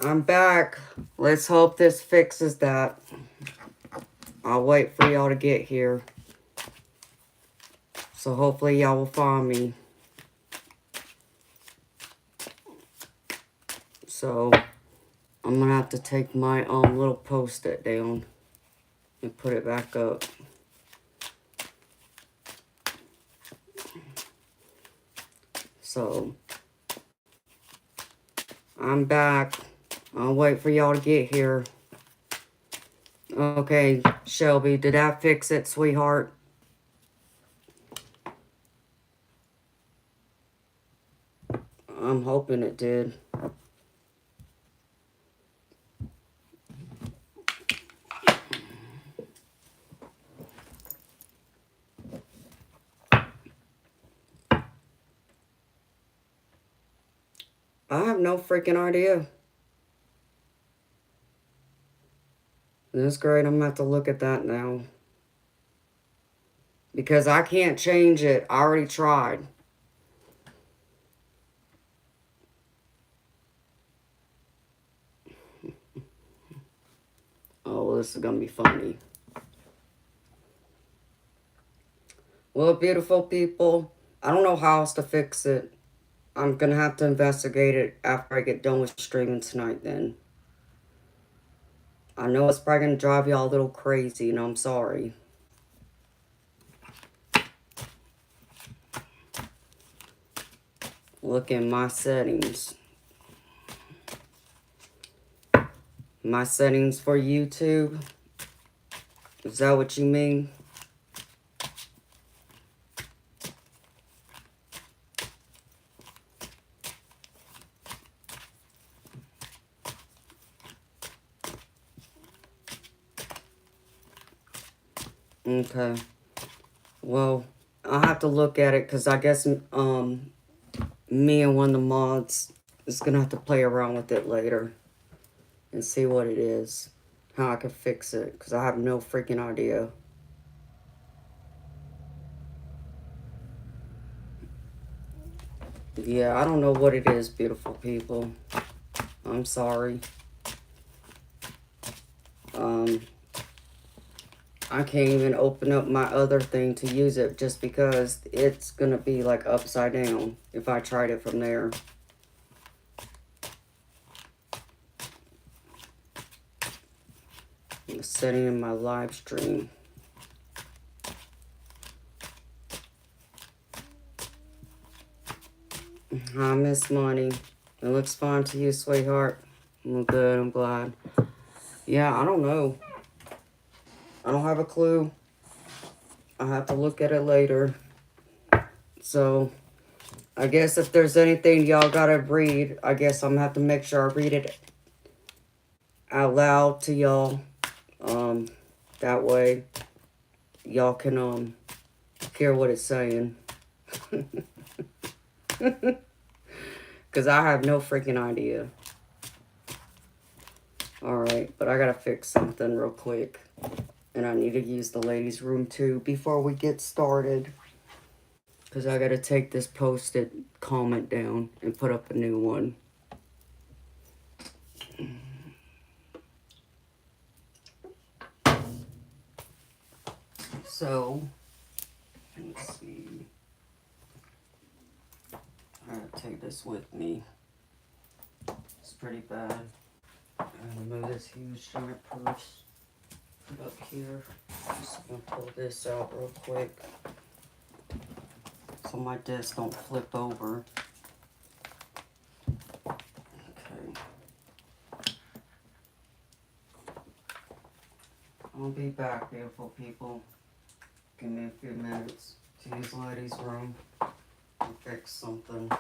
I'm back. Let's hope this fixes that. I'll wait for y'all to get here. So hopefully y'all will find me. So I'm going to have to take my little post-it down and put it back up. So I'm back. I'll wait for y'all to get here. Okay, Shelby, did that fix it, sweetheart? I'm hoping it did. I have no freaking idea. That's great. I'm going to have to look at that now. Because I can't change it. I already tried. Oh, well, this is going to be funny. Well, beautiful people, I don't know how else to fix it. I'm going to have to investigate it after I get done with streaming tonight then. I know it's probably going to drive y'all a little crazy, and I'm sorry. Look in my settings. My settings for YouTube. Is that what you mean? Okay. Well, I'll have to look at it because I guess me and one of the mods is going to have to play around with it later and see what it is. How I can fix it because I have no freaking idea. Yeah, I don't know what it is, beautiful people. I'm sorry. I can't even open up my other thing to use it just because it's going to be like upside down if I tried it from there. I'm setting in my live stream. Hi, Miss Money. It looks fine to you, sweetheart. I'm good, I'm glad. Yeah, I don't know. I don't have a clue. I'll have to look at it later. So, I guess if there's anything y'all gotta read, I guess I'm gonna have to make sure I read it out loud to y'all. That way, y'all can, hear what it's saying. Because I have no freaking idea. Alright, but I gotta fix something real quick. And I need to use the ladies' room too before we get started. Because I gotta take this post-it comment down and put up a new one. So, let's see. I gotta take this with me. It's pretty bad. I'm gonna move this huge giant purse up here. Just gonna pull this out real quick so my desk don't flip over. Okay. I'll be back, beautiful people. Give me a few minutes to use ladies' room and fix something.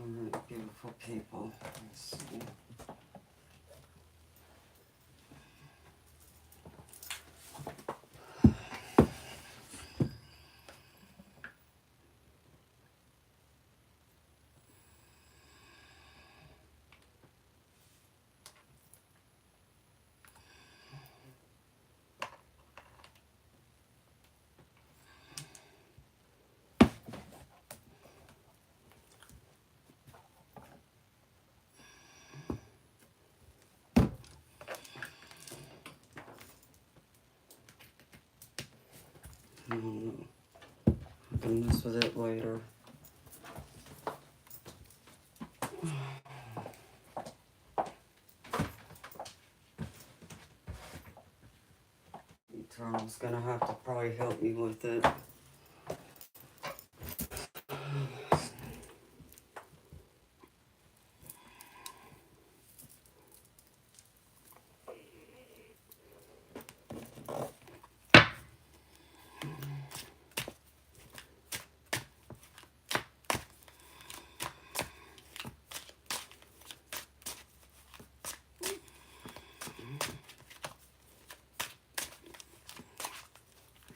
Alright, beautiful people. Let's see. I don't know. I can mess with it later. Eternal's gonna have to probably help me with it.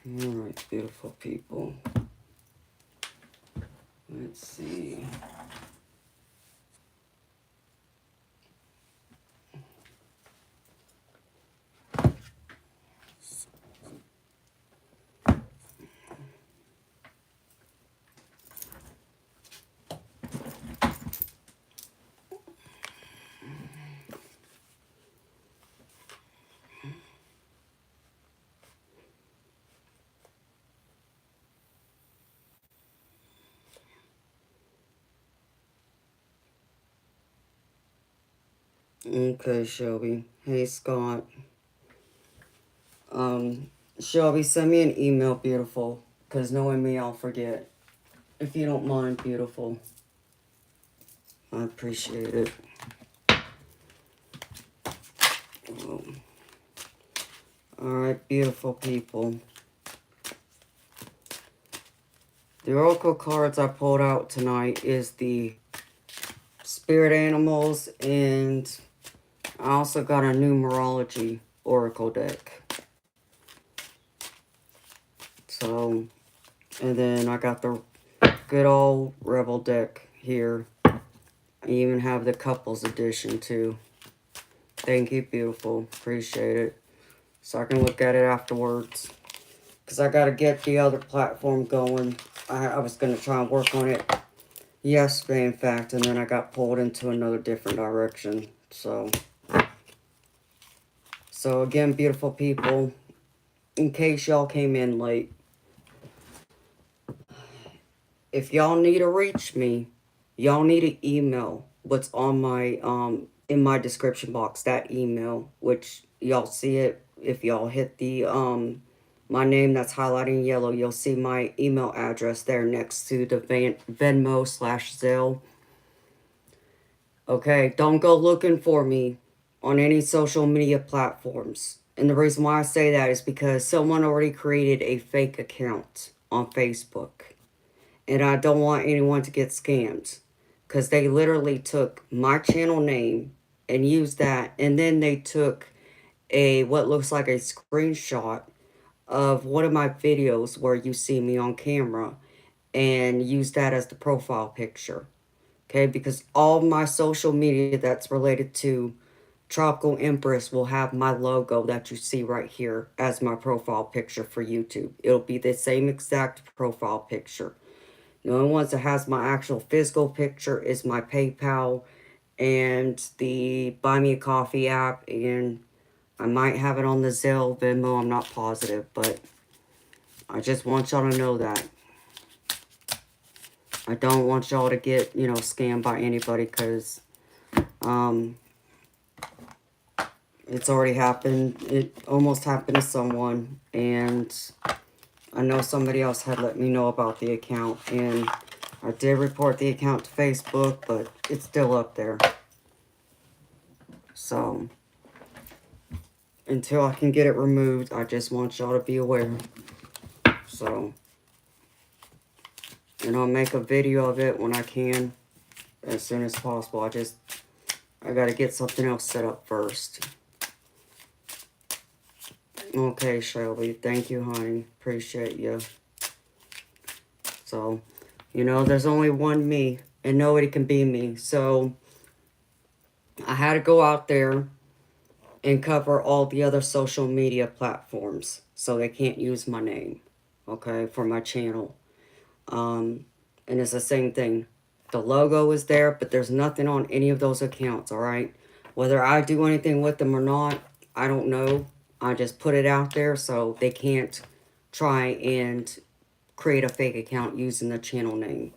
Alright, beautiful people. Let's see. Okay, Shelby. Hey, Scott. Shelby, send me an email, beautiful. Because knowing me, I'll forget. If you don't mind, beautiful. I appreciate it. Oh. Alright, beautiful people. The oracle cards I pulled out tonight is the spirit animals, and I also got a numerology oracle deck. So, and then I got the good old rebel deck here. I even have the couples edition too. Thank you, beautiful. Appreciate it. So I can look at it afterwards. Because I got to get the other platform going. I was going to try and work on it yesterday, in fact. And then I got pulled into another different direction. So again, beautiful people. In case y'all came in late. If y'all need to reach me, y'all need to email what's on my, in my description box. That email, which y'all see it if y'all hit the, my name that's highlighted in yellow, you'll see my email address there next to the Venmo/Zelle. Okay, don't go looking for me on any social media platforms. And the reason why I say that is because someone already created a fake account on Facebook. And I don't want anyone to get scammed. Because they literally took my channel name and used that. And then they took what looks like a screenshot of one of my videos where you see me on camera and use that as the profile picture. Okay, because all my social media that's related to Tropical Empress will have my logo that you see right here as my profile picture for YouTube. It'll be the same exact profile picture. The only ones that has my actual physical picture is my PayPal and the Buy Me a Coffee app, and I might have it on the Zelle, Venmo, I'm not positive, but I just want y'all to know that. I don't want y'all to get, scammed by anybody, because it's already happened. It almost happened to someone, and I know somebody else had let me know about the account, and I did report the account to Facebook, but it's still up there. So, until I can get it removed, I just want y'all to be aware. So, and I'll make a video of it when I can as soon as possible. I got to get something else set up first. Okay, Shelby. Thank you, honey. Appreciate you. So, you know, there's only one me, and nobody can be me. So, I had to go out there and cover all the other social media platforms so they can't use my name, okay, for my channel. And it's the same thing. The logo is there, but there's nothing on any of those accounts, all right? Whether I do anything with them or not, I don't know. I just put it out there so they can't try and create a fake account using the channel name.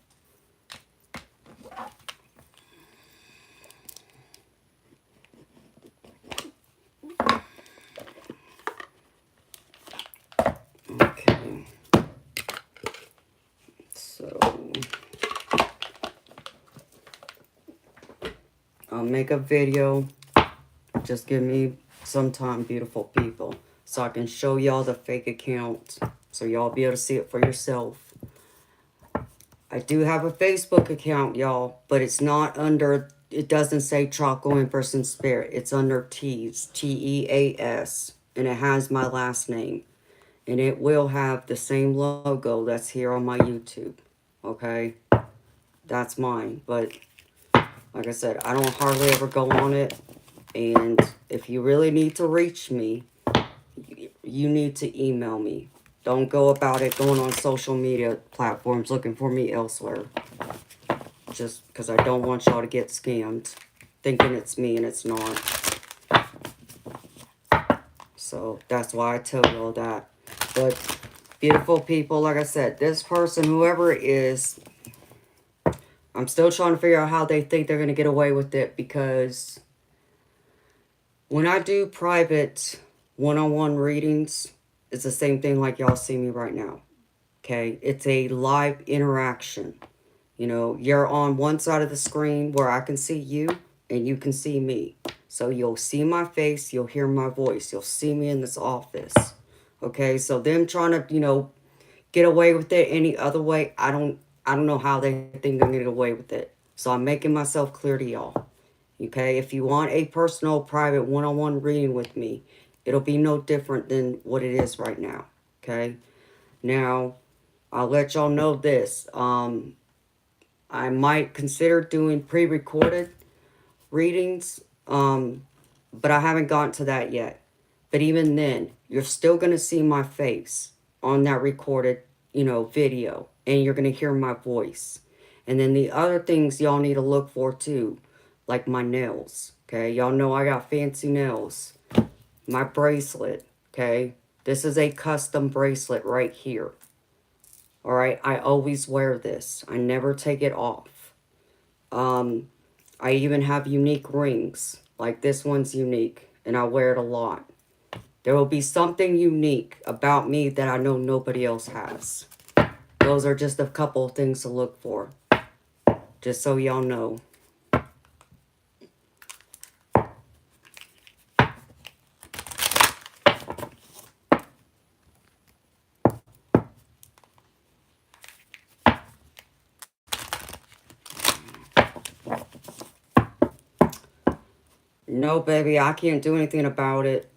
Okay. So I'll make a video. Just give me some time, beautiful people, so I can show y'all the fake account, so y'all be able to see it for yourself. I do have a Facebook account, y'all, but it's not under, it doesn't say Tropical Empress in Spirit. It's under Teas, T-E-A-S, and it has my last name. And it will have the same logo that's here on my YouTube, okay? That's mine, but like I said, I don't hardly ever go on it. And if you really need to reach me, you need to email me. Don't go about it going on social media platforms looking for me elsewhere. Just because I don't want y'all to get scammed, thinking it's me and it's not. So that's why I tell y'all that. But beautiful people, like I said, this person, whoever it is, I'm still trying to figure out how they think they're going to get away with it, because when I do private one-on-one readings, it's the same thing like y'all see me right now. Okay? It's a live interaction. You know, you're on one side of the screen where I can see you and you can see me. So you'll see my face, you'll hear my voice, you'll see me in this office. Okay? So them trying to, you know, get away with it any other way, I don't know how they think they're going to get away with it. So I'm making myself clear to y'all. Okay, if you want a personal, private, one-on-one reading with me, it'll be no different than what it is right now. Okay, now I'll let y'all know this. I might consider doing pre-recorded readings, but I haven't gotten to that yet. But even then, you're still gonna see my face on that recorded, you know, video, and you're gonna hear my voice. And then the other things y'all need to look for too, like my nails, okay? Y'all know I got fancy nails. My bracelet, okay? This is a custom bracelet right here. All right, I always wear this. I never take it off. I even have unique rings. Like this one's unique, and I wear it a lot. There will be something unique about me that I know nobody else has. Those are just a couple of things to look for. Just so y'all know. No, baby, I can't do anything about it.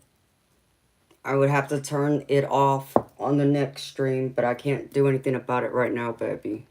I would have to turn it off on the next stream, but I can't do anything about it right now, baby.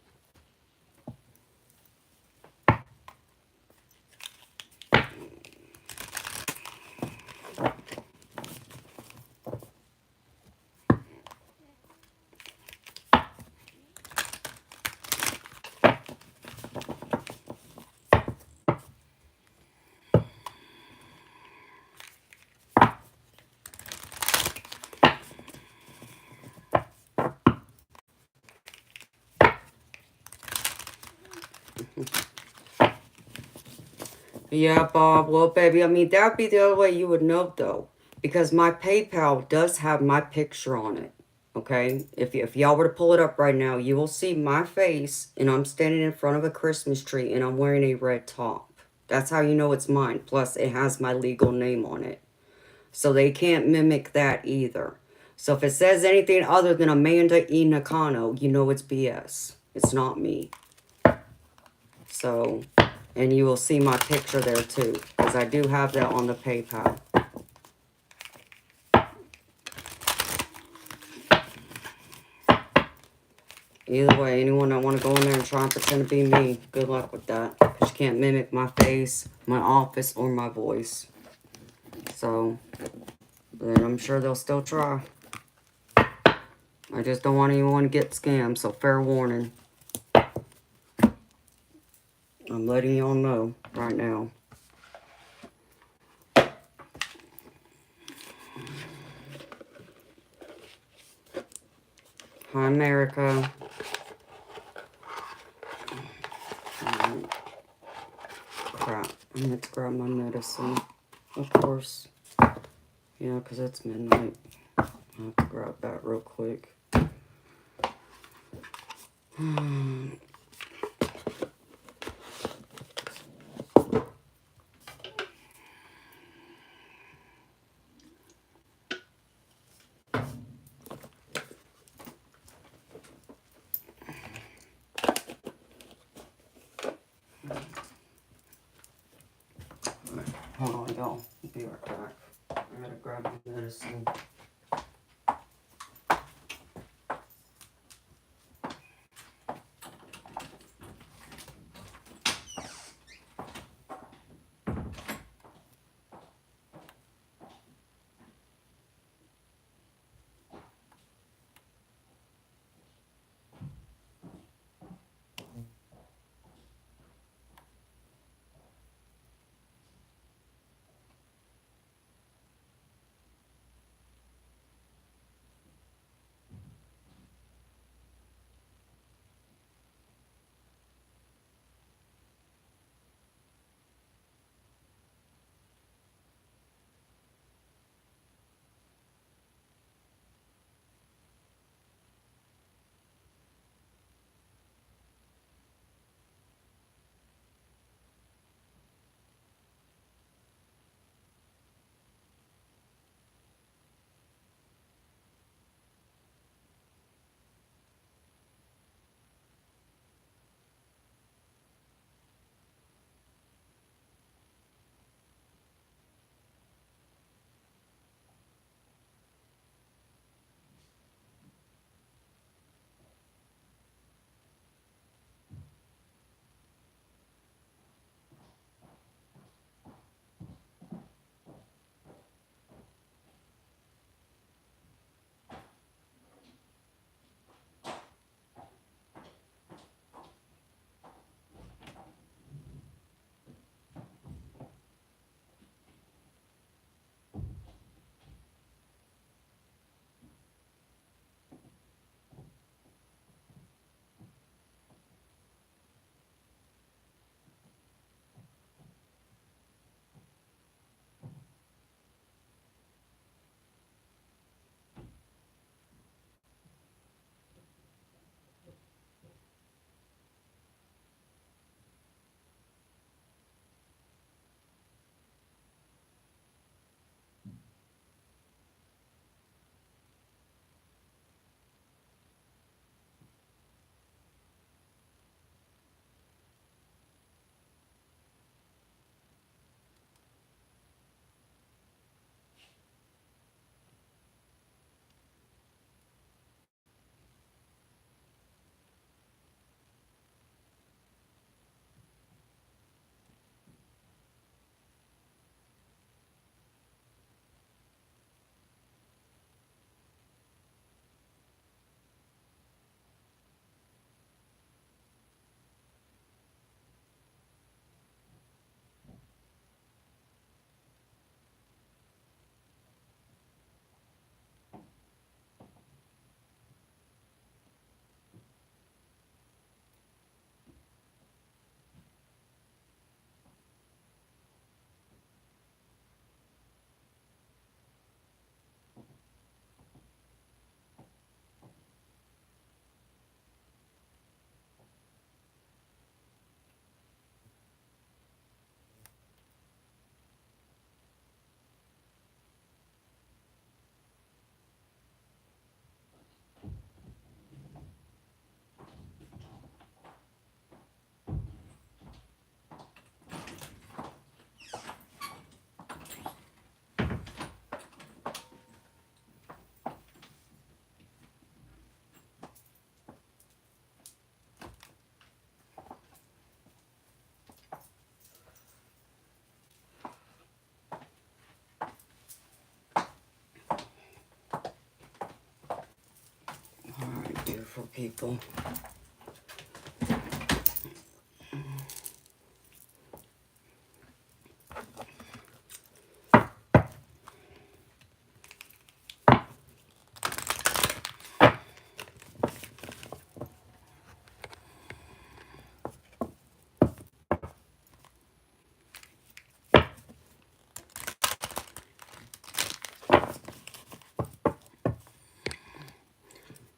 Yeah, Bob. Well, baby, I mean, that would be the other way you would know, though. Because my PayPal does have my picture on it. Okay? If y'all were to pull it up right now, you will see my face, and I'm standing in front of a Christmas tree, and I'm wearing a red top. That's how you know it's mine. Plus, it has my legal name on it. So they can't mimic that either. So if it says anything other than Amanda E. Nakano, you know it's BS. It's not me. So And you will see my picture there too, because I do have that on the PayPal. Either way, anyone that want to go in there and try and pretend to be me, good luck with that. Because you can't mimic my face, my office, or my voice. So, but I'm sure they'll still try. I just don't want anyone to get scammed, so fair warning. I'm letting y'all know right now. Hi, America. Crap. I need to grab my medicine. Of course. Yeah, because it's midnight. I have to grab that real quick. Hold on, y'all. I'll be right back. I gotta grab my medicine. people.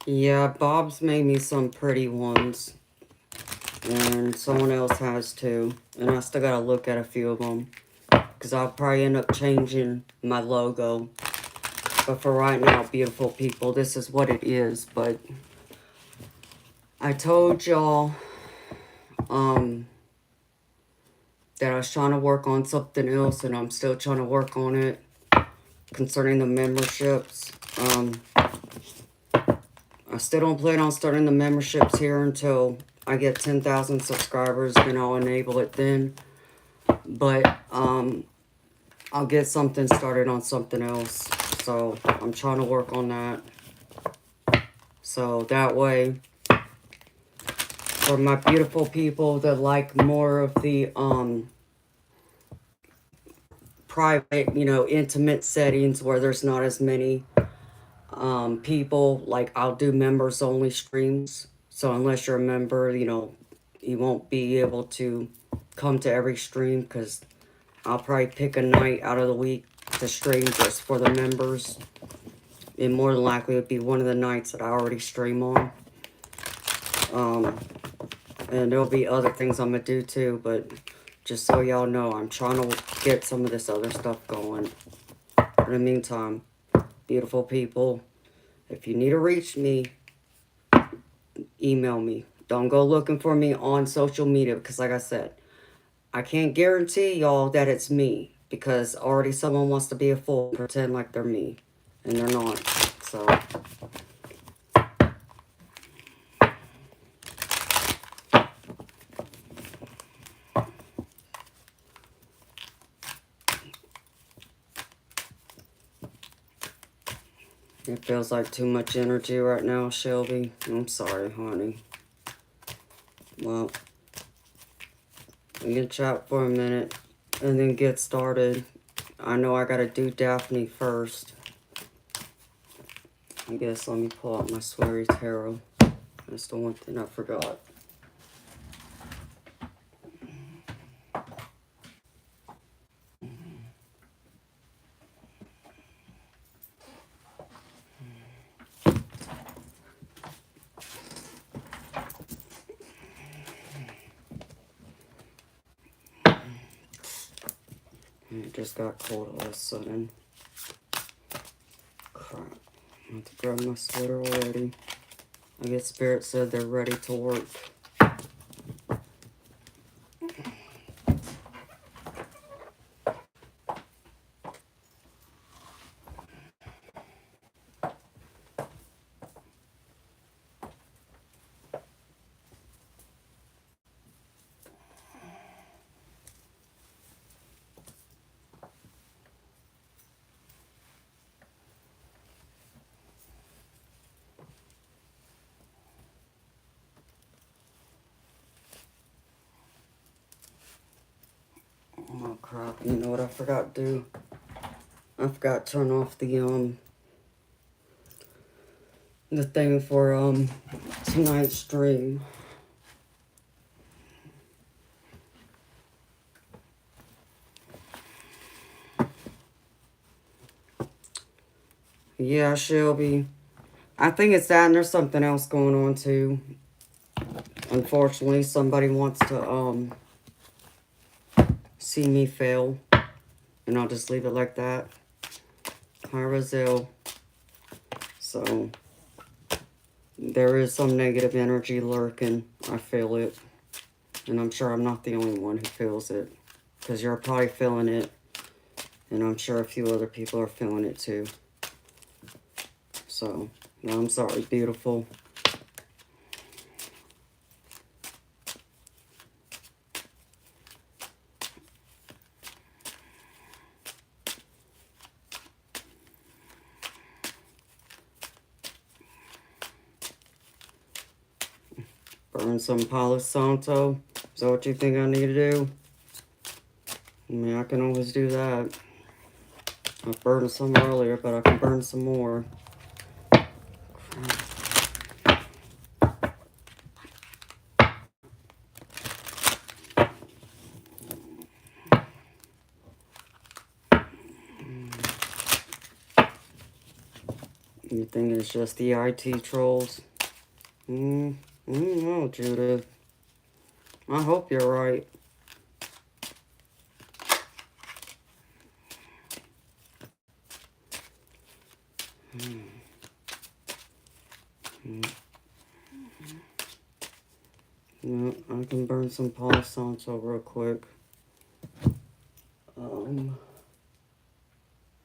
Yeah, Bob's made me some pretty ones. And someone else has too. And I still gotta look at a few of them. Because I'll probably end up changing my logo. But for right now, beautiful people, this is what it is. But I told y'all that I was trying to work on something else. And I'm still trying to work on it. Concerning the memberships. I still don't plan on starting the memberships here until I get 10,000 subscribers, then I'll enable it then. But I'll get something started on something else. So I'm trying to work on that. So that way, for my beautiful people that like more of the private, you know, intimate settings where there's not as many people, like I'll do members only streams. So unless you're a member, you know, you won't be able to come to every stream, because I'll probably pick a night out of the week to stream just for the members. And more than likely it'd be one of the nights that I already stream on. And there'll be other things I'm gonna do too, but just so y'all know, I'm trying to get some of this other stuff going. In the meantime, beautiful people, if you need to reach me, email me. Don't go looking for me on social media, because like I said, I can't guarantee y'all that it's me, because already someone wants to be a fool and pretend like they're me, and they're not. So it feels like too much energy right now, Shelby. I'm sorry, honey. Well, we can chat for a minute and then get started. I know I gotta do Daphne first. I guess let me pull out my Sweary Tarot. That's the one thing I forgot. It just got cold all of a sudden. Crap. I have to grab my sweater already. I guess Spirit said they're ready to work. Oh crap, you know what I forgot to do? I forgot to turn off the thing for tonight's stream. Yeah, Shelby. I think it's that, and there's something else going on too. Unfortunately, somebody wants to see me fail, and I'll just leave it like that. Hi, Rozelle. So there is some negative energy lurking. I feel it, and I'm sure I'm not the only one who feels it, because you're probably feeling it, and I'm sure a few other people are feeling it too. So, no, I'm sorry, beautiful. Burn some Palo Santo. Is that what you think I need to do? I mean, I can always do that. I burned some earlier, but I can burn some more. You think it's just the IT trolls? No, Judith. I hope you're right. No, I can burn some Palo Santo real quick. I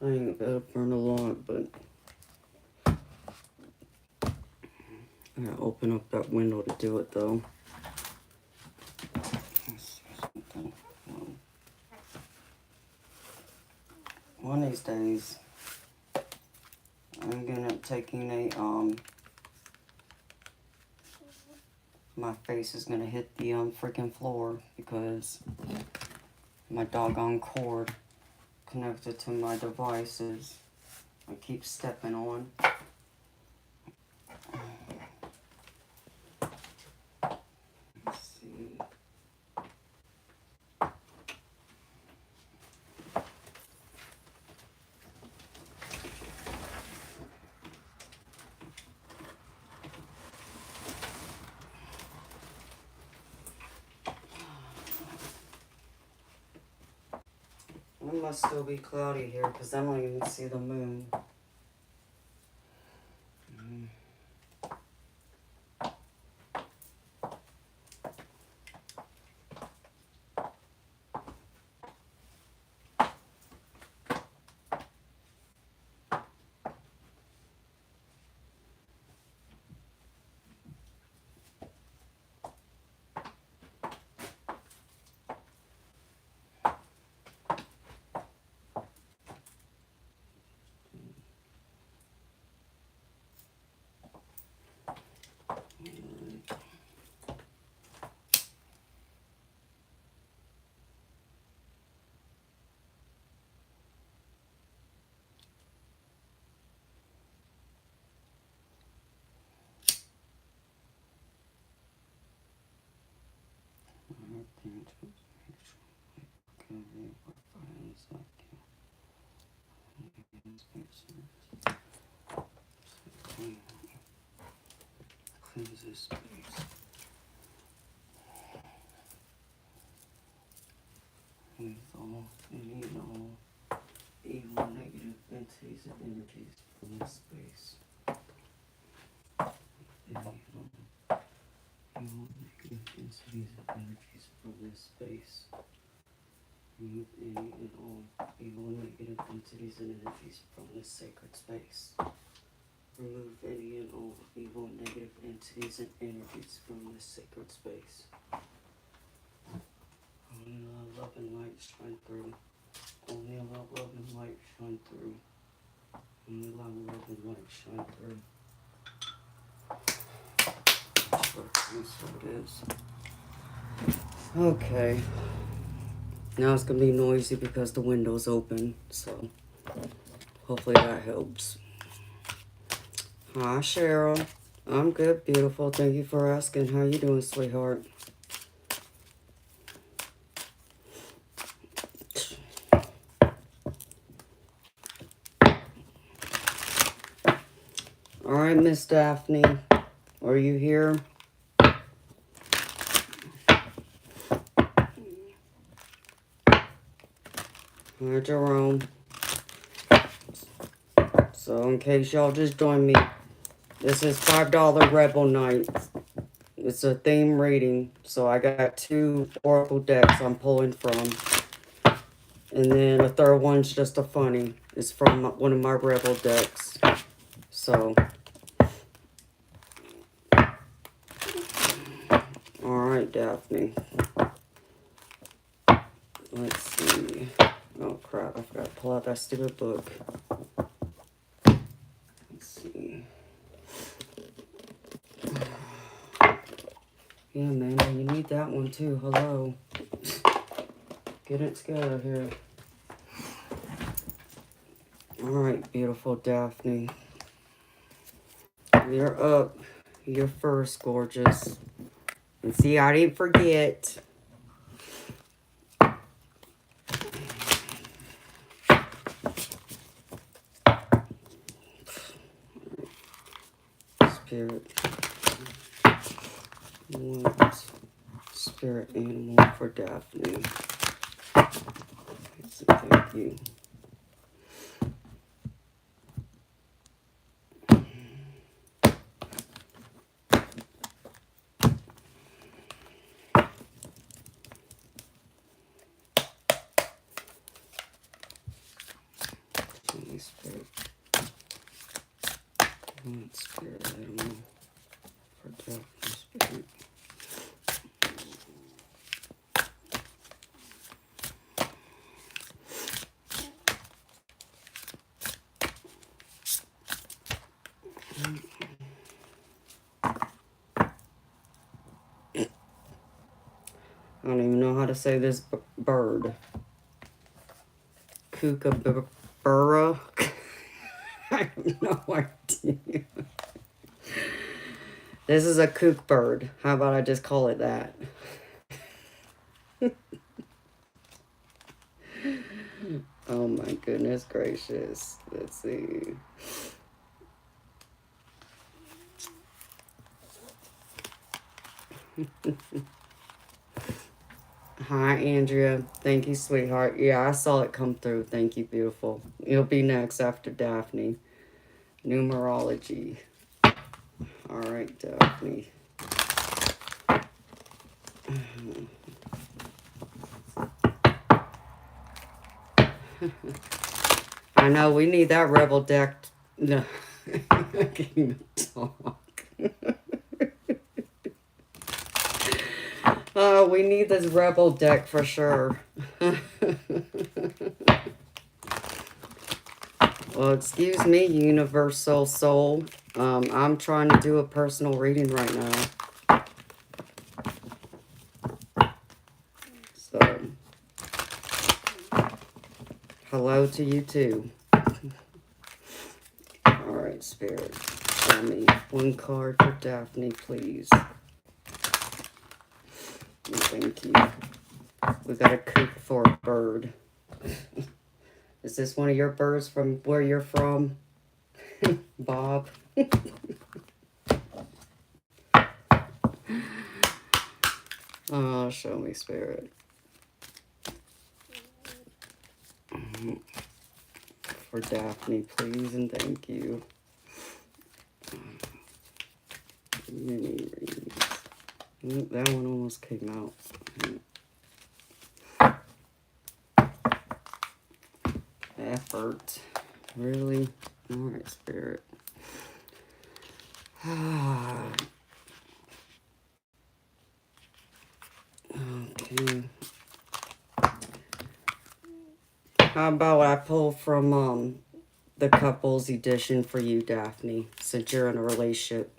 ain't gonna burn a lot, but I gotta open up that window to do it though. One of these days, I'm gonna taking a my face is gonna hit the freaking floor because my doggone cord connected to my devices I keep stepping on. Let's see. It must still be cloudy here because I don't even see the moon. Cleanse this space. With all any and all evil negative entities and energies from this space. Any and all evil negative entities and energies from this space. Remove any and all evil negative entities and energies from this sacred space. Remove any and all evil negative entities and energies from this sacred space. Only allow love and light shine through. Only allow love and light shine through. Only allow love and light shine through. That's what it is. Okay. Now it's gonna be noisy because the window's open, so hopefully that helps. Hi, Cheryl. I'm good, beautiful. Thank you for asking. How you doing, sweetheart? All right, Miss Daphne, are you here? All right, Jerome. So in case y'all just joined me, this is $5 Rebel Night. It's a theme reading, so I got 2 oracle decks I'm pulling from. And then a third one's just a funny. It's from one of my Rebel decks. So, alright, Daphne. Let's see. Oh crap, I forgot to pull out that stupid book. Let's see. one too. Hello. Get it together here. Alright, beautiful Daphne. You're up. You're first, gorgeous. And see, I didn't forget. Spirit. What? Spirit animal for Daphne. So thank you. Spirit. What spirit animal for Daphne? Spirit. I don't even know how to say this bird. Kookaburra. I have no idea. This is a kook bird. How about I just call it that? Oh my goodness gracious. Let's see. Hi, Andrea. Thank you, sweetheart. Yeah, I saw it come through. Thank you, beautiful. You'll be next after Daphne. Numerology. All right, Daphne. I know, we need that rebel deck. No, I can't even talk. We need this rebel deck for sure. Well, excuse me, universal soul. I'm trying to do a personal reading right now. So, hello to you too. Alright, Spirit. Show me one card for Daphne, please. Thank you. We got a coop for a bird. Is this one of your birds from where you're from, Bob? Oh, show me, Spirit. For Daphne, please, and thank you. Mini reads. That one almost came out. Effort. Really? Alright, Spirit. Okay. How about I pull from the couples edition for you, Daphne, since you're in a relationship?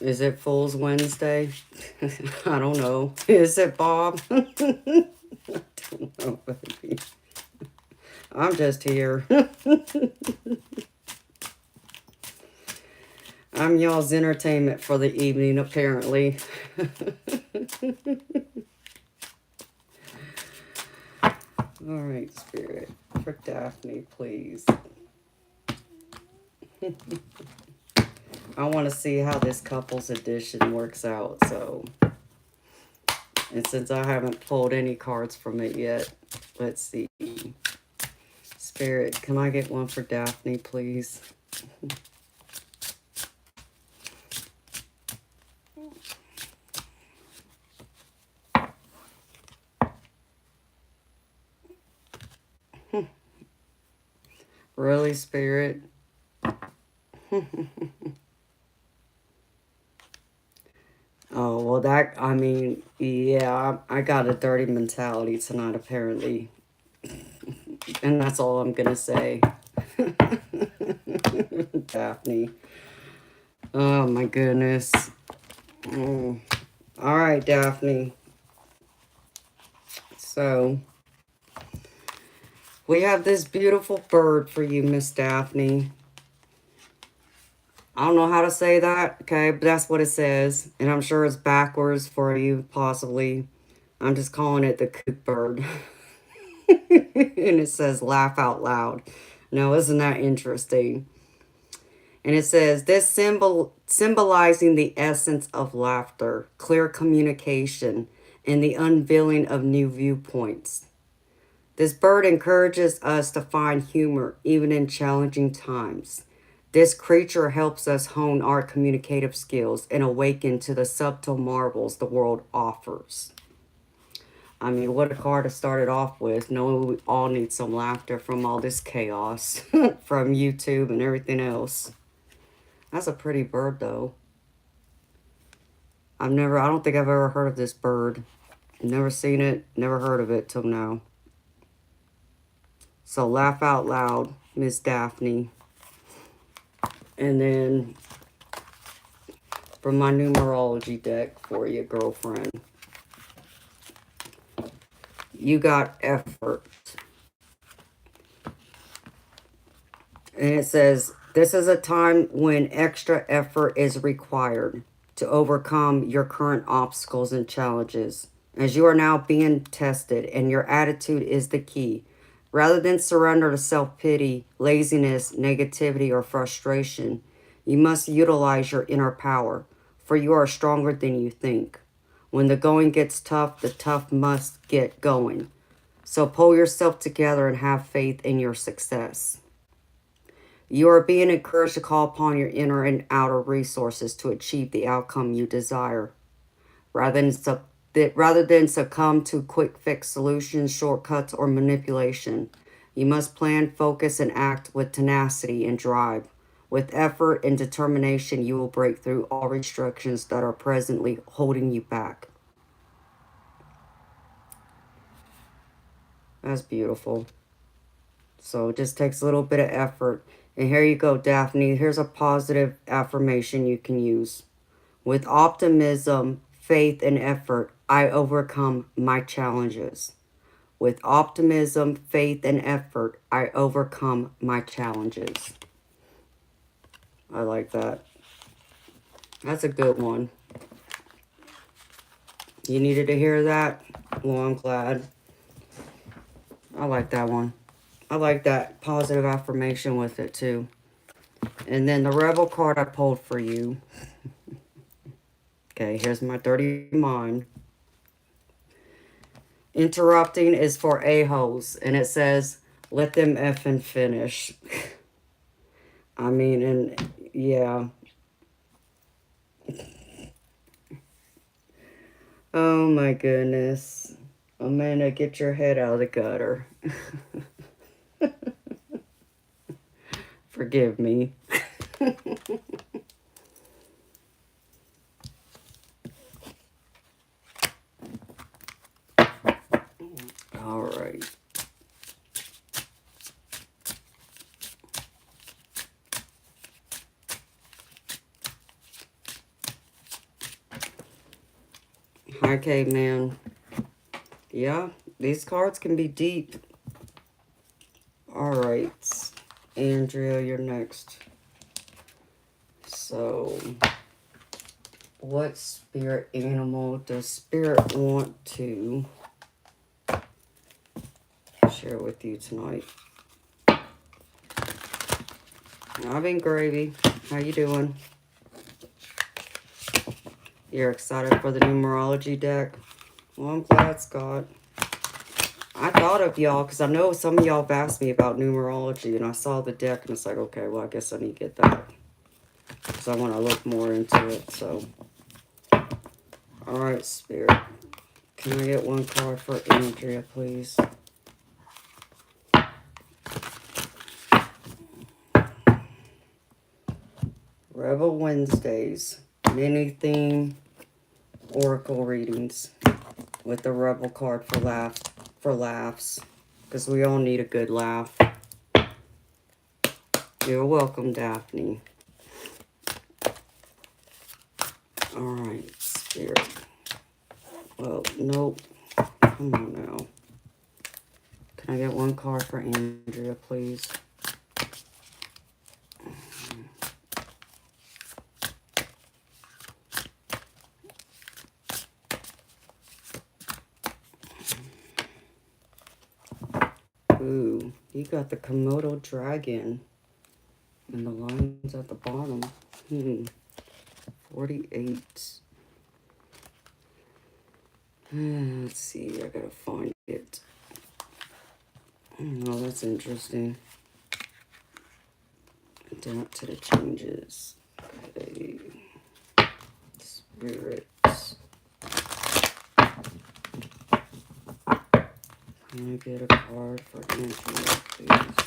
Is it Fool's Wednesday? I don't know. Is it, Bob? I don't know, baby. I'm just here. I'm y'all's entertainment for the evening, apparently. All right, Spirit. For Daphne, please. I want to see how this couples edition works out, so. And since I haven't pulled any cards from it yet, let's see. Spirit, can I get one for Daphne, please? Really, Spirit? Oh, well, that, I mean, yeah, I got a dirty mentality tonight, apparently. And that's all I'm going to say. Daphne. Oh, my goodness. Oh, All right, Daphne. So, we have this beautiful bird for you, Miss Daphne. I don't know how to say that, okay, but that's what it says. And I'm sure it's backwards for you, possibly. I'm just calling it the coot bird. And it says laugh out loud. Now, isn't that interesting? And it says, this symbolizing the essence of laughter, clear communication, and the unveiling of new viewpoints. This bird encourages us to find humor even in challenging times. This creature helps us hone our communicative skills and awaken to the subtle marvels the world offers. I mean, what a card to start it off with. Knowing we all need some laughter from all this chaos from YouTube and everything else. That's a pretty bird, though. I don't think I've ever heard of this bird. Never seen it, never heard of it till now. So laugh out loud, Miss Daphne. And then from my numerology deck for you, girlfriend. You got effort. And it says, this is a time when extra effort is required to overcome your current obstacles and challenges, as you are now being tested and your attitude is the key. Rather than surrender to self-pity, laziness, negativity, or frustration, you must utilize your inner power, for you are stronger than you think. When the going gets tough, the tough must get going. So pull yourself together and have faith in your success. You are being encouraged to call upon your inner and outer resources to achieve the outcome you desire. Rather than succumb to quick fix solutions, shortcuts, or manipulation, you must plan, focus, and act with tenacity and drive. With effort and determination, you will break through all restrictions that are presently holding you back. That's beautiful. So it just takes a little bit of effort. And here you go, Daphne. Here's a positive affirmation you can use. With optimism, faith, and effort, I overcome my challenges. With optimism, faith, and effort, I overcome my challenges. I like that. That's a good one. You needed to hear that? Well, I'm glad. I like that one. I like that positive affirmation with it, too. And then the Rebel card I pulled for you. Okay, here's my dirty mind. Interrupting is for a-holes. And it says, let them effing finish. I mean, and yeah. Oh my goodness. Amanda, get your head out of the gutter. Forgive me. All right. Hi, caveman. Yeah, these cards can be deep. All right. Andrea, you're next. So, what spirit animal does Spirit want to share with you tonight? I've been gravy. How you doing? You're excited for the numerology deck? Well, I'm glad, Scott. I thought of y'all because I know some of y'all have asked me about numerology, and I saw the deck and it's like, okay, well, I guess I need to get that because I want to look more into it. So, all right, Spirit. Can I get one card for Andrea, please? Rebel Wednesdays, mini theme oracle readings with the Rebel card for laughs, because we all need a good laugh. You're welcome, Daphne. All right, Spirit. Well, nope. Come on now. Can I get one card for Andrea, please? Ooh, you got the Komodo dragon. And the lines at the bottom. 48. Let's see, I gotta find it. Oh, that's interesting. Adapt to the changes. Okay. Spirits. Can I get a card for Andrea, please?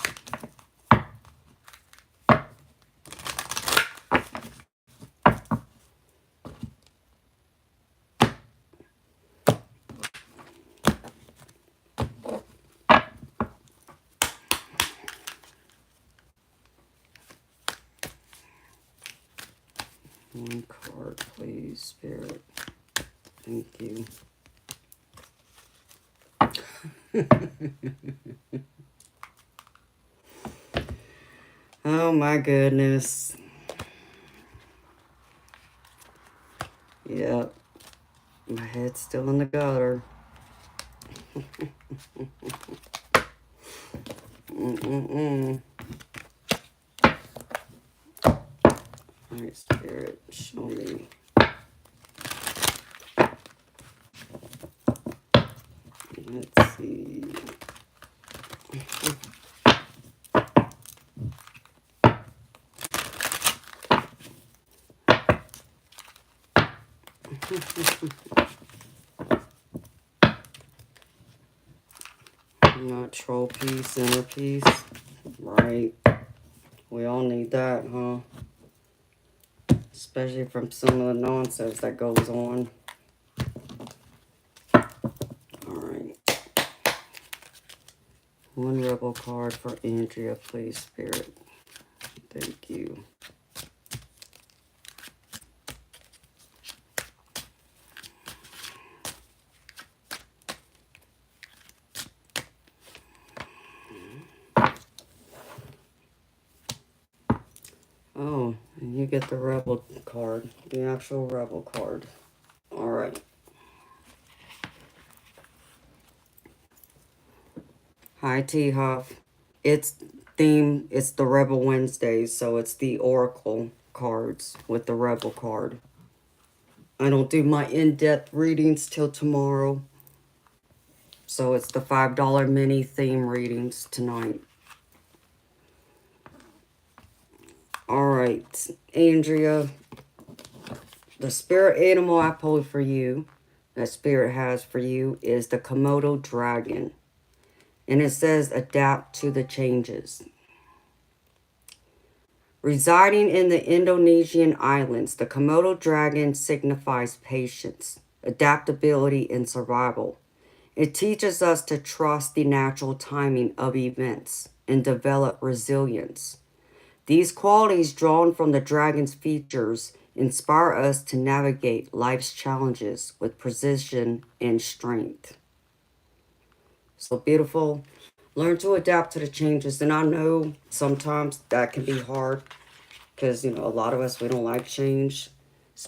One card, please, Spirit. Thank you. Oh my goodness. Yep. My head's still in the gutter. Alright, Spirit, show me. Let's see. Natural peace, inner peace. Right. We all need that, huh? Especially from some of the nonsense that goes on. Alright. One rebel card for Andrea, please, Spirit. Thank you. Oh, and you get the rebel card. The actual rebel card. Alright. Hi, T-Huff. It's the Rebel Wednesdays, so it's the Oracle cards with the Rebel card. I don't do my in-depth readings till tomorrow. So it's the $5 mini theme readings tonight. Alright, Andrea. The spirit animal I pulled for you, that spirit has for you, is the Komodo dragon. And it says adapt to the changes. Residing in the Indonesian islands, the Komodo dragon signifies patience, adaptability, and survival. It teaches us to trust the natural timing of events and develop resilience. These qualities drawn from the dragon's features inspire us to navigate life's challenges with precision and strength. So beautiful. Learn to adapt to the changes. And I know sometimes that can be hard because, a lot of us, we don't like change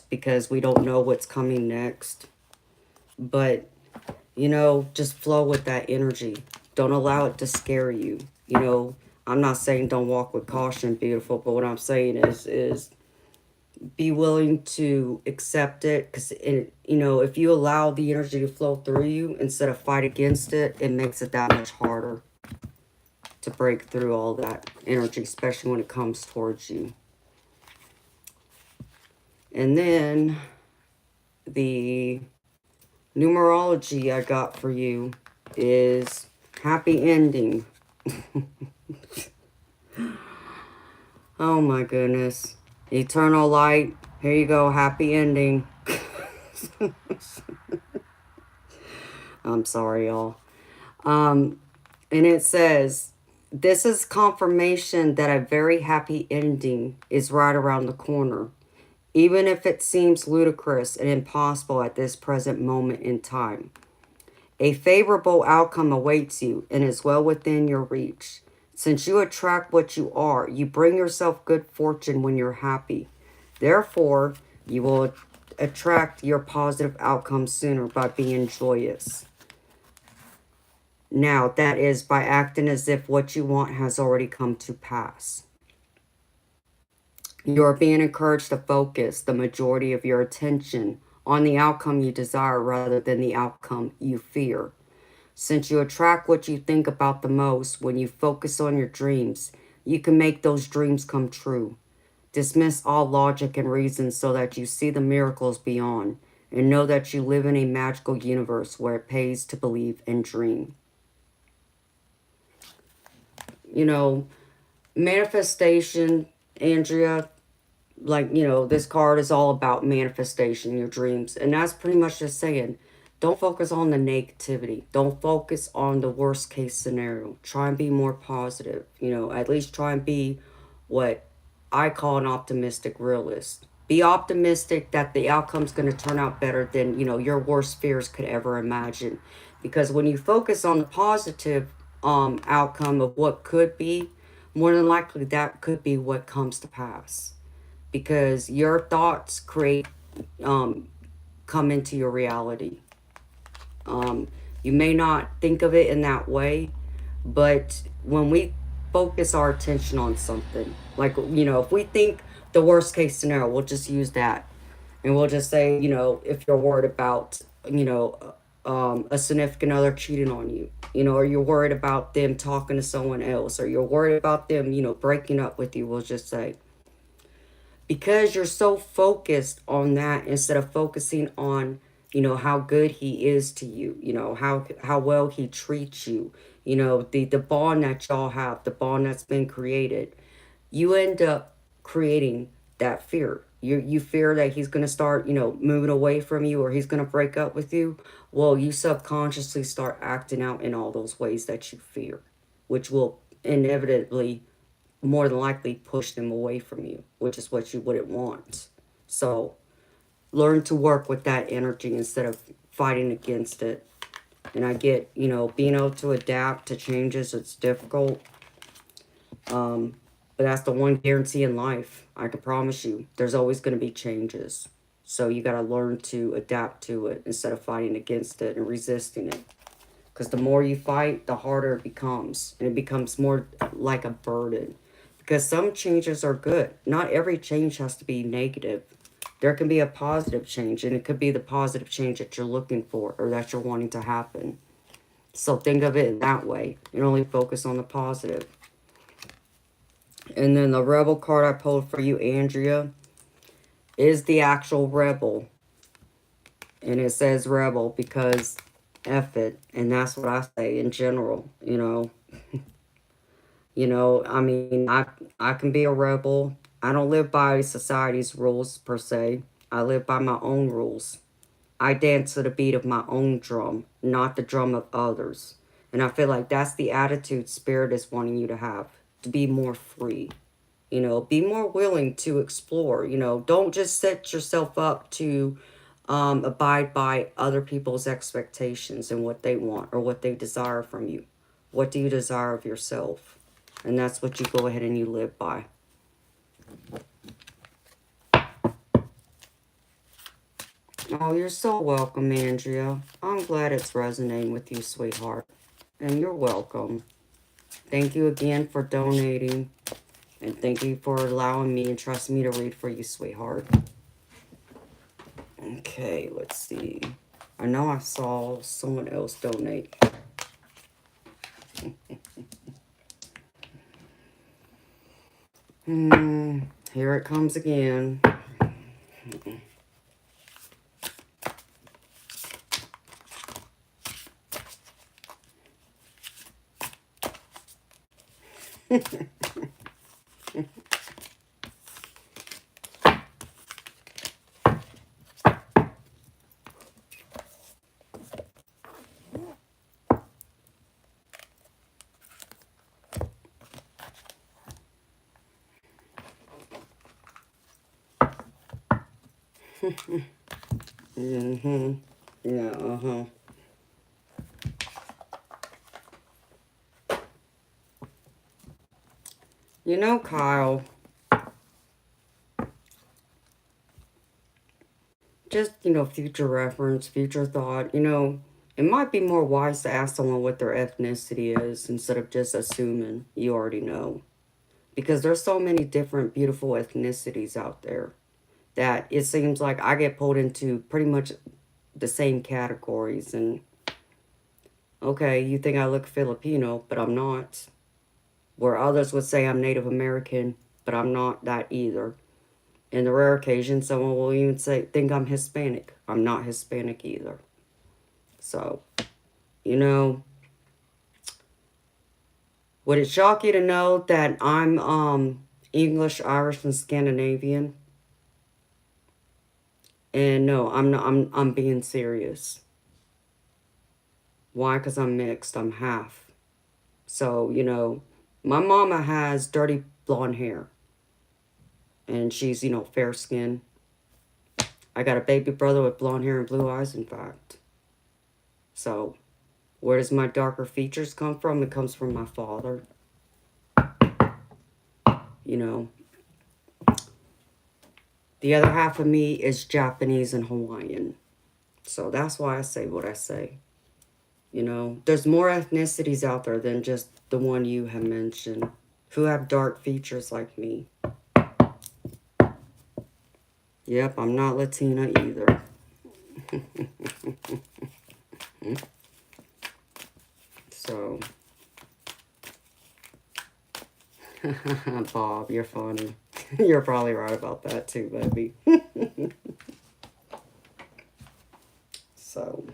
because we don't know what's coming next. But, just flow with that energy. Don't allow it to scare you. I'm not saying don't walk with caution, beautiful, but what I'm saying is be willing to accept it because, if you allow the energy to flow through you instead of fight against it, it makes it that much harder to break through all that energy, especially when it comes towards you. And then the numerology I got for you is happy ending. Oh my goodness. Eternal light. Here you go. Happy ending. I'm sorry, y'all. And it says, this is confirmation that a very happy ending is right around the corner. even if it seems ludicrous and impossible at this present moment in time. A favorable outcome awaits you and is well within your reach. Since you attract what you are, you bring yourself good fortune when you're happy. Therefore, you will attract your positive outcome sooner by being joyous. Now, that is by acting as if what you want has already come to pass. You are being encouraged to focus the majority of your attention on the outcome you desire rather than the outcome you fear. Since you attract what you think about the most, when you focus on your dreams, you can make those dreams come true. Dismiss all logic and reason so that you see the miracles beyond, and know that you live in a magical universe where it pays to believe and dream. You know, manifestation, Andrea, like, this card is all about manifestation, your dreams. And that's pretty much just saying, don't focus on the negativity. Don't focus on the worst case scenario. Try and be more positive. At least try and be what I call an optimistic realist. Be optimistic that the outcome's going to turn out better than, your worst fears could ever imagine. Because when you focus on the positive outcome of what could be, more than likely that could be what comes to pass. Because your thoughts come into your reality. You may not think of it in that way, but when we focus our attention on something, like, if we think the worst case scenario, we'll just use that. And we'll just say, if you're worried about, a significant other cheating on you, or you're worried about them talking to someone else, or you're worried about them, breaking up with you, we'll just say, because you're so focused on that instead of focusing on, how good he is to you, how well he treats you, the bond that y'all have, the bond that's been created, you end up creating that fear. You fear that he's going to start, moving away from you, or he's going to break up with you. Well, you subconsciously start acting out in all those ways that you fear, which will inevitably, more than likely, push them away from you, which is what you wouldn't want. So learn to work with that energy instead of fighting against it. And I get, being able to adapt to changes, it's difficult. But that's the one guarantee in life. I can promise you, there's always going to be changes. So you got to learn to adapt to it instead of fighting against it and resisting it. Because the more you fight, the harder it becomes. And it becomes more like a burden. Because some changes are good. Not every change has to be negative. There can be a positive change. And it could be the positive change that you're looking for or that you're wanting to happen. So think of it in that way. And only focus on the positive. And then the Rebel card I pulled for you, Andrea, is the actual Rebel. And it says Rebel because F it. And that's what I say in general, I mean, I can be a rebel. I don't live by society's rules, per se. I live by my own rules. I dance to the beat of my own drum, not the drum of others. And I feel like that's the attitude Spirit is wanting you to have, to be more free. Be more willing to explore. Don't just set yourself up to abide by other people's expectations and what they want or what they desire from you. What do you desire of yourself? And that's what you go ahead and you live by. Oh, you're so welcome, Andrea. I'm glad it's resonating with you, sweetheart. And you're welcome. Thank you again for donating. And thank you for allowing me and trusting me to read for you, sweetheart. Okay, let's see. I know I saw someone else donate. Here it comes again. Mm-hmm. Yeah, uh-huh. You know, Kyle, just, future reference, future thought, it might be more wise to ask someone what their ethnicity is instead of just assuming you already know. Because there's so many different beautiful ethnicities out there that it seems like I get pulled into pretty much the same categories. And okay, you think I look Filipino, but I'm not. Where others would say I'm Native American, but I'm not that either. In the rare occasion, someone will even think I'm Hispanic. I'm not Hispanic either. So, you know, would it shock you to know that I'm English, Irish, and Scandinavian? And no, I'm not. I'm being serious. Why? Because I'm mixed. I'm half. So, my mama has dirty blonde hair. And she's, fair skinned. I got a baby brother with blonde hair and blue eyes, in fact. So, where does my darker features come from? It comes from my father. You know, the other half of me is Japanese and Hawaiian. So that's why I say what I say. There's more ethnicities out there than just the one you have mentioned who have dark features like me. Yep, I'm not Latina either. So, Bob, you're funny. You're probably right about that too, baby. So,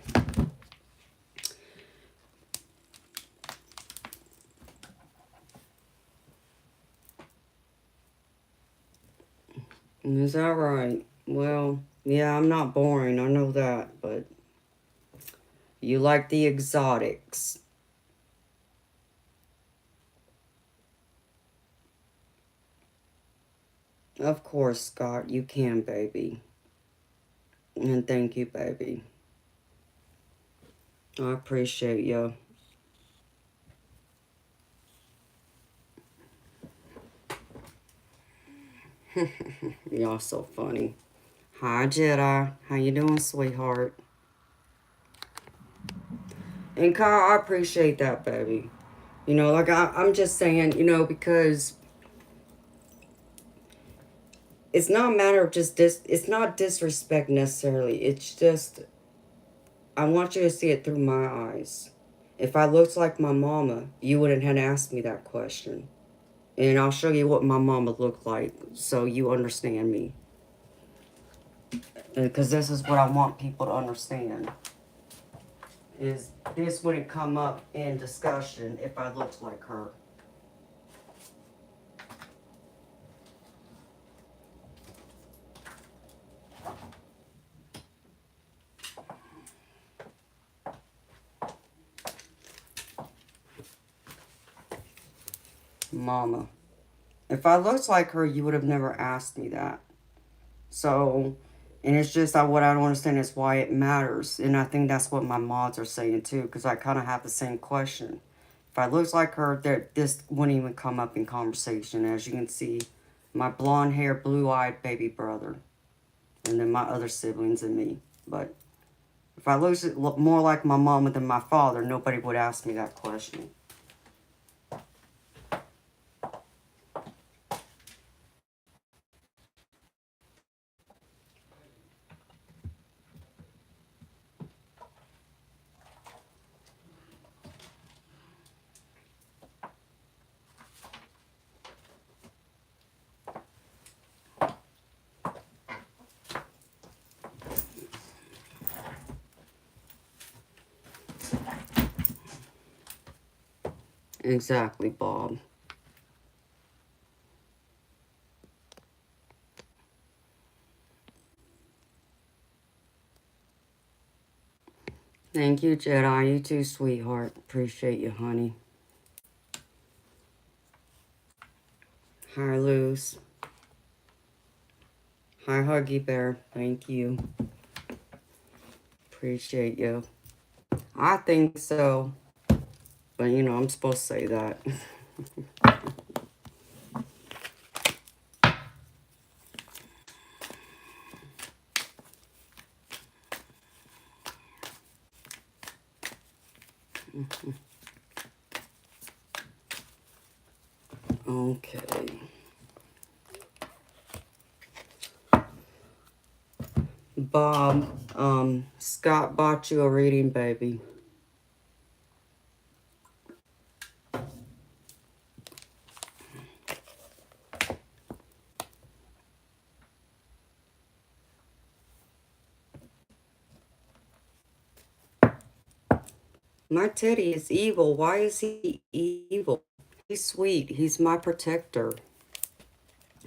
is that right? Well, yeah, I'm not boring, I know that, but you like the exotics. Of course, Scott, you can, baby. And thank you, baby. I appreciate you. Y'all so funny. Hi, Jedi. How you doing, sweetheart? And Kyle, I appreciate that, baby. Like I'm just saying, because it's not a matter of just it's not disrespect necessarily. It's just, I want you to see it through my eyes. If I looked like my mama, you wouldn't have asked me that question. And I'll show you what my mama looked like so you understand me. Because this is what I want people to understand. Is this wouldn't come up in discussion if I looked like her. Mama. If I looked like her, you would have never asked me that. So, and it's just what I don't understand is why it matters. And I think that's what my mods are saying too, because I kind of have the same question. If I looked like her, this wouldn't even come up in conversation. As you can see, my blonde hair, blue-eyed baby brother. And then my other siblings and me. But if I look more like my mama than my father, nobody would ask me that question. Exactly, Bob. Thank you, Jedi. You too, sweetheart. Appreciate you, honey. Hi, Luz. Hi, Huggy Bear. Thank you. Appreciate you. I think so. But, you know, I'm supposed to say that. Okay. Bob, Scott bought you a reading, baby. My Teddy is evil. Why is he evil? He's sweet. He's my protector.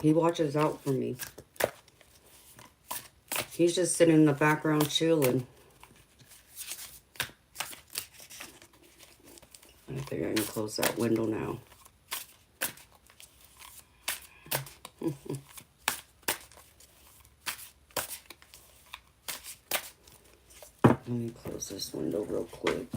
He watches out for me. He's just sitting in the background chilling. I think I can close that window now. Let me close this window real quick.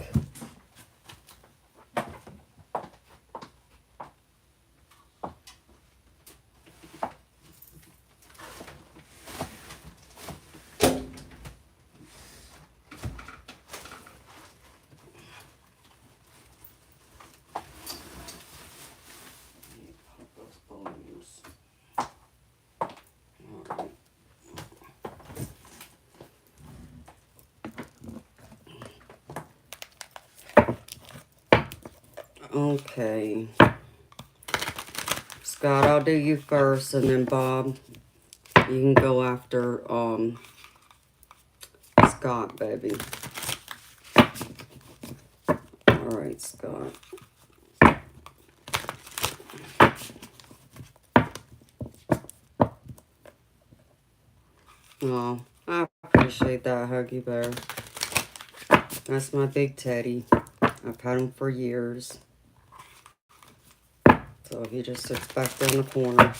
Okay. Scott, I'll do you first, and then Bob, you can go after Scott, baby. Alright, Scott. Oh, I appreciate that, Huggy Bear. That's my big Teddy. I've had him for years. So he just sits back there in the corner.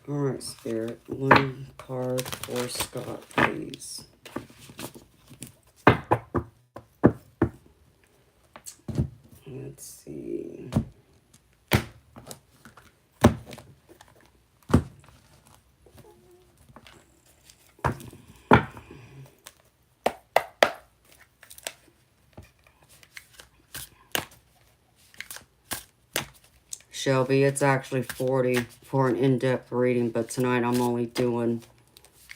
Alright, Spirit. One card for Scott, please. Let's see. Shelby, it's actually $40 for an in-depth reading, but tonight I'm only doing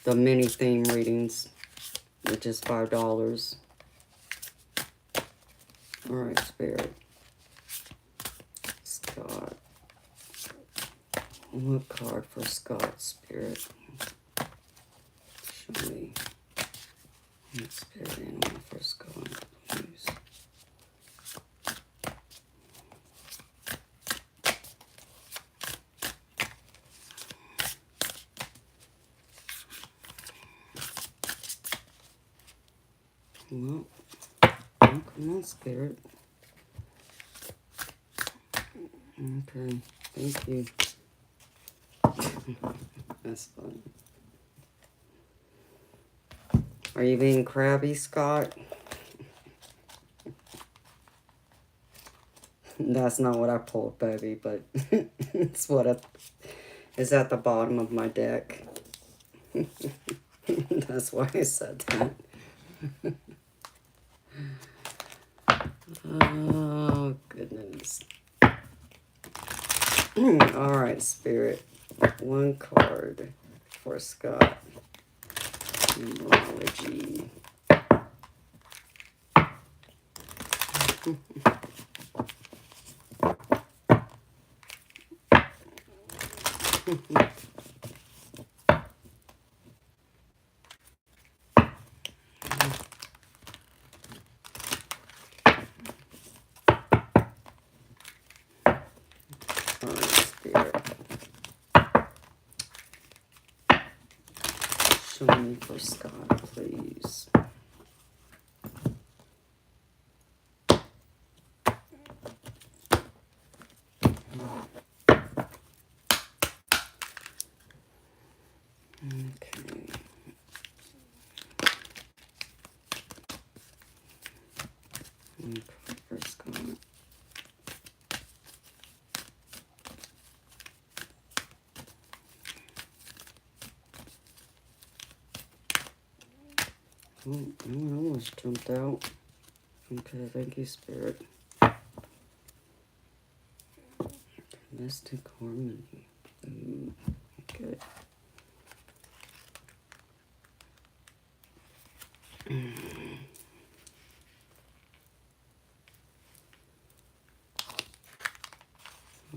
the mini theme readings, which is $5. Alright, Spirit. Scott. What card for Scott, Spirit? Show me. What spirit animal for Scott, please? Well, come on, Spirit. Okay, thank you. That's funny. Are you being crabby, Scott? That's not what I pulled, baby, but it's what is at the bottom of my deck. That's why I said that. Oh, goodness. All right, Spirit. One card for Scott. Numerology. Show me for Scott, please. Okay, for Scott. Oh, I almost jumped out. Okay, thank you, Spirit. Domestic harmony. Ooh, okay. I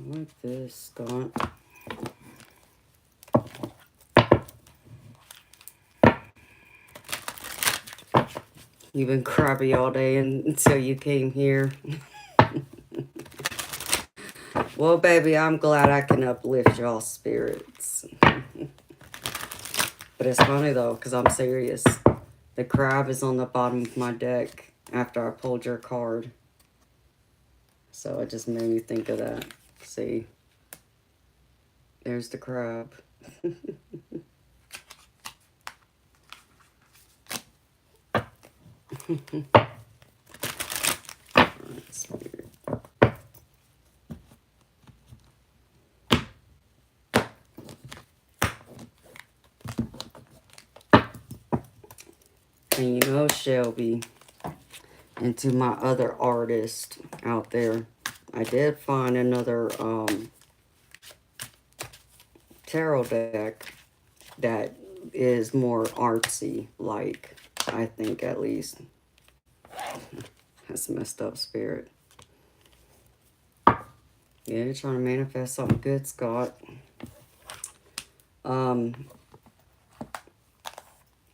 like this, Scott. You've been crabby all day until you came here. Well, baby, I'm glad I can uplift y'all's spirits. But it's funny, though, because I'm serious. The crab is on the bottom of my deck after I pulled your card. So it just made me think of that. See? There's the crab. That's weird. And you know, Shelby, and to my other artist out there, I did find another tarot deck that is more artsy, like, I think at least. That's messed up, Spirit. Yeah, you're trying to manifest something good, Scott.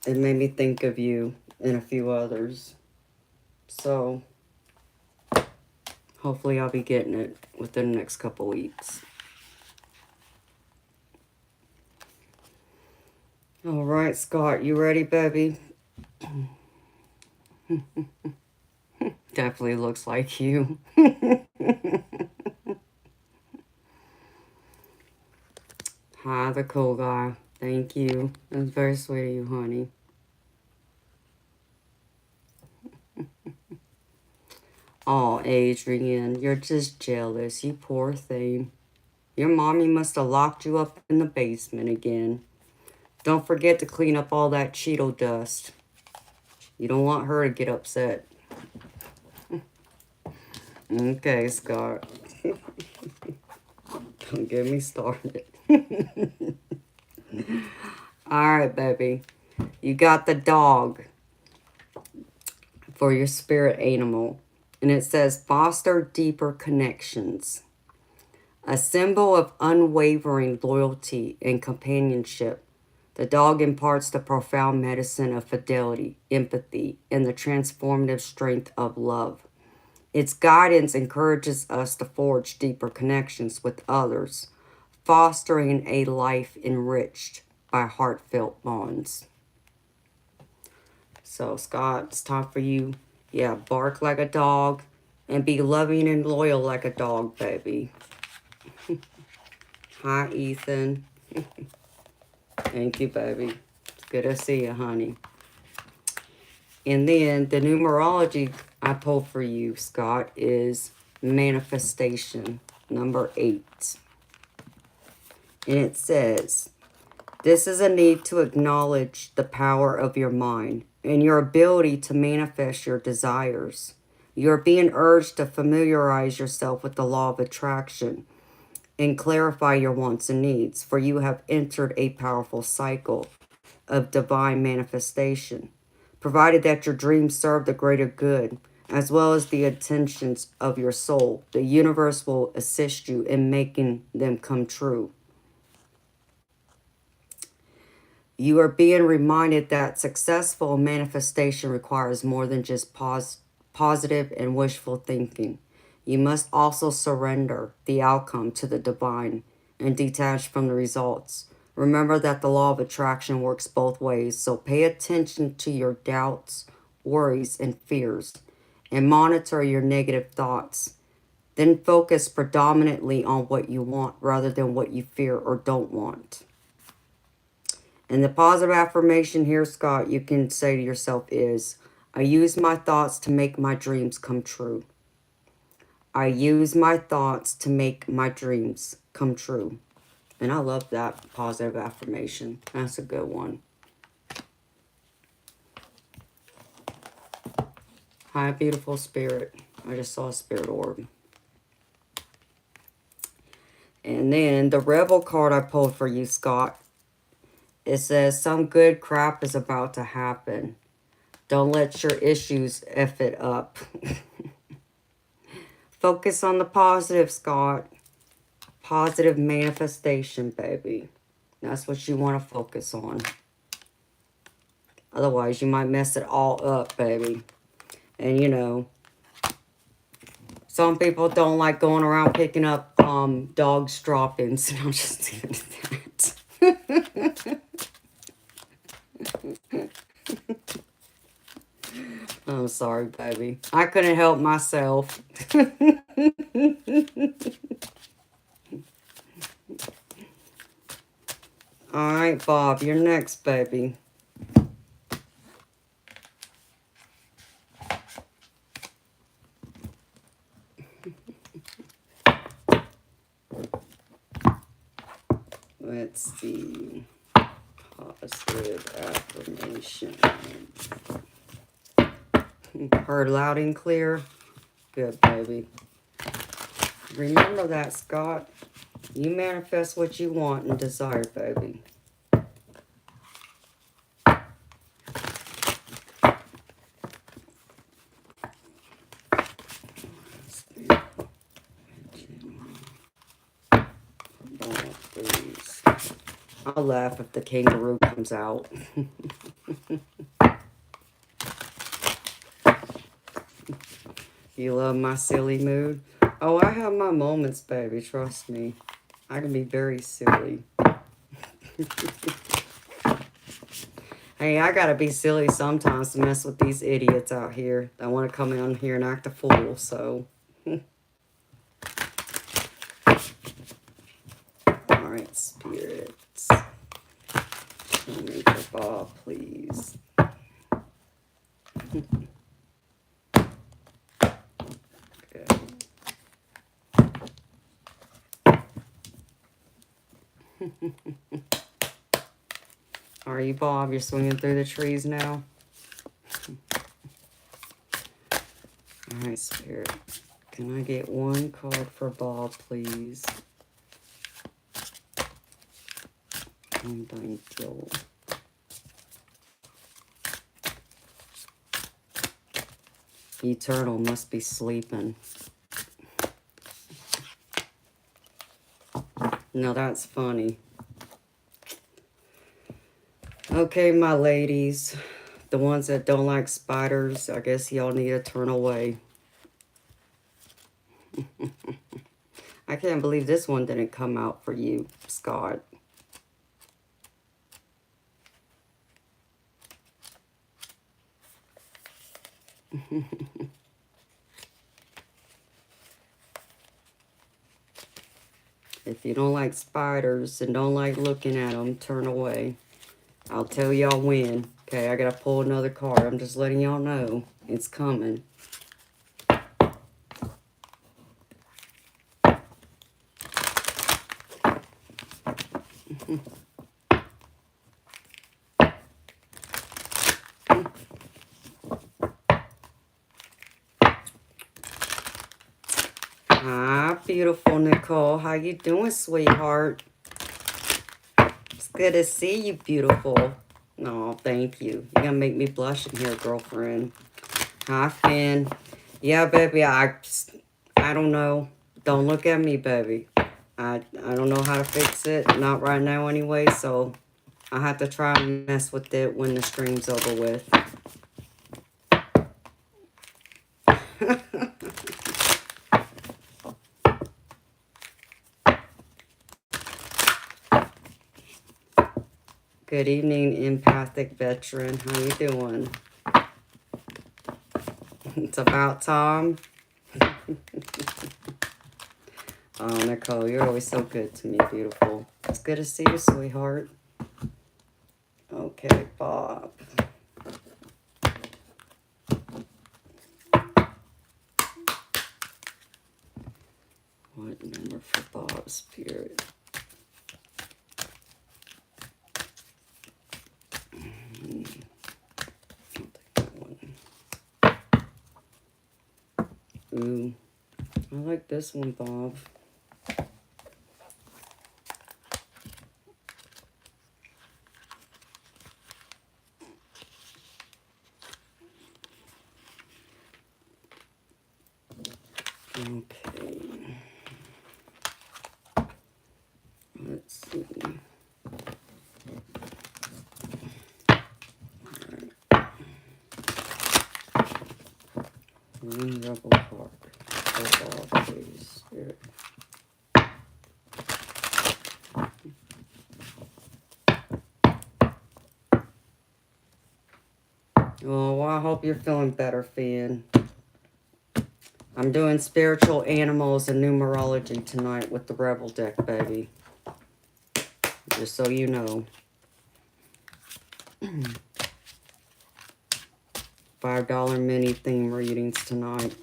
It made me think of you and a few others. So, hopefully I'll be getting it within the next couple weeks. All right, Scott, you ready, baby? Definitely looks like you. Hi, the cool guy. Thank you. That's very sweet of you, honey. Oh, Adrian, you're just jealous. You poor thing. Your mommy must have locked you up in the basement again. Don't forget to clean up all that Cheeto dust. You don't want her to get upset. Okay, Scott. Don't get me started. Alright, baby. You got the dog for your spirit animal. And it says, foster deeper connections. A symbol of unwavering loyalty and companionship. The dog imparts the profound medicine of fidelity, empathy, and the transformative strength of love. Its guidance encourages us to forge deeper connections with others, fostering a life enriched by heartfelt bonds. So, Scott, it's time for you. Yeah, bark like a dog and be loving and loyal like a dog, baby. Hi, Ethan. Thank you, baby. It's good to see you, honey. And then the numerology I pulled for you, Scott, is manifestation, number 8. And it says, this is a need to acknowledge the power of your mind and your ability to manifest your desires. You're being urged to familiarize yourself with the law of attraction and clarify your wants and needs, for you have entered a powerful cycle of divine manifestation. Provided that your dreams serve the greater good, as well as the intentions of your soul, the universe will assist you in making them come true. You are being reminded that successful manifestation requires more than just positive and wishful thinking. You must also surrender the outcome to the divine and detach from the results. Remember that the law of attraction works both ways, so pay attention to your doubts, worries, and fears, and monitor your negative thoughts. Then focus predominantly on what you want rather than what you fear or don't want. And the positive affirmation here, Scott, you can say to yourself is, I use my thoughts to make my dreams come true. I use my thoughts to make my dreams come true. And I love that positive affirmation. That's a good one. Hi, beautiful spirit. I just saw a spirit orb. And then the Rebel card I pulled for you, Scott. It says, some good crap is about to happen. Don't let your issues F it up. Focus on the positive, Scott. Positive manifestation, baby. That's what you want to focus on. Otherwise, you might mess it all up, baby. And, you know, some people don't like going around picking up dog's droppings. And I'm just doing that. I'm sorry, baby. I couldn't help myself. All right, Bob, you're next, baby. Let's see. Positive affirmation. Heard loud and clear. Good, baby. Remember that, Scott. You manifest what you want and desire, baby. I'll laugh if the kangaroo comes out. You love my silly mood? Oh, I have my moments, baby. Trust me. I can be very silly. Hey, I gotta be silly sometimes to mess with these idiots out here that want to come in here and act a fool, so. Alright, spirits. Show me for Bob, please. Good. Are you, Bob? You're swinging through the trees now? Alright, Spirit. Can I get one card for Bob, please? And thank you. Eternal must be sleeping. No, that's funny. Okay, my ladies. The ones that don't like spiders, I guess y'all need to turn away. I can't believe this one didn't come out for you, Scott. If you don't like spiders and don't like looking at them, turn away. I'll tell y'all when. Okay, I gotta pull another card. I'm just letting y'all know it's coming. Hi, beautiful Nicole. How you doing, sweetheart? It's good to see you, beautiful. No, thank you. You're gonna make me blush in here, girlfriend. Hi, Finn. Yeah, baby, I don't know. Don't look at me, baby. I don't know how to fix it. Not right now anyway, so I have to try and mess with it when the stream's over with. Good evening, empathic veteran. How you doing? It's about time. Oh, Nicole, you're always so good to me, beautiful. It's good to see you, sweetheart. Okay, Bob. Number for Bob Spirit. I'll take that one. Ooh, I like this one, Bob. Okay. Let's see. One rebel card. For Bob, please, Spirit. Oh, well, I hope you're feeling better, Finn. I'm doing spiritual animals and numerology tonight with the Rebel deck, baby. Just so you know. $5 mini theme readings tonight.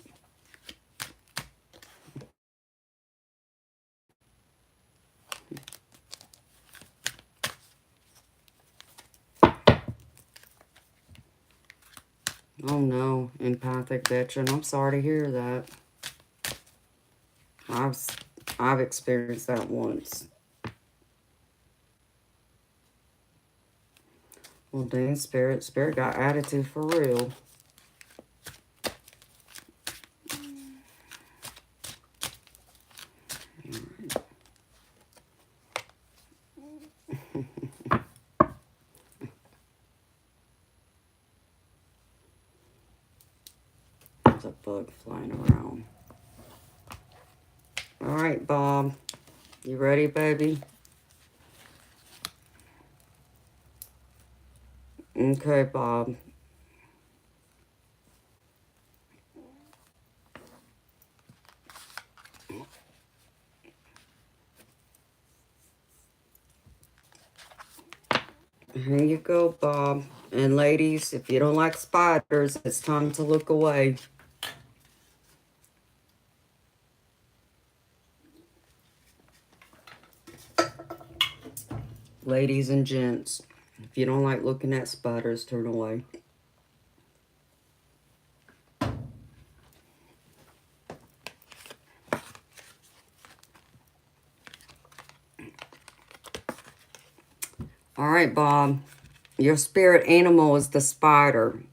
Oh no, empathic veteran. I'm sorry to hear that. I've experienced that once. Well, dang, Spirit got attitude for real. There's a bug flying around. All right, Bob. You ready, baby? Okay, Bob. Here you go, Bob. And ladies, if you don't like spiders, it's time to look away. Ladies and gents, if you don't like looking at spiders, turn away. All right, Bob. Your spirit animal is the spider.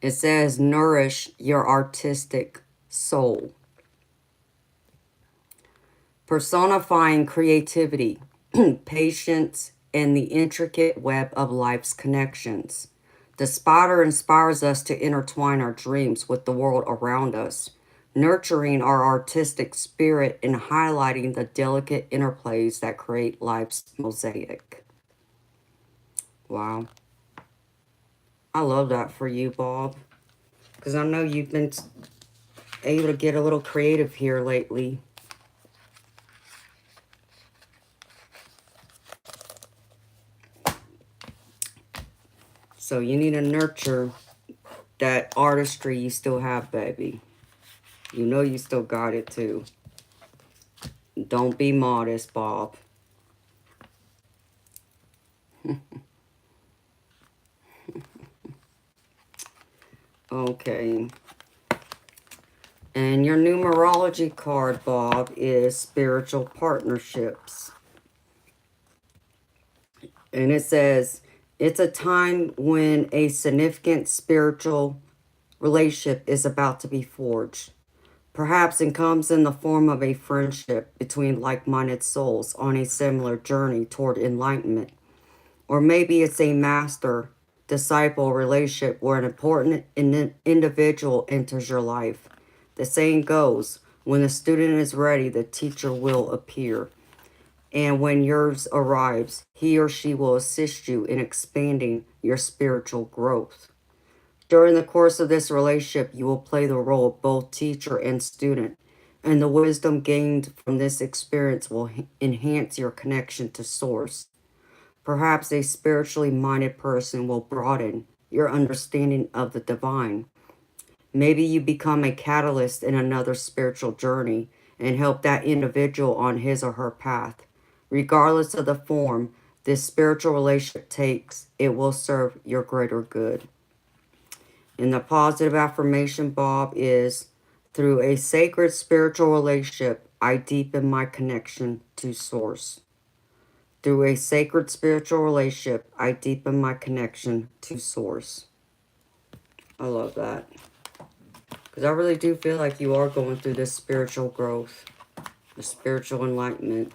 It says, nourish your artistic soul. Personifying creativity, patience, and the intricate web of life's connections. The spider inspires us to intertwine our dreams with the world around us, nurturing our artistic spirit and highlighting the delicate interplays that create life's mosaic. Wow. I love that for you, Bob. Because I know you've been able to get a little creative here lately. So you need to nurture that artistry you still have, baby. You know you still got it too. Don't be modest, Bob. Okay. And your numerology card, Bob, is spiritual partnerships. And it says, it's a time when a significant spiritual relationship is about to be forged. Perhaps it comes in the form of a friendship between like-minded souls on a similar journey toward enlightenment. Or maybe it's a master-disciple relationship where an important individual enters your life. The saying goes, when the student is ready, the teacher will appear. And when yours arrives, he or she will assist you in expanding your spiritual growth. During the course of this relationship, you will play the role of both teacher and student, and the wisdom gained from this experience will enhance your connection to Source. Perhaps a spiritually minded person will broaden your understanding of the divine, Maybe you become a catalyst in another spiritual journey and help that individual on his or her path. Regardless of the form this spiritual relationship takes, it will serve your greater good. And the positive affirmation, Bob, is through a sacred spiritual relationship, I deepen my connection to Source. Through a sacred spiritual relationship, I deepen my connection to Source. I love that. Because I really do feel like you are going through this spiritual growth, the spiritual enlightenment.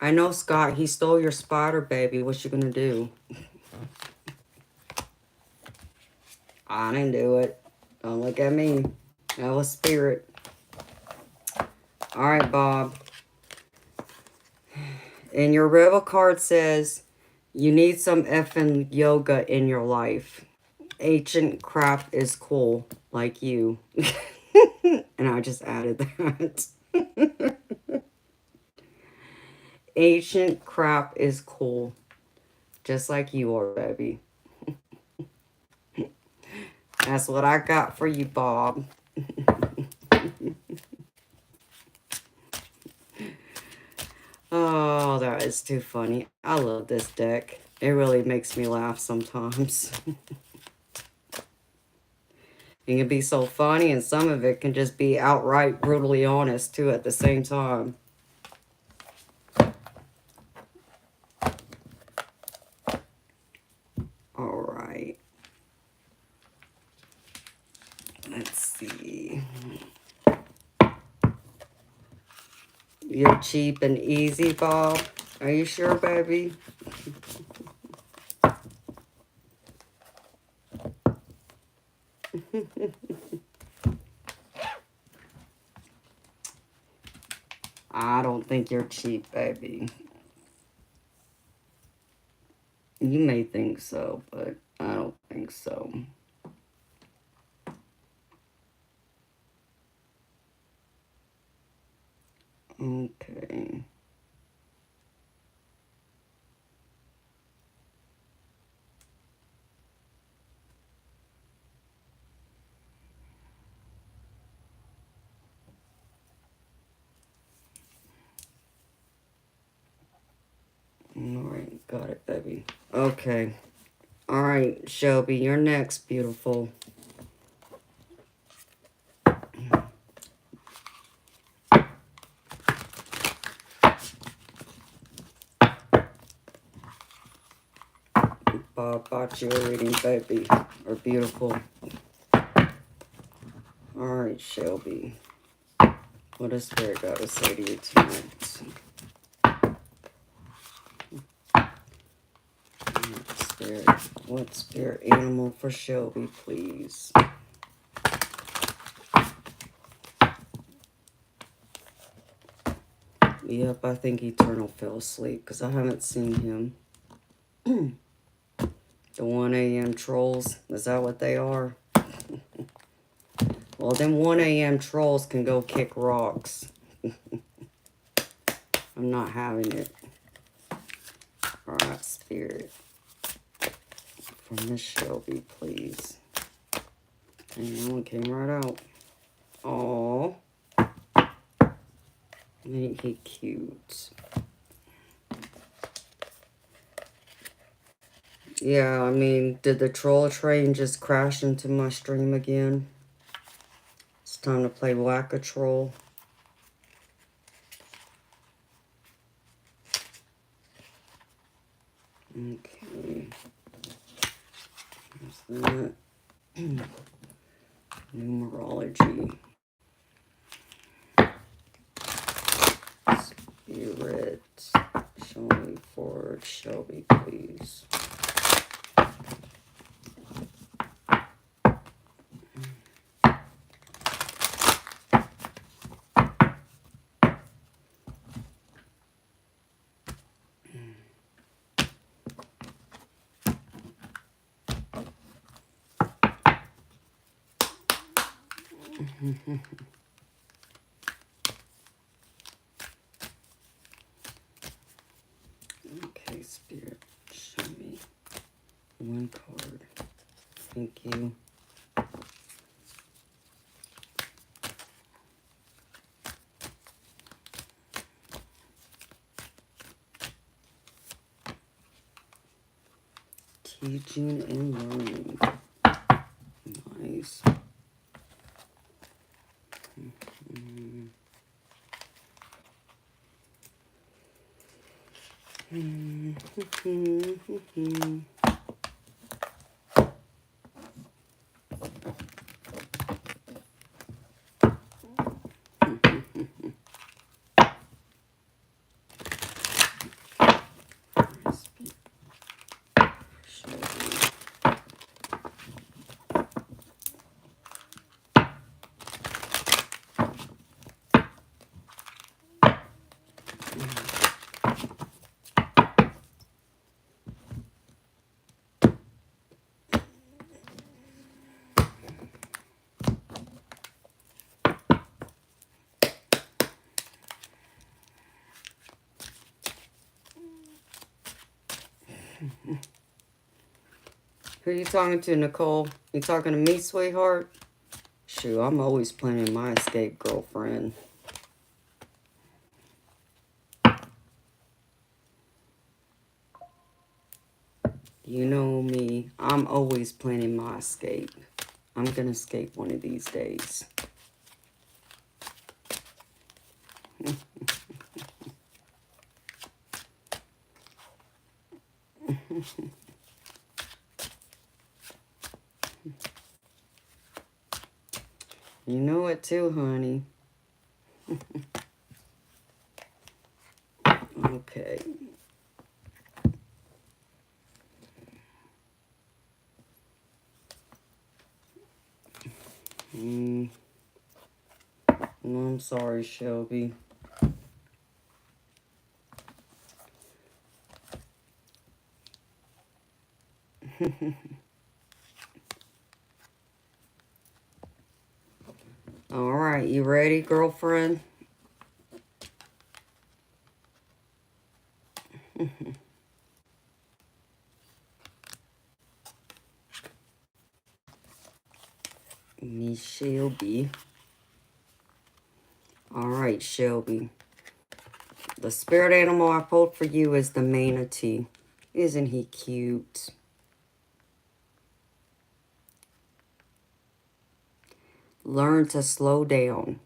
I know, Scott, he stole your spider, baby. What you gonna do? I didn't do it. Don't look at me. That was spirit. All right, Bob. And your Rebel card says, you need some effing yoga in your life. Ancient crap is cool, like you. And I just added that. Ancient crap is cool, just like you are, baby. That's what I got for you, Bob. Oh, that is too funny. I love this deck. It really makes me laugh sometimes. It can be so funny, and some of it can just be outright brutally honest, too, at the same time. All right. Let's see. You're cheap and easy, Bob. Are you sure, baby? I don't think you're cheap, baby. You may think so, but I don't think so. Okay. Alright, got it, baby. Okay. Alright, Shelby, you're next, beautiful. Bob bought you a reading, baby. Or beautiful. Alright, Shelby. What does Spirit got to say to you tonight? What spirit animal for Shelby, please? Yep, I think Eternal fell asleep because I haven't seen him. The 1 a.m. trolls, is that what they are? Well, them 1 a.m. trolls can go kick rocks. I'm not having it. Alright, Spirit. For Miss Shelby, please. And that one came right out. Aww. Ain't he cute? Yeah, I mean, did the troll train just crash into my stream again? It's time to play Whack-A-Troll. Okay. There's that. Numerology. Spirit. Show me forward, Shelby, please. Okay, Spirit, show me one card. Thank you. Teaching and learning. Nice. Who you talking to, Nicole? You talking to me, sweetheart? Shoot, I'm always planning my escape, girlfriend. You know me. I'm always planning my escape. I'm gonna escape one of these days. You know it too, honey. Okay. I'm sorry, Shelby. All right, you ready, girlfriend? Me, Shelby. All right, Shelby. The spirit animal I pulled for you is the manatee. Isn't he cute? Learn to slow down.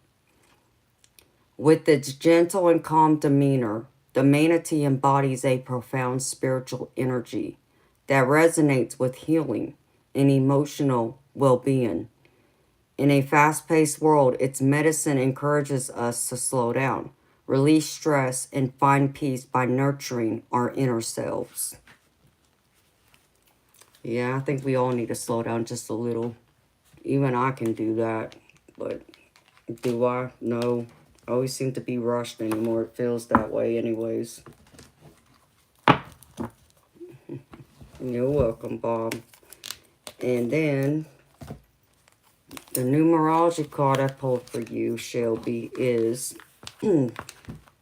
With its gentle and calm demeanor, the manatee embodies a profound spiritual energy that resonates with healing and emotional well-being. In a fast-paced world, its medicine encourages us to slow down, release stress, and find peace by nurturing our inner selves. Yeah, I think we all need to slow down just a little. Even I can do that, but do I? No. I always seem to be rushed anymore. It feels that way anyways. You're welcome, Bob. And then the numerology card I pulled for you, Shelby, is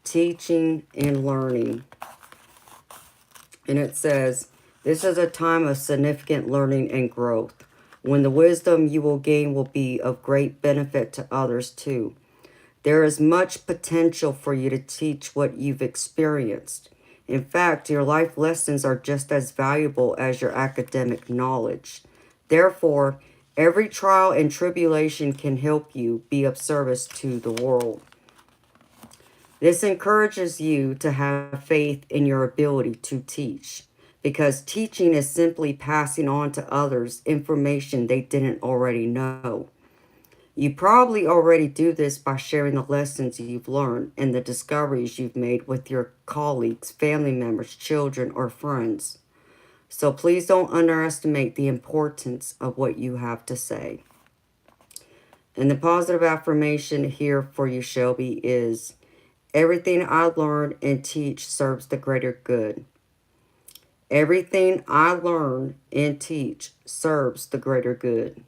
teaching and learning. And it says, this is a time of significant learning and growth, when the wisdom you will gain will be of great benefit to others too. There is much potential for you to teach what you've experienced. In fact, your life lessons are just as valuable as your academic knowledge. Therefore, every trial and tribulation can help you be of service to the world. This encourages you to have faith in your ability to teach, because teaching is simply passing on to others information they didn't already know. You probably already do this by sharing the lessons you've learned and the discoveries you've made with your colleagues, family members, children, or friends. So please don't underestimate the importance of what you have to say. And the positive affirmation here for you, Shelby, is everything I learn and teach serves the greater good. Everything I learn and teach serves the greater good.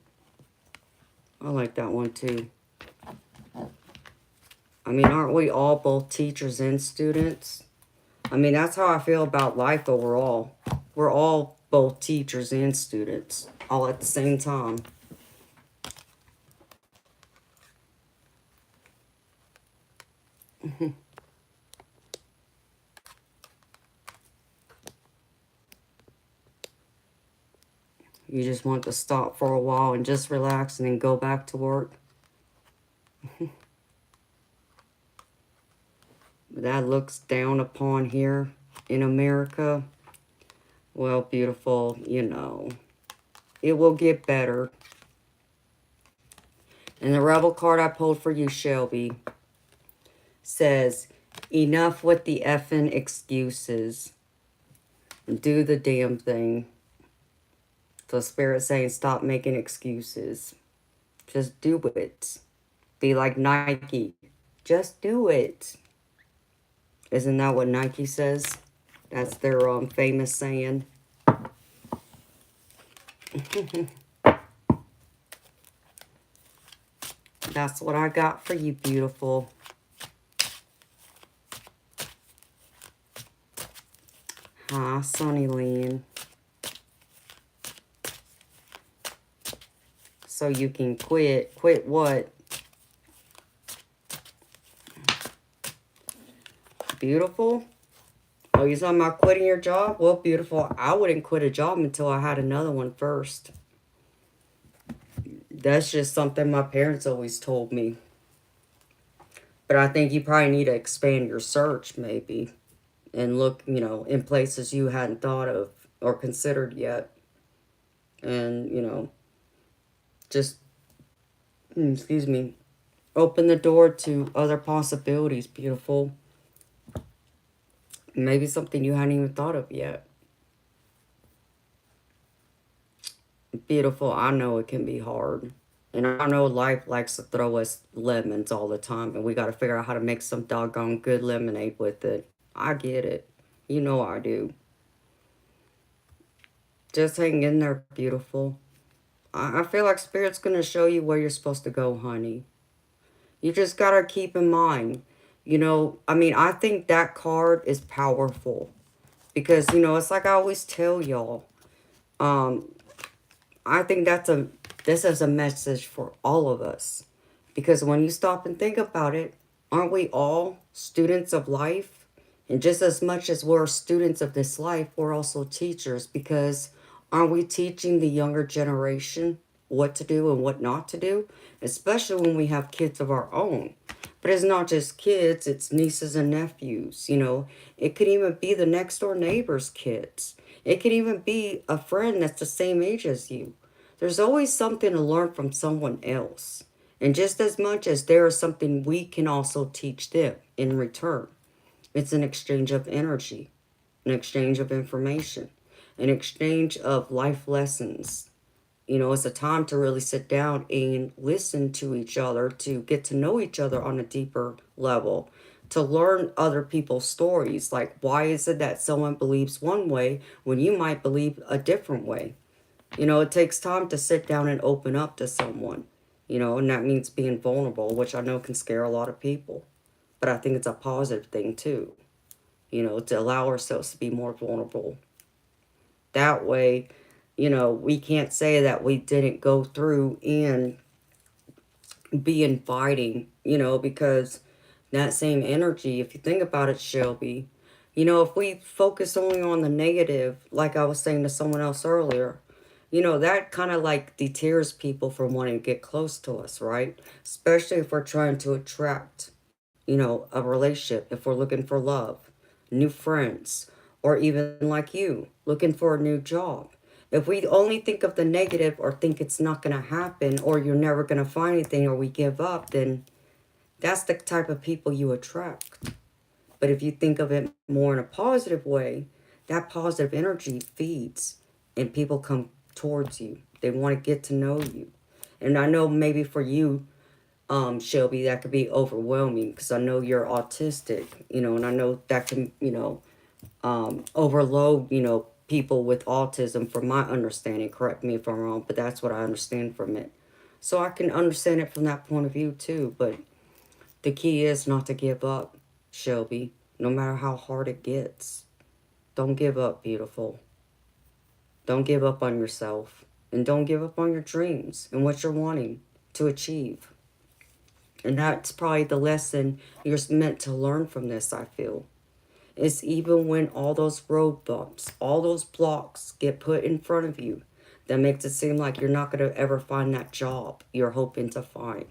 I like that one too. I mean, aren't we all both teachers and students? I mean, that's how I feel about life overall. We're all both teachers and students, all at the same time. You just want to stop for a while and just relax and then go back to work. That looks down upon here in America. Well, beautiful, you know, it will get better. And the Rebel card I pulled for you, Shelby, says, enough with the effing excuses. Do the damn thing. So Spirit saying, stop making excuses. Just do it. Be like Nike. Just do it. Isn't that what Nike says? That's their famous saying. That's what I got for you, beautiful. Hi, Sunnyland. So you can quit. Quit what? Beautiful. Oh, you're talking about quitting your job? Well, beautiful. I wouldn't quit a job until I had another one first. That's just something my parents always told me. But I think you probably need to expand your search, maybe. And look, you know, in places you hadn't thought of or considered yet. And, you know, just, excuse me, open the door to other possibilities, beautiful. Maybe something you hadn't even thought of yet. Beautiful. I know it can be hard. And I know life likes to throw us lemons all the time. And we got to figure out how to make some doggone good lemonade with it. I get it. You know I do. Just hang in there, beautiful. I feel like Spirit's going to show you where you're supposed to go, honey. You just got to keep in mind. You know, I mean, I think that card is powerful. Because, you know, it's like I always tell y'all. I think this is a message for all of us. Because when you stop and think about it, aren't we all students of life? And just as much as we're students of this life, we're also teachers. Because aren't we teaching the younger generation what to do and what not to do? Especially when we have kids of our own. But it's not just kids, it's nieces and nephews, you know. It could even be the next door neighbor's kids. It could even be a friend that's the same age as you. There's always something to learn from someone else. And just as much as there is something we can also teach them in return. It's an exchange of energy, an exchange of information, an exchange of life lessons. You know, it's a time to really sit down and listen to each other, to get to know each other on a deeper level, to learn other people's stories. Like, why is it that someone believes one way when you might believe a different way? You know, it takes time to sit down and open up to someone, you know, and that means being vulnerable, which I know can scare a lot of people. But I think it's a positive thing too, you know, to allow ourselves to be more vulnerable. That way, you know, we can't say that we didn't go through and be inviting, you know, because that same energy, if you think about it, Shelby, you know, if we focus only on the negative, like I was saying to someone else earlier, you know, that kind of like deters people from wanting to get close to us, right? Especially if we're trying to attract, you know, a relationship, if we're looking for love, new friends, or even like you, looking for a new job. If we only think of the negative or think it's not going to happen or you're never going to find anything or we give up, then that's the type of people you attract. But if you think of it more in a positive way, that positive energy feeds and people come towards you. They want to get to know you. And I know maybe for you, Shelby, that could be overwhelming because I know you're autistic, you know, and I know that can, you know, overload, you know, people with autism from my understanding. Correct me if I'm wrong, but that's what I understand from it. So I can understand it from that point of view too. But the key is not to give up, Shelby, no matter how hard it gets. Don't give up, beautiful. Don't give up on yourself. And don't give up on your dreams and what you're wanting to achieve. And that's probably the lesson you're meant to learn from this, I feel. Is even when all those road bumps, all those blocks get put in front of you, that makes it seem like you're not going to ever find that job you're hoping to find.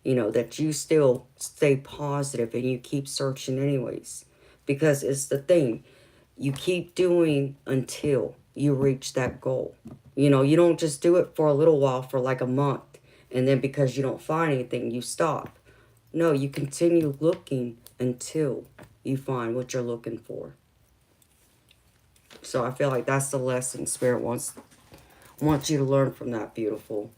You know, that you still stay positive and you keep searching anyways. Because it's the thing, you keep doing until you reach that goal. You know, you don't just do it for a little while, for like a month, and then because you don't find anything, you stop. No, you continue looking until you find what you're looking for. So I feel like that's the lesson Spirit wants you to learn from that, beautiful.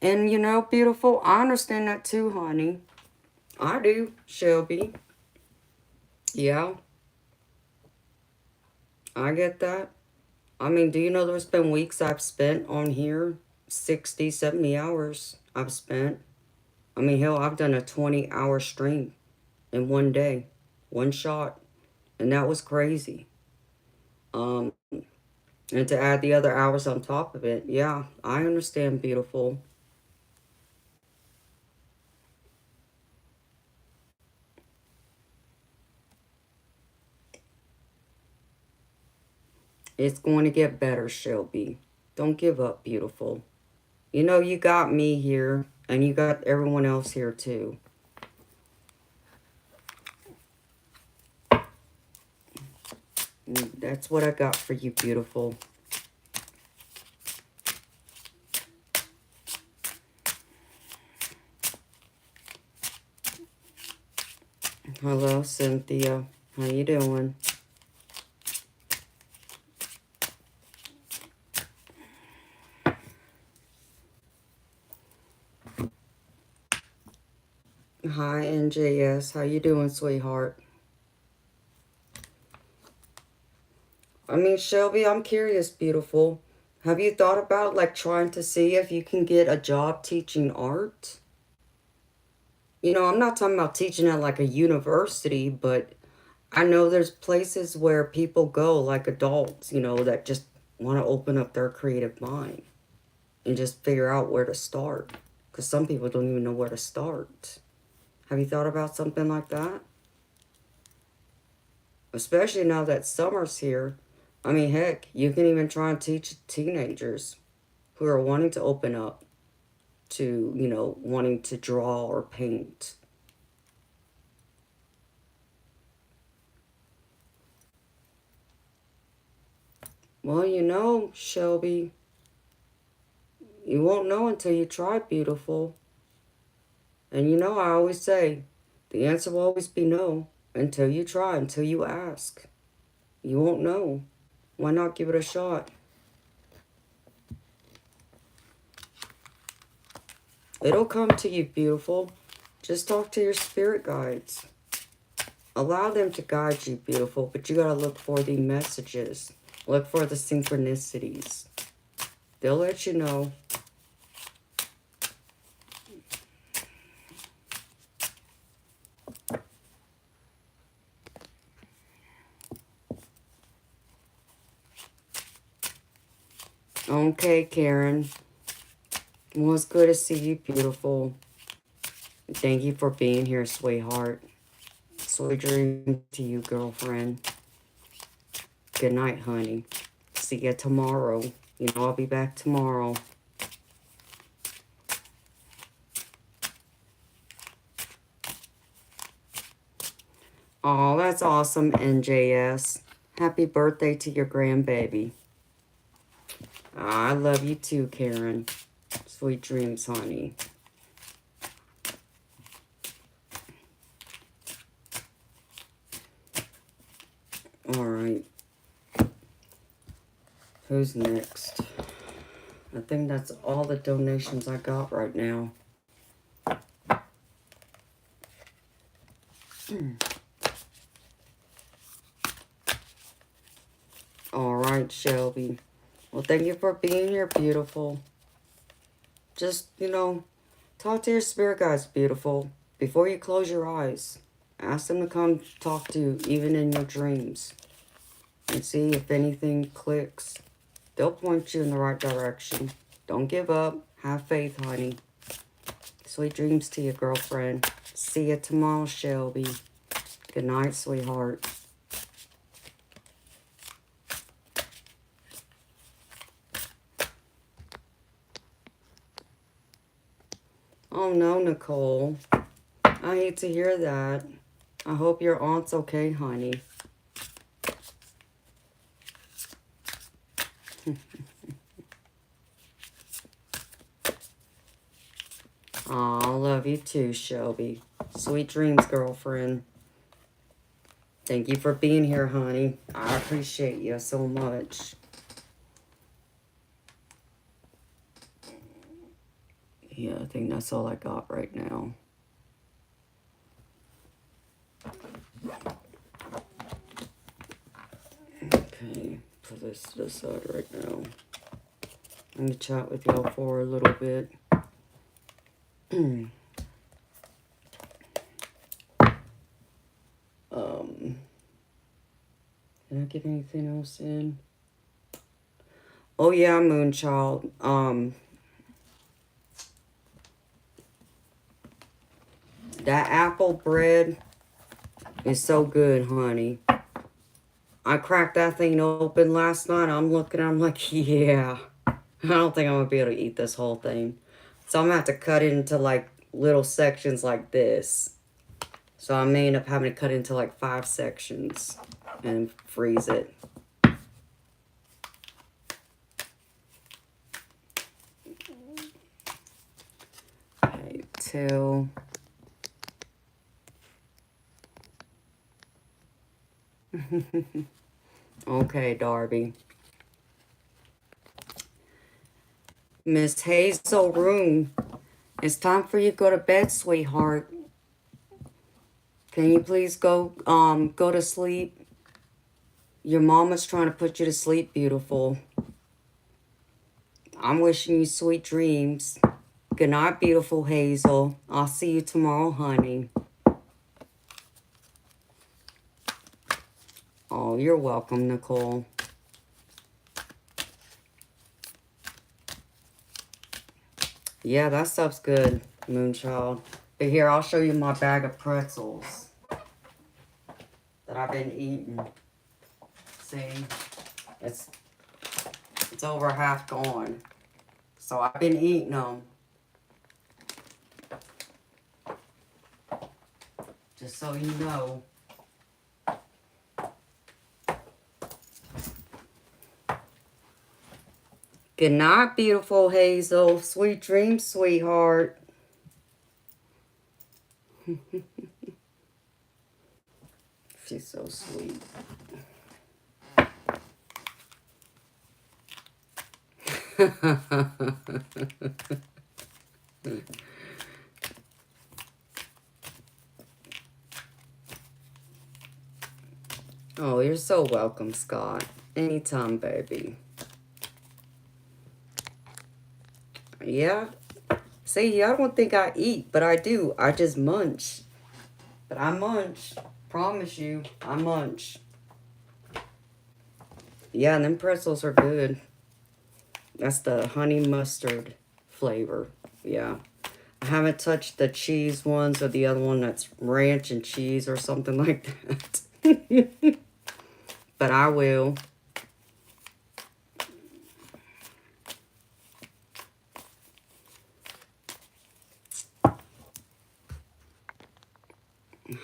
And you know, beautiful, I understand that too, honey. I do, Shelby. Yeah, I get that. I mean, do you know there's been weeks I've spent on here? 60, 70 hours I've spent. I mean, hell, I've done a 20-hour stream in one day. One shot. And that was crazy. Um, and to add the other hours on top of it, yeah, I understand, beautiful. It's going to get better, Shelby. Don't give up, beautiful. You know, you got me here, and you got everyone else here, too. That's what I got for you, beautiful. Hello, Cynthia. How you doing? Hi, NJS. How you doing, sweetheart? I mean, Shelby, I'm curious, beautiful. Have you thought about, like, trying to see if you can get a job teaching art? You know, I'm not talking about teaching at, like, a university, but I know there's places where people go, like adults, you know, that just want to open up their creative mind and just figure out where to start. Because some people don't even know where to start. Have you thought about something like that? Especially now that summer's here. I mean, heck, you can even try and teach teenagers who are wanting to open up to, you know, wanting to draw or paint. Well, you know, Shelby, you won't know until you try, beautiful. And you know, I always say, the answer will always be no until you try, until you ask. You won't know. Why not give it a shot? It'll come to you, beautiful. Just talk to your spirit guides. Allow them to guide you, beautiful, but you gotta look for the messages. Look for the synchronicities. They'll let you know. Okay, Karen. Well, it's good to see you, beautiful. Thank you for being here, sweetheart. Sweet dreams to you, girlfriend. Good night, honey. See you tomorrow. You know I'll be back tomorrow. Oh, that's awesome, NJS. Happy birthday to your grandbaby. I love you too, Karen. Sweet dreams, honey. Alright. Who's next? I think that's all the donations I got right now. Alright, Shelby. Well, thank you for being here, beautiful. Just, you know, talk to your spirit guides, beautiful. Before you close your eyes, ask them to come talk to you, even in your dreams. And see if anything clicks. They'll point you in the right direction. Don't give up. Have faith, honey. Sweet dreams to you, girlfriend. See you tomorrow, Shelby. Good night, sweetheart. Oh no, Nicole. I hate to hear that. I hope your aunt's okay, honey. Aw, I love you too, Shelby. Sweet dreams, girlfriend. Thank you for being here, honey. I appreciate you so much. Yeah, I think that's all I got right now. Okay, put this to the side right now. I'm going to chat with y'all for a little bit. Did I get anything else in? Oh yeah, Moonchild. That apple bread is so good, honey. I cracked that thing open last night. I'm looking, I'm like, yeah. I don't think I'm going to be able to eat this whole thing. So I'm going to have to cut it into like little sections like this. So I may end up having to cut it into like 5 sections and freeze it. Okay, till... Okay, Darby. Miss Hazel Room, it's time for you to go to bed, sweetheart. Can you please go to sleep? Your mama's trying to put you to sleep, beautiful. I'm wishing you sweet dreams. Good night, beautiful Hazel. I'll see you tomorrow, honey. Oh, you're welcome, Nicole. Yeah, that stuff's good, Moonchild. But here, I'll show you my bag of pretzels that I've been eating. See? It's over half gone. So I've been eating them. Just so you know. Good night, beautiful Hazel. Sweet dreams, sweetheart. She's so sweet. Oh, you're so welcome, Scott. Anytime, baby. Yeah. See, I don't think I eat, but I do. I just munch. But I munch. Promise you, I munch. Yeah, and them pretzels are good. That's the honey mustard flavor. Yeah. I haven't touched the cheese ones or the other one that's ranch and cheese or something like that. But I will.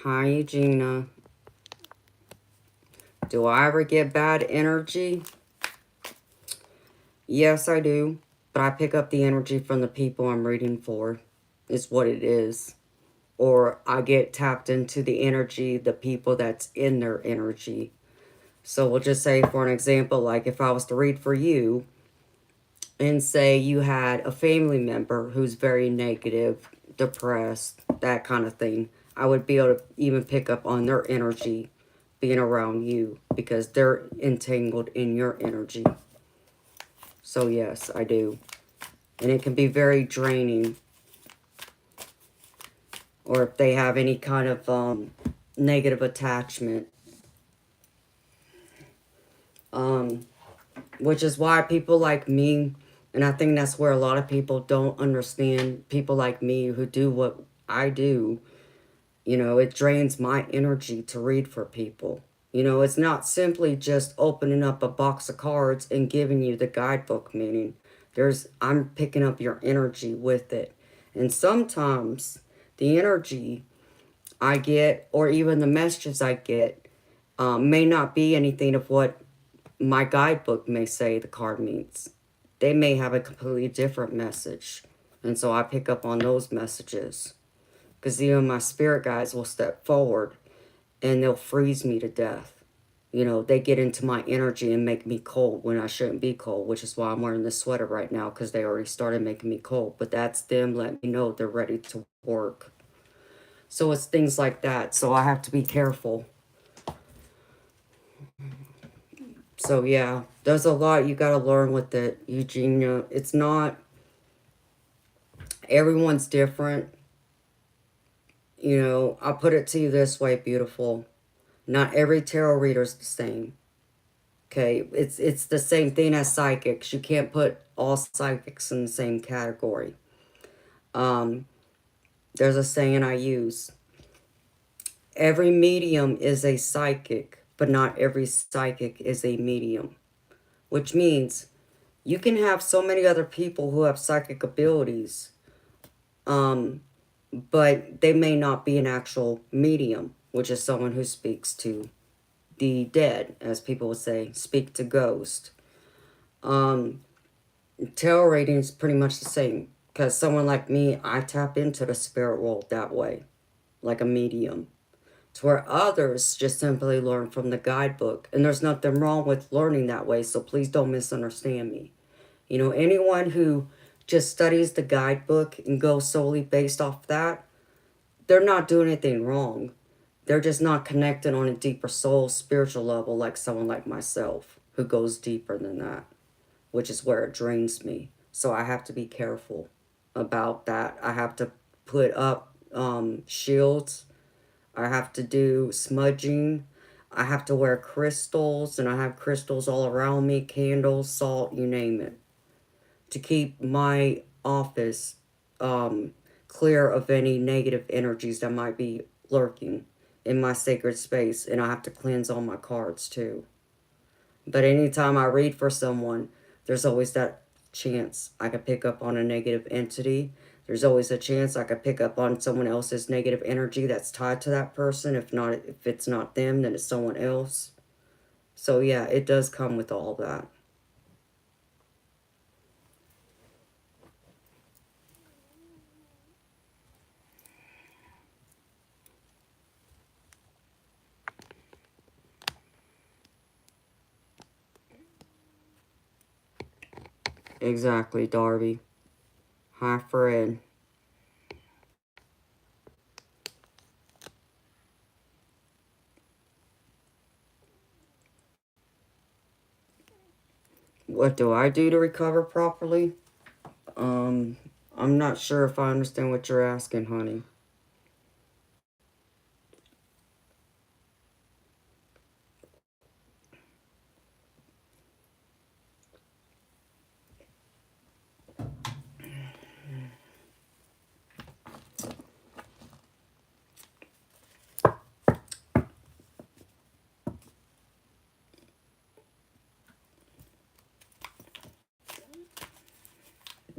Hi, Eugenia. Do I ever get bad energy? Yes, I do. But I pick up the energy from the people I'm reading for. Is what it is. Or I get tapped into the energy, the people that's in their energy. So we'll just say, for an example, like if I was to read for you, and say you had a family member who's very negative, depressed, that kind of thing, I would be able to even pick up on their energy being around you because they're entangled in your energy. So yes, I do. And it can be very draining. Or if they have any kind of negative attachment. Which is why people like me And I think that's where a lot of people don't understand, people like me who do what I do. You know, it drains my energy to read for people. You know, it's not simply just opening up a box of cards and giving you the guidebook meaning. I'm picking up your energy with it. And sometimes the energy I get, or even the messages I get, may not be anything of what my guidebook may say the card means. They may have a completely different message. And so I pick up on those messages. Because even my spirit guides will step forward and they'll freeze me to death. You know, they get into my energy and make me cold when I shouldn't be cold, which is why I'm wearing this sweater right now, because they already started making me cold. But that's them letting me know they're ready to work. So it's things like that. So I have to be careful. So yeah, there's a lot you got to learn with it, Eugenia. It's not, everyone's different. You know, I'll put it to you this way, beautiful. Not every tarot reader's the same. Okay, it's the same thing as psychics. You can't put all psychics in the same category. Um, there's a saying I use. Every medium is a psychic, but not every psychic is a medium. Which means you can have so many other people who have psychic abilities, but they may not be an actual medium, which is someone who speaks to the dead, as people would say, speak to ghosts. Tarot reading is pretty much the same, because someone like me, I tap into the spirit world that way, like a medium. To where others just simply learn from the guidebook. And there's nothing wrong with learning that way, so please don't misunderstand me. You know, anyone who just studies the guidebook and goes solely based off that, they're not doing anything wrong. They're just not connected on a deeper soul, spiritual level like someone like myself who goes deeper than that, which is where it drains me. So I have to be careful about that. I have to put up shields. I have to do smudging. I have to wear crystals, and I have crystals all around me, candles, salt, you name it, to keep my office clear of any negative energies that might be lurking in my sacred space. And I have to cleanse all my cards too. But anytime I read for someone, there's always that chance I could pick up on a negative entity. There's always a chance I could pick up on someone else's negative energy that's tied to that person. If it's not them, then it's someone else. So yeah, it does come with all that. Exactly, Darby. Hi, Fred. What do I do to recover properly? Um, I'm not sure if I understand what you're asking, honey.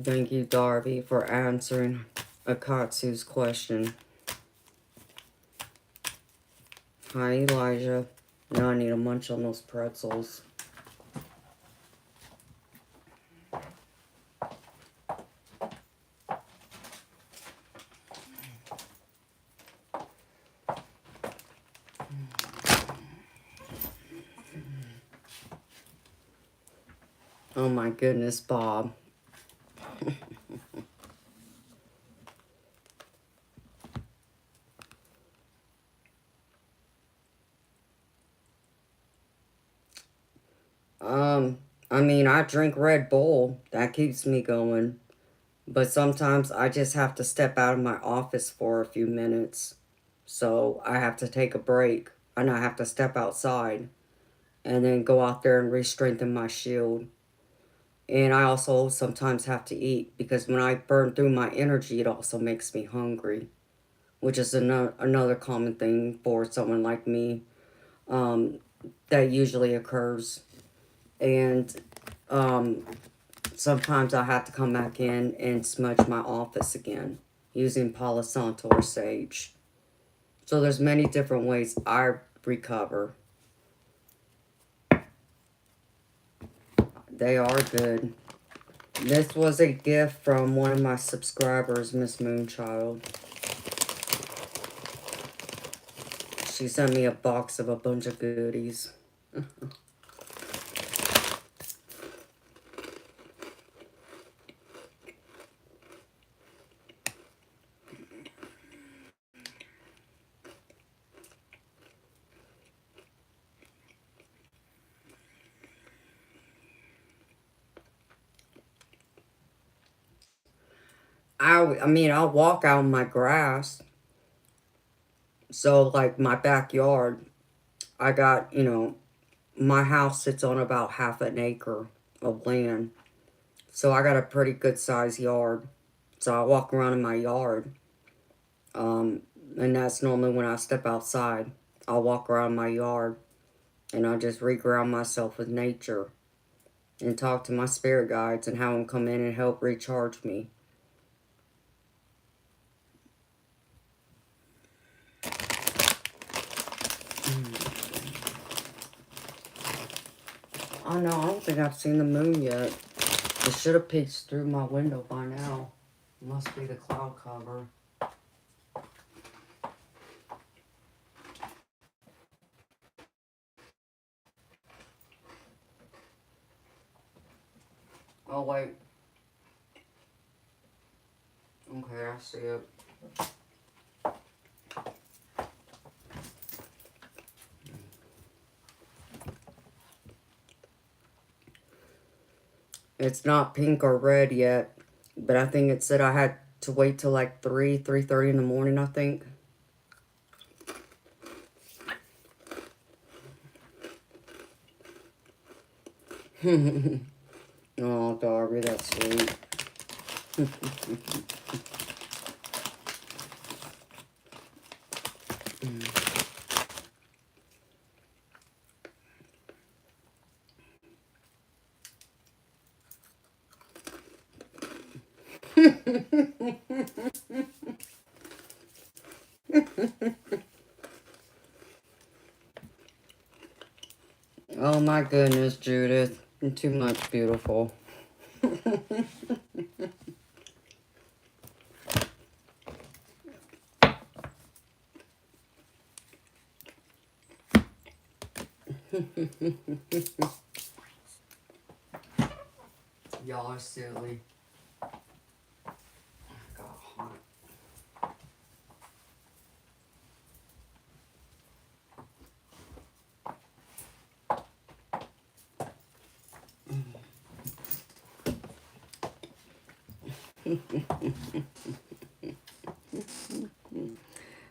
Thank you, Darby, for answering Akatsu's question. Hi, Elijah. Now I need to munch on those pretzels. Oh my goodness, Bob. I mean, I drink Red Bull. That keeps me going. But sometimes I just have to step out of my office for a few minutes. So I have to take a break. And I have to step outside. And then go out there and re-strengthen my shield. And I also sometimes have to eat because when I burn through my energy, it also makes me hungry, which is another common thing for someone like me, that usually occurs. And sometimes I have to come back in and smudge my office again using Palo Santo or sage. So there's many different ways I recover. They are good. This was a gift from one of my subscribers, Miss Moonchild. She sent me a box of a bunch of goodies. I mean, I'll walk out in my grass. So, like, my backyard, I got, my house sits on about half an acre of land. So, I got a pretty good sized yard. So, I walk around in my yard. And that's normally when I step outside. I'll walk around my yard and I'll just reground myself with nature and talk to my spirit guides and have them come in and help recharge me. Oh no, I don't think I've seen the moon yet. It should have peeked through my window by now. It must be the cloud cover. Oh wait. Okay, I see it. It's not pink or red yet, but I think it said I had to wait till like 3:30 in the morning, I think. Oh, Darby, that's sweet. Oh my goodness, Judith. You're too much beautiful. Y'all are silly. Got hot.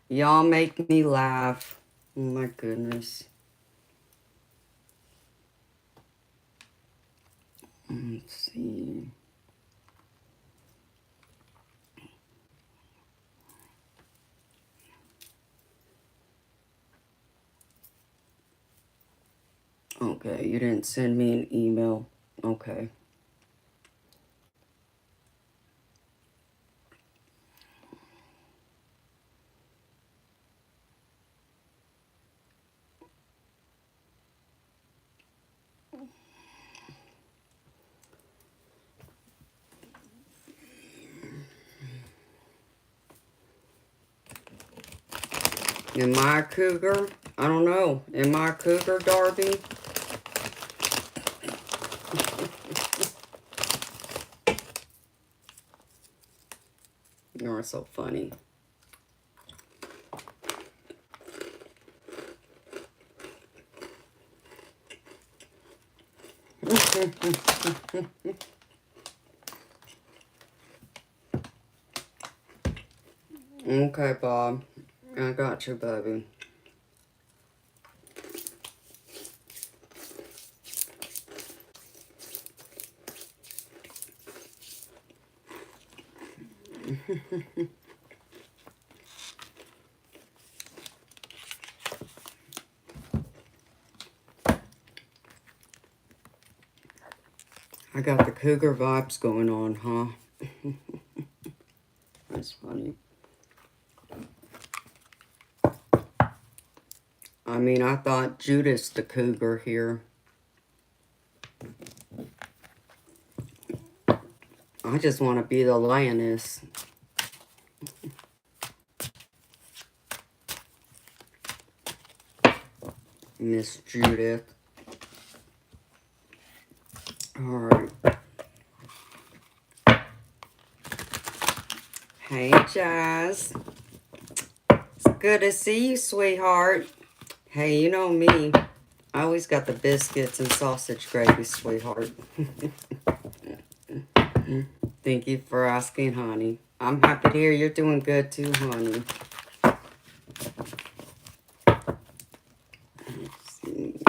Y'all make me laugh. Oh my goodness. Let's see. Okay, you didn't send me an email. Okay. Am I a cougar? I don't know. Am I a cougar, Darby? You're so funny. Okay, Bob. I got you, baby. I got the cougar vibes going on, huh? That's funny. I mean, I thought Judas the cougar here. I just want to be the lioness. Miss Judith. Alright. Hey, Jazz. It's good to see you, sweetheart. Hey, you know me. I always got the biscuits and sausage gravy, sweetheart. Thank you for asking, honey. I'm happy to hear you're doing good too, honey. Let's see.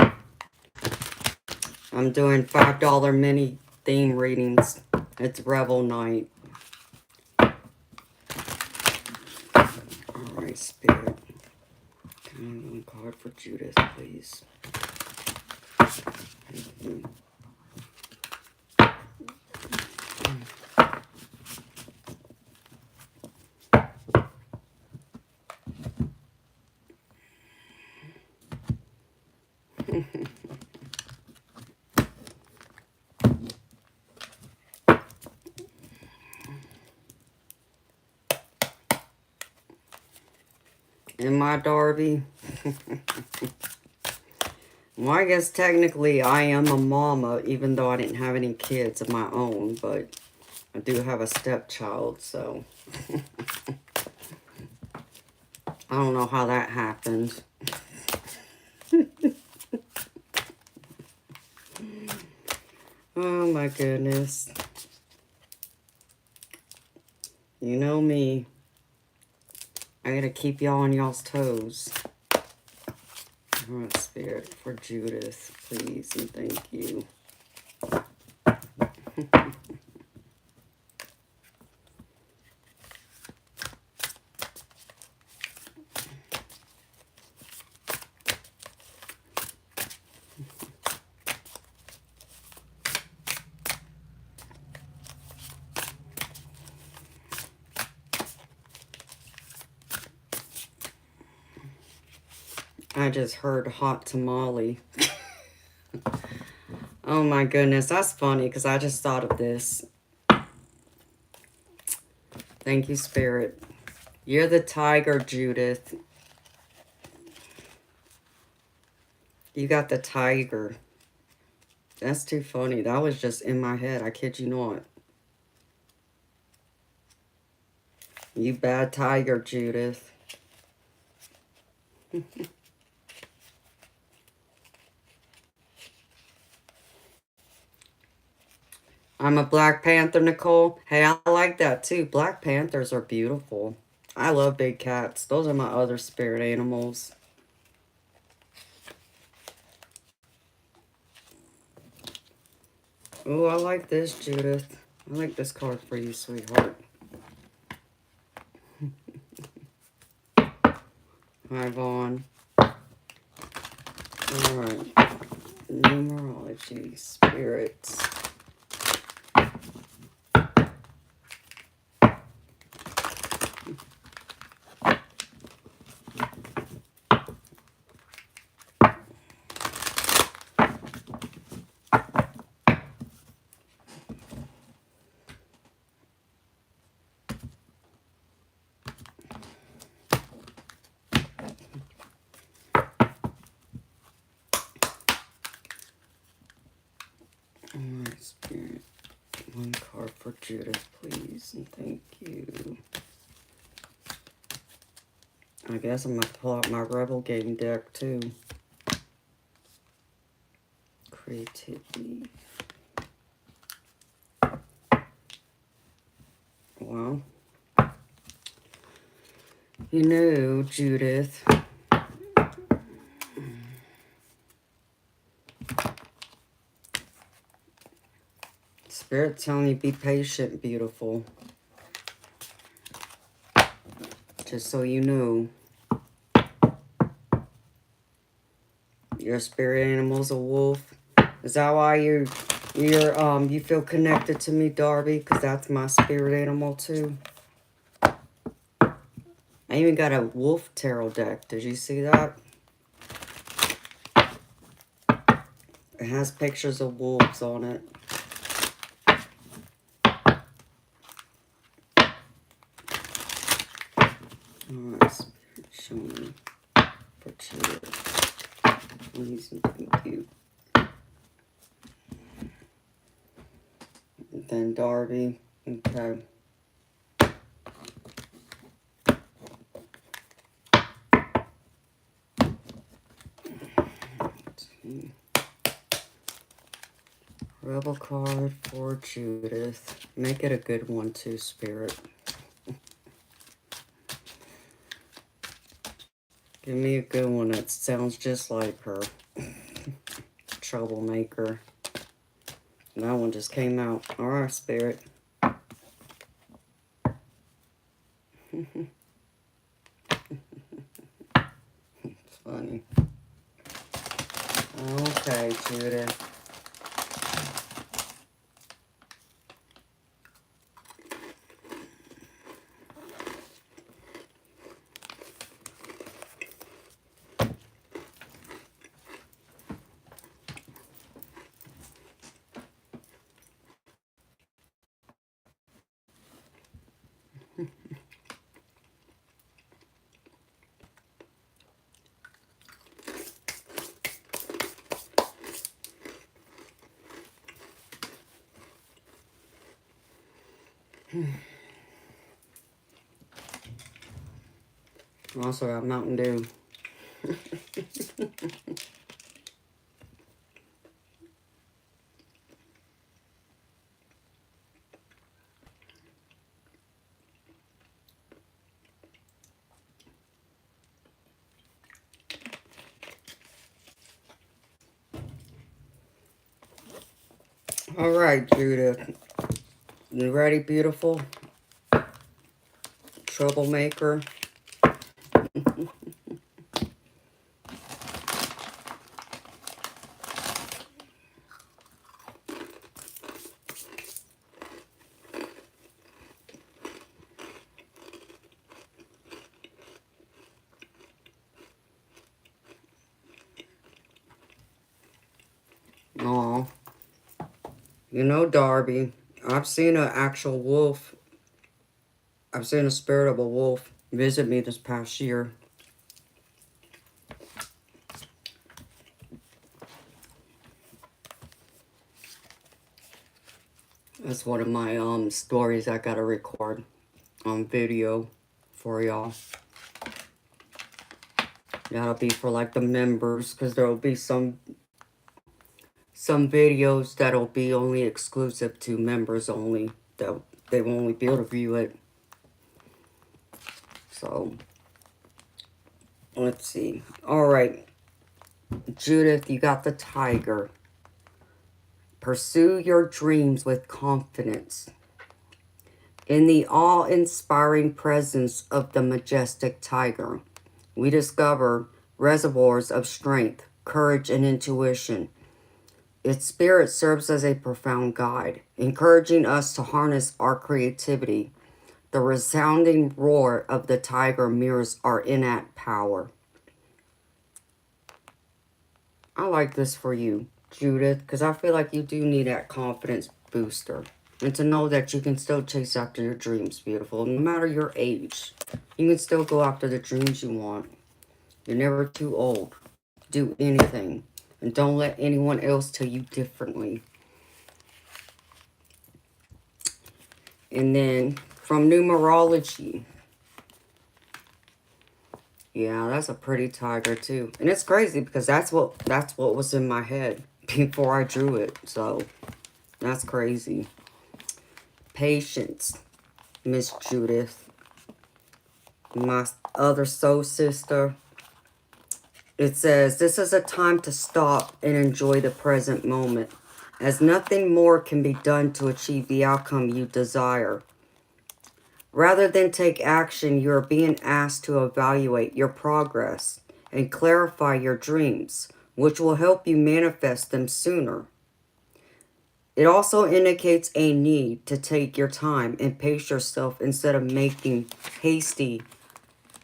I'm doing $5 mini theme readings. It's Revel Night. Alright, Spirit. Can I have one card for Judith, please? Thank you. Am I Darby? Well, I guess technically I am a mama, even though I didn't have any kids of my own, but I do have a stepchild, so I don't know how that happened. Oh my goodness. You know me. I gotta keep y'all on y'all's toes. Alright, Spirit, for Judith, please, and thank you. I just heard hot tamale. Oh my goodness, that's funny because I just thought of this. Thank you, Spirit. You're the tiger, Judith. You got the tiger. That's too funny. That was just in my head. I kid you not. You bad tiger, Judith. I'm a Black Panther, Nicole. Hey, I like that too. Black Panthers are beautiful. I love big cats. Those are my other spirit animals. Oh, I like this, Judith. I like this card for you, sweetheart. Hi, Vaughn. Alright. Numerology, spirits. Alright, Spirit. One card for Judith, please, and thank you. I guess I'm going to pull out my Rebel game deck, too. Creativity. Well, you know, Judith. Spirit telling you be patient, beautiful. Just so you know. Your spirit animal's a wolf. Is that why you feel connected to me, Darby? Because that's my spirit animal too. I even got a wolf tarot deck. Did you see that? It has pictures of wolves on it. Alright, Spirit, show me. Put you. Please and thank you. And then Darby. Okay. Rebel card for Judith. Make it a good one too, Spirit. Give me a good one that sounds just like her. Troublemaker. That one just came out. Alright, Spirit. It's funny. Okay, Judith. Also got Mountain Dew. Alright, Judith. You ready, beautiful? Troublemaker. Aw. You know, Darby, I've seen an actual wolf. I've seen a spirit of a wolf visit me this past year. That's one of my stories I gotta record on video for y'all. That'll be for like the members, because there'll be some videos that'll be only exclusive to members only. They won't only be able to view it. So, let's see. Alright. Judith, you got the tiger. Pursue your dreams with confidence. In the awe-inspiring presence of the majestic tiger, we discover reservoirs of strength, courage, and intuition. Its spirit serves as a profound guide, encouraging us to harness our creativity. The resounding roar of the tiger mirrors our innate power. I like this for you, Judith, because I feel like you do need that confidence booster. And to know that you can still chase after your dreams, beautiful. No matter your age, you can still go after the dreams you want. You're never too old to do anything. And don't let anyone else tell you differently. And then, from numerology. Yeah, that's a pretty tiger too. And it's crazy because that's what was in my head before I drew it. So, that's crazy. Patience, Miss Judith. My other soul sister. It says, this is a time to stop and enjoy the present moment, as nothing more can be done to achieve the outcome you desire. Rather than take action, you are being asked to evaluate your progress and clarify your dreams, which will help you manifest them sooner. It also indicates a need to take your time and pace yourself instead of making hasty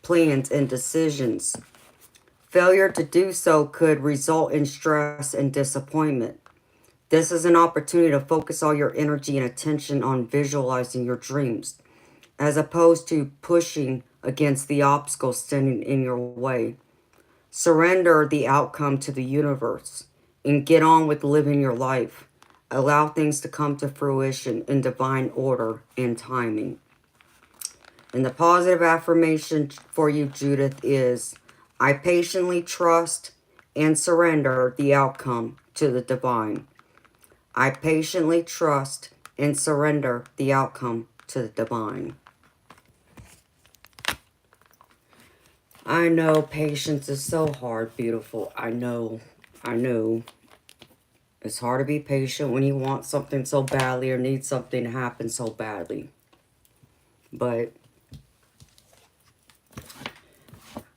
plans and decisions. Failure to do so could result in stress and disappointment. This is an opportunity to focus all your energy and attention on visualizing your dreams, as opposed to pushing against the obstacles standing in your way. Surrender the outcome to the universe and get on with living your life. Allow things to come to fruition in divine order and timing. And the positive affirmation for you, Judith, is I patiently trust and surrender the outcome to the divine. I patiently trust and surrender the outcome to the divine. I know patience is so hard, beautiful. I know. It's hard to be patient when you want something so badly or need something to happen so badly. But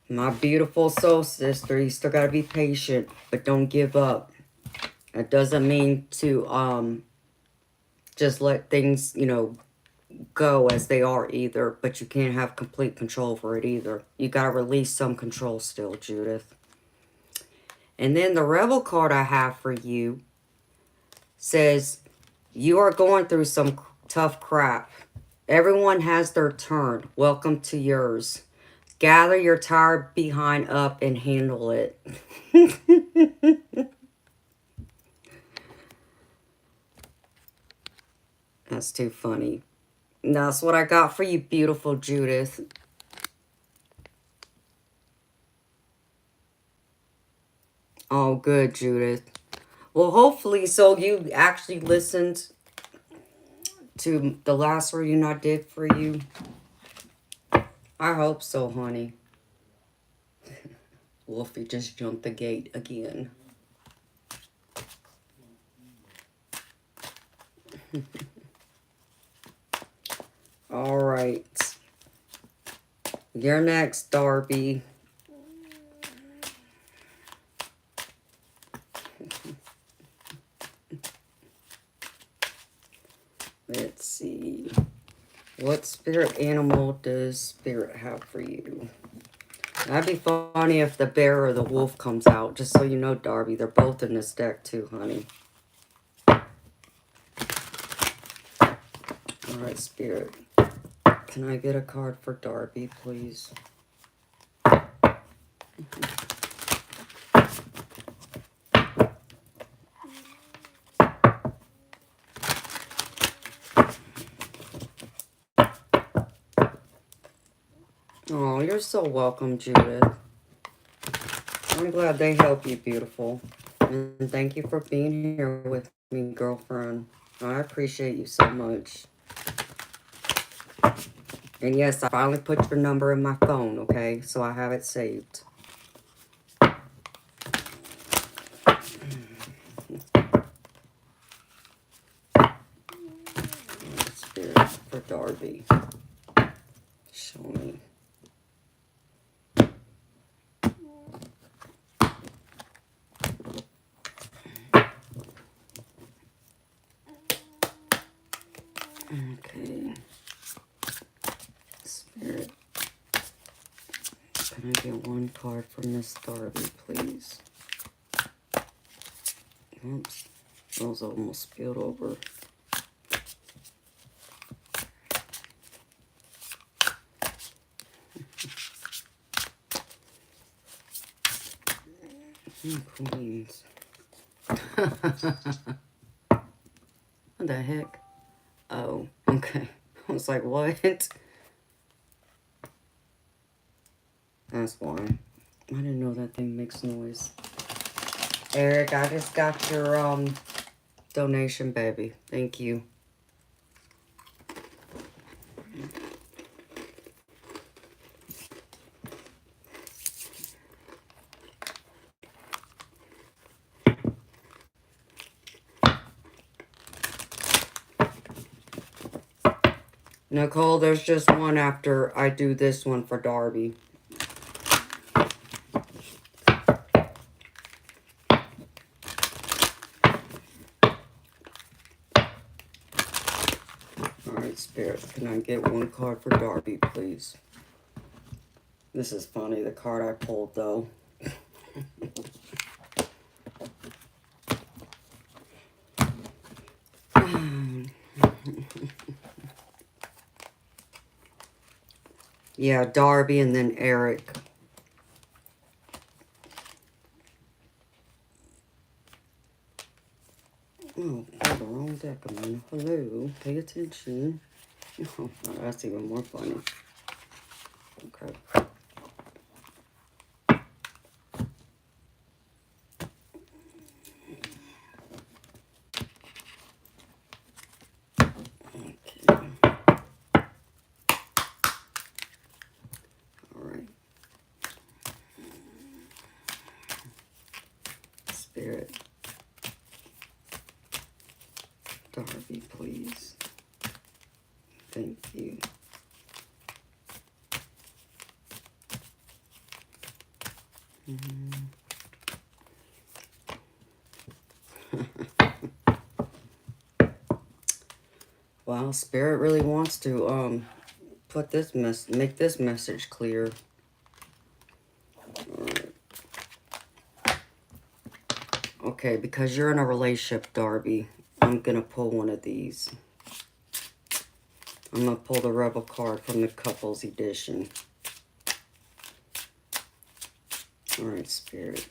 my beautiful soul sister, you still gotta be patient, but don't give up. That doesn't mean to just let things, go as they are either, but you can't have complete control over it either. You gotta release some control still, Judith. And then the Rebel card I have for you says, you are going through some tough crap. Everyone has their turn. Welcome to yours. Gather your tired behind up and handle it. That's too funny. And that's what I got for you, beautiful Judith. Oh, good, Judith. Well, hopefully, so you actually listened to the last reading I did for you. I hope so, honey. Wolfie just jumped the gate again. All right. You're next, Darby. Let's see. What spirit animal does Spirit have for you? That'd be funny if the bear or the wolf comes out. Just so you know, Darby, they're both in this deck too, honey. All right, Spirit. Can I get a card for Darby, please? Oh, you're so welcome, Judith. I'm glad they help you, beautiful. And thank you for being here with me, girlfriend. I appreciate you so much. And yes, I finally put your number in my phone, okay? So I have it saved. Spirit for Darby. Show me. Okay. Spirit. Can I get one card from Miss Darby, please? Oops. Those almost spilled over. Queens. What the heck? Oh, okay. I was like, what? That's why. I didn't know that thing makes noise. Eric, I just got your donation, baby. Thank you. Nicole, there's just one after I do this one for Darby. Alright, Spirit, can I get one card for Darby, please? This is funny, the card I pulled, though. Yeah, Darby and then Eric. Oh, got the wrong deck, man. Hello, pay attention. Oh, that's even more funny. Okay. Spirit. Darby, please. Thank you. Wow, Spirit really wants to put this make this message clear. Okay, because you're in a relationship, Darby, I'm going to pull one of these. I'm going to pull the Rebel card from the Couples Edition. Alright, Spirit.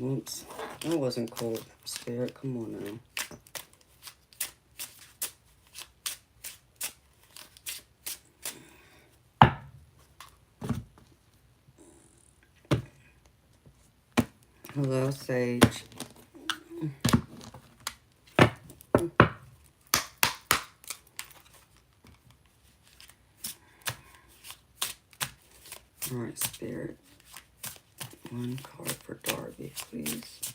Oops. That wasn't cool, Spirit. Come on now. Hello, Sage. Alright, Spirit. One card for Darby, please.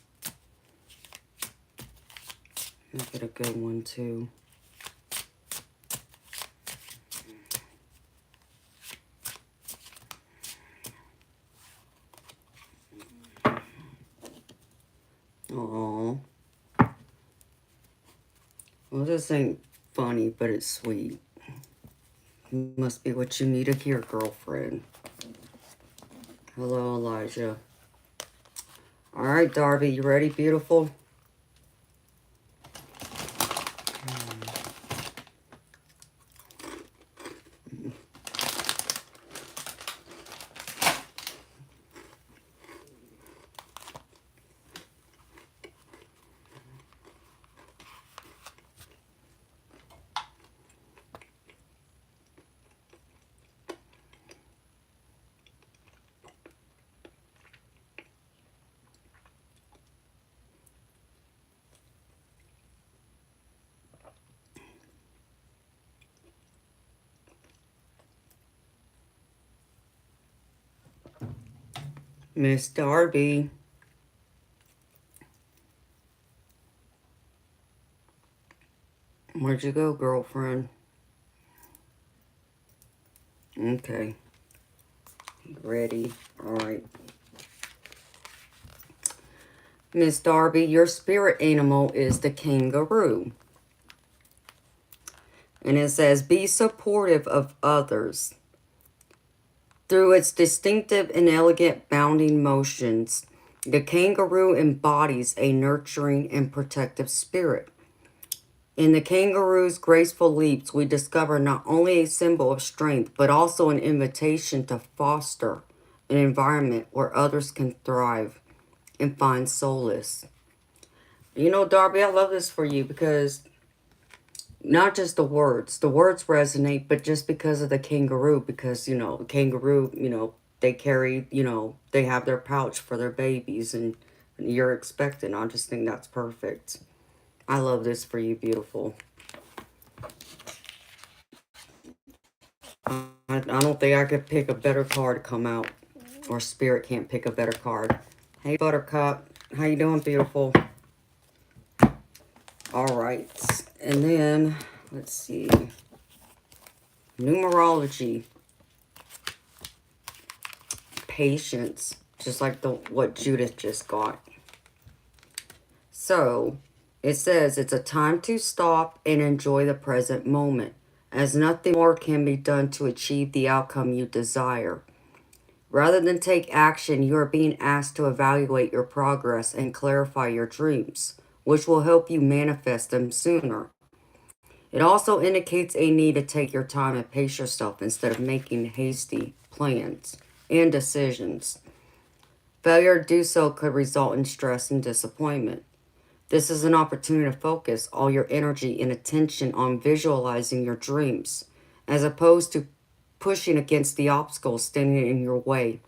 Make it a good one, too. Aww. Well, this ain't funny, but it's sweet. Must be what you need to hear, girlfriend. Hello, Elijah. Alright, Darby, you ready, beautiful? Miss Darby. Where'd you go, girlfriend? Okay. Ready. Alright. Miss Darby, your spirit animal is the kangaroo. And it says, be supportive of others. Through its distinctive and elegant bounding motions, the kangaroo embodies a nurturing and protective spirit. In the kangaroo's graceful leaps, we discover not only a symbol of strength, but also an invitation to foster an environment where others can thrive and find solace. You know, Darby, I love this for you because not just the words resonate, but just because of the kangaroo, because, you know, the kangaroo, you know, they carry, you know, they have their pouch for their babies and you're expecting. I just think that's perfect. I love this for you, beautiful. I don't think I could pick a better card to come out, or Spirit can't pick a better card. Hey, Buttercup. How you doing, beautiful? All right. And then, let's see. Numerology. Patience. Just like what Judith just got. So, it says it's a time to stop and enjoy the present moment, as nothing more can be done to achieve the outcome you desire. Rather than take action, you are being asked to evaluate your progress and clarify your dreams, which will help you manifest them sooner. It also indicates a need to take your time and pace yourself instead of making hasty plans and decisions. Failure to do so could result in stress and disappointment. This is an opportunity to focus all your energy and attention on visualizing your dreams, as opposed to pushing against the obstacles standing in your way.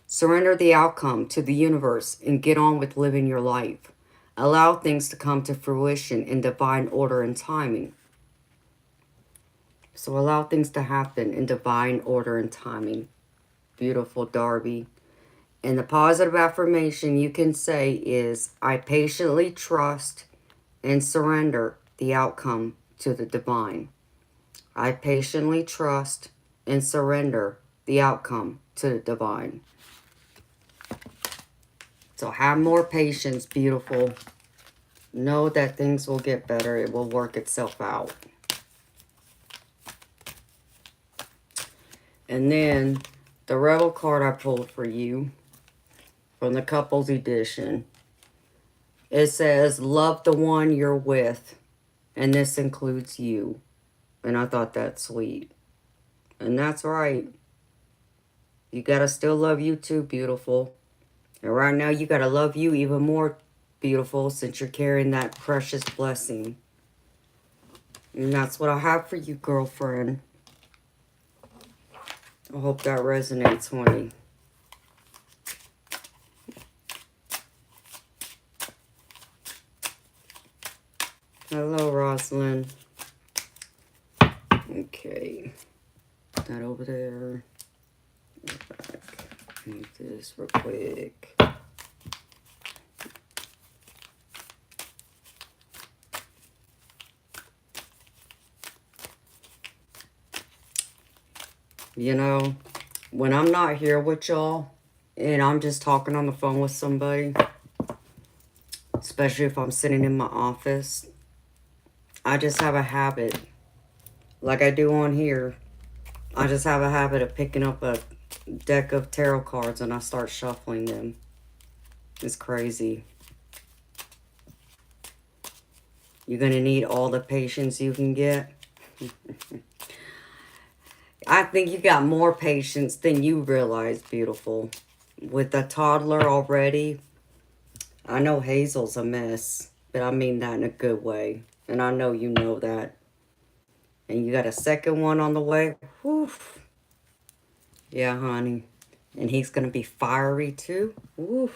Surrender the outcome to the universe and get on with living your life. Allow things to come to fruition in divine order and timing. So allow things to happen in divine order and timing. Beautiful, Darby. And the positive affirmation you can say is, I patiently trust and surrender the outcome to the divine. I patiently trust and surrender the outcome to the divine. So have more patience, beautiful. Know that things will get better. It will work itself out. And then the Rebel card I pulled for you from the Couples Edition. It says, love the one you're with. And this includes you. And I thought that's sweet. And that's right. You gotta still love you too, beautiful. And right now you gotta love you even more, beautiful, since you're carrying that precious blessing. And that's what I have for you, girlfriend. I hope that resonates, honey. Hello, Rosalind. Okay. Put that over there. Need this real quick. You know, when I'm not here with y'all and I'm just talking on the phone with somebody, especially if I'm sitting in my office, I just have a habit, like I do on here. I just have a habit of picking up a deck of tarot cards and I start shuffling them. It's crazy. You're going to need all the patience you can get. I think you got more patience than you realize, beautiful. With a toddler already, I know Hazel's a mess, but I mean that in a good way. And I know you know that. And you got a second one on the way. Whew. Yeah, honey. And he's going to be fiery too. Whew.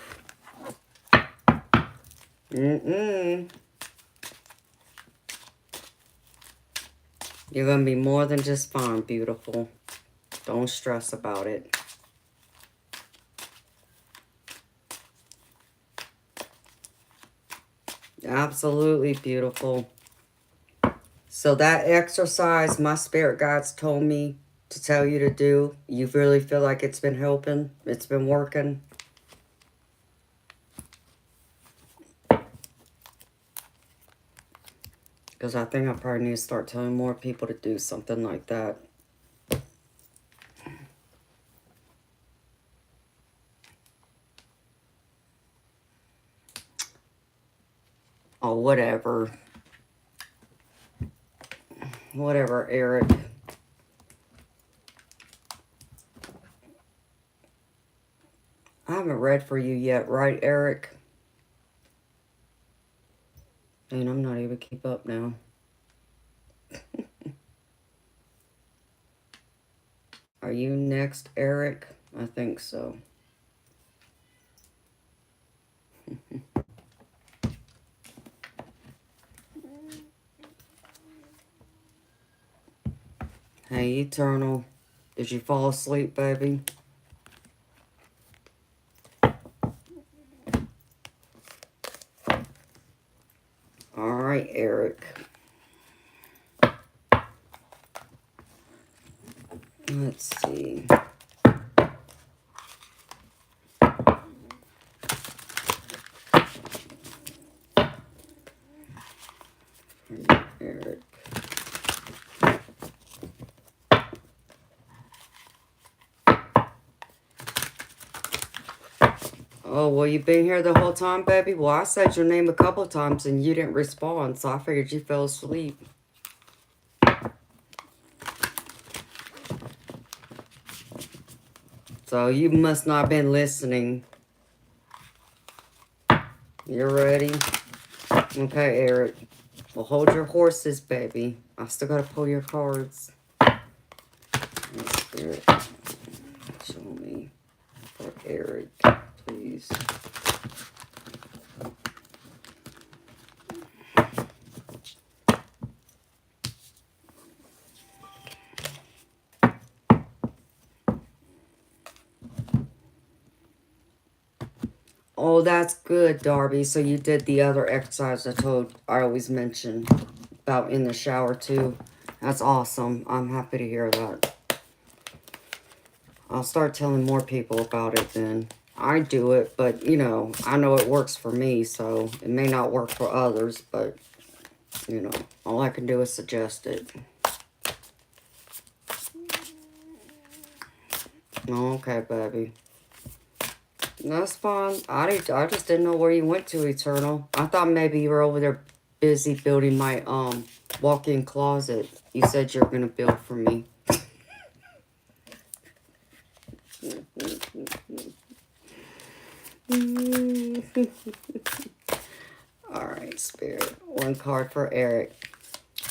Mm-mm. You're going to be more than just fine, beautiful. Don't stress about it. Absolutely beautiful. So that exercise my spirit guides told me to tell you to do, you really feel like it's been helping? It's been working? Because I think I probably need to start telling more people to do something like that. Oh, whatever. Whatever, Eric. I haven't read for you yet, right, Eric? And I'm not able to keep up now. Are you next, Eric? I think so. Hey, Eternal. Did you fall asleep, baby? All right. right, Eric. Let's see. Eric. Oh, well, you've been here the whole time, baby? Well, I said your name a couple times and you didn't respond, so I figured you fell asleep. So you must not have been listening. You ready? Okay, Eric. Well, hold your horses, baby. I still gotta pull your cards. Spirit, show me for Eric, please. Oh, that's good, Darby. So you did the other exercise I always mention about in the shower too. That's awesome. I'm happy to hear that. I'll start telling more people about it then. I do it, but you know, I know it works for me, so it may not work for others, but you know, all I can do is suggest it. Okay, baby. That's fine. I just didn't know where you went to, Eternal. I thought maybe you were over there busy building my walk-in closet. You said you were gonna build for me. Alright, Spirit. One card for Eric.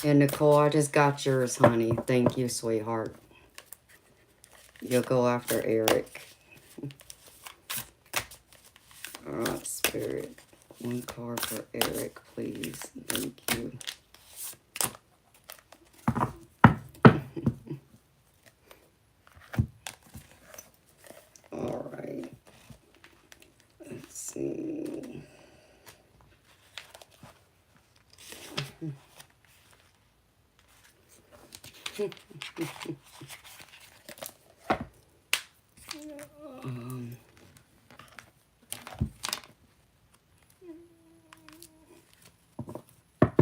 And Nicole, I just got yours, honey. Thank you, sweetheart. You'll go after Eric. Alright, Spirit. One card for Eric, please. Thank you. Alright. Let's see.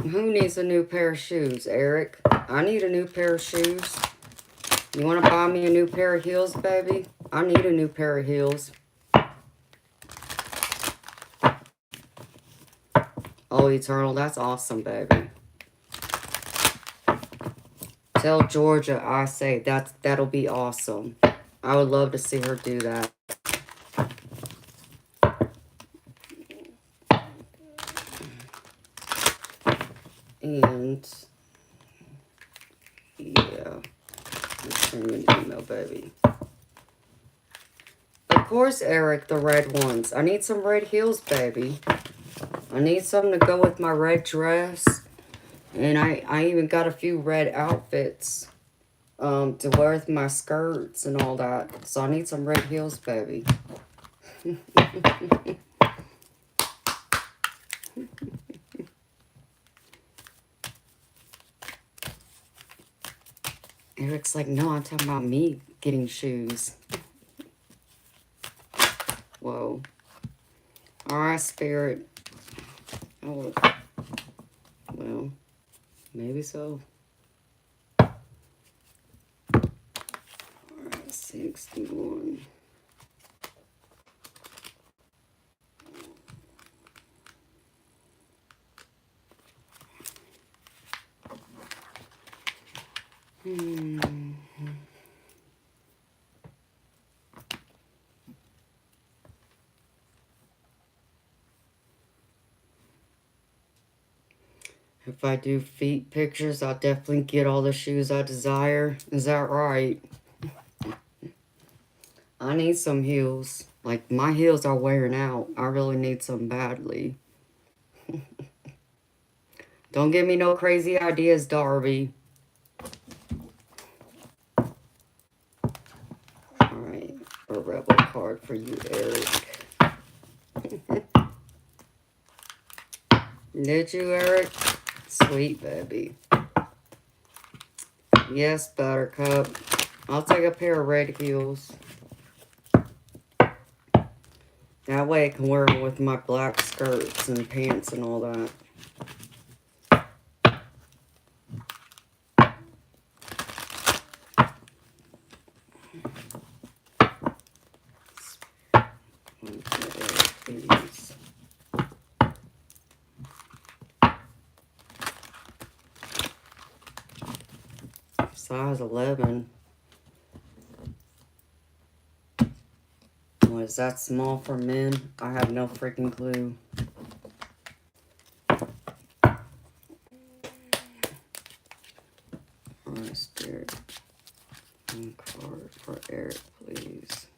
Who needs a new pair of shoes, Eric? I need a new pair of shoes. You want to buy me a new pair of heels, baby? I need a new pair of heels. Oh, Eternal, that's awesome, baby. Tell Georgia I say that'll be awesome. I would love to see her do that. And yeah, let's send you an email, baby. Of course, Eric, the red ones. I need some red heels, baby. I need something to go with my red dress. And I even got a few red outfits to wear with my skirts and all that. So I need some red heels, baby. Eric's like, no, I'm talking about me getting shoes. Whoa. Alright, Spirit. Oh, well, maybe so. Alright, 61. If I do feet pictures, I'll definitely get all the shoes I desire. Is that right? I need some heels. Like, my heels are wearing out. I really need some badly. Don't give me no crazy ideas, Darby. Alright, a rebel card for you, Eric. Did you, Eric? Sweet baby. Yes, Buttercup. I'll take a pair of red heels. That way I can wear them with my black skirts and pants and all that. Please. Size 11. Well, is that small for men? I have no freaking clue. Alright, Spirit. One card for Eric, please.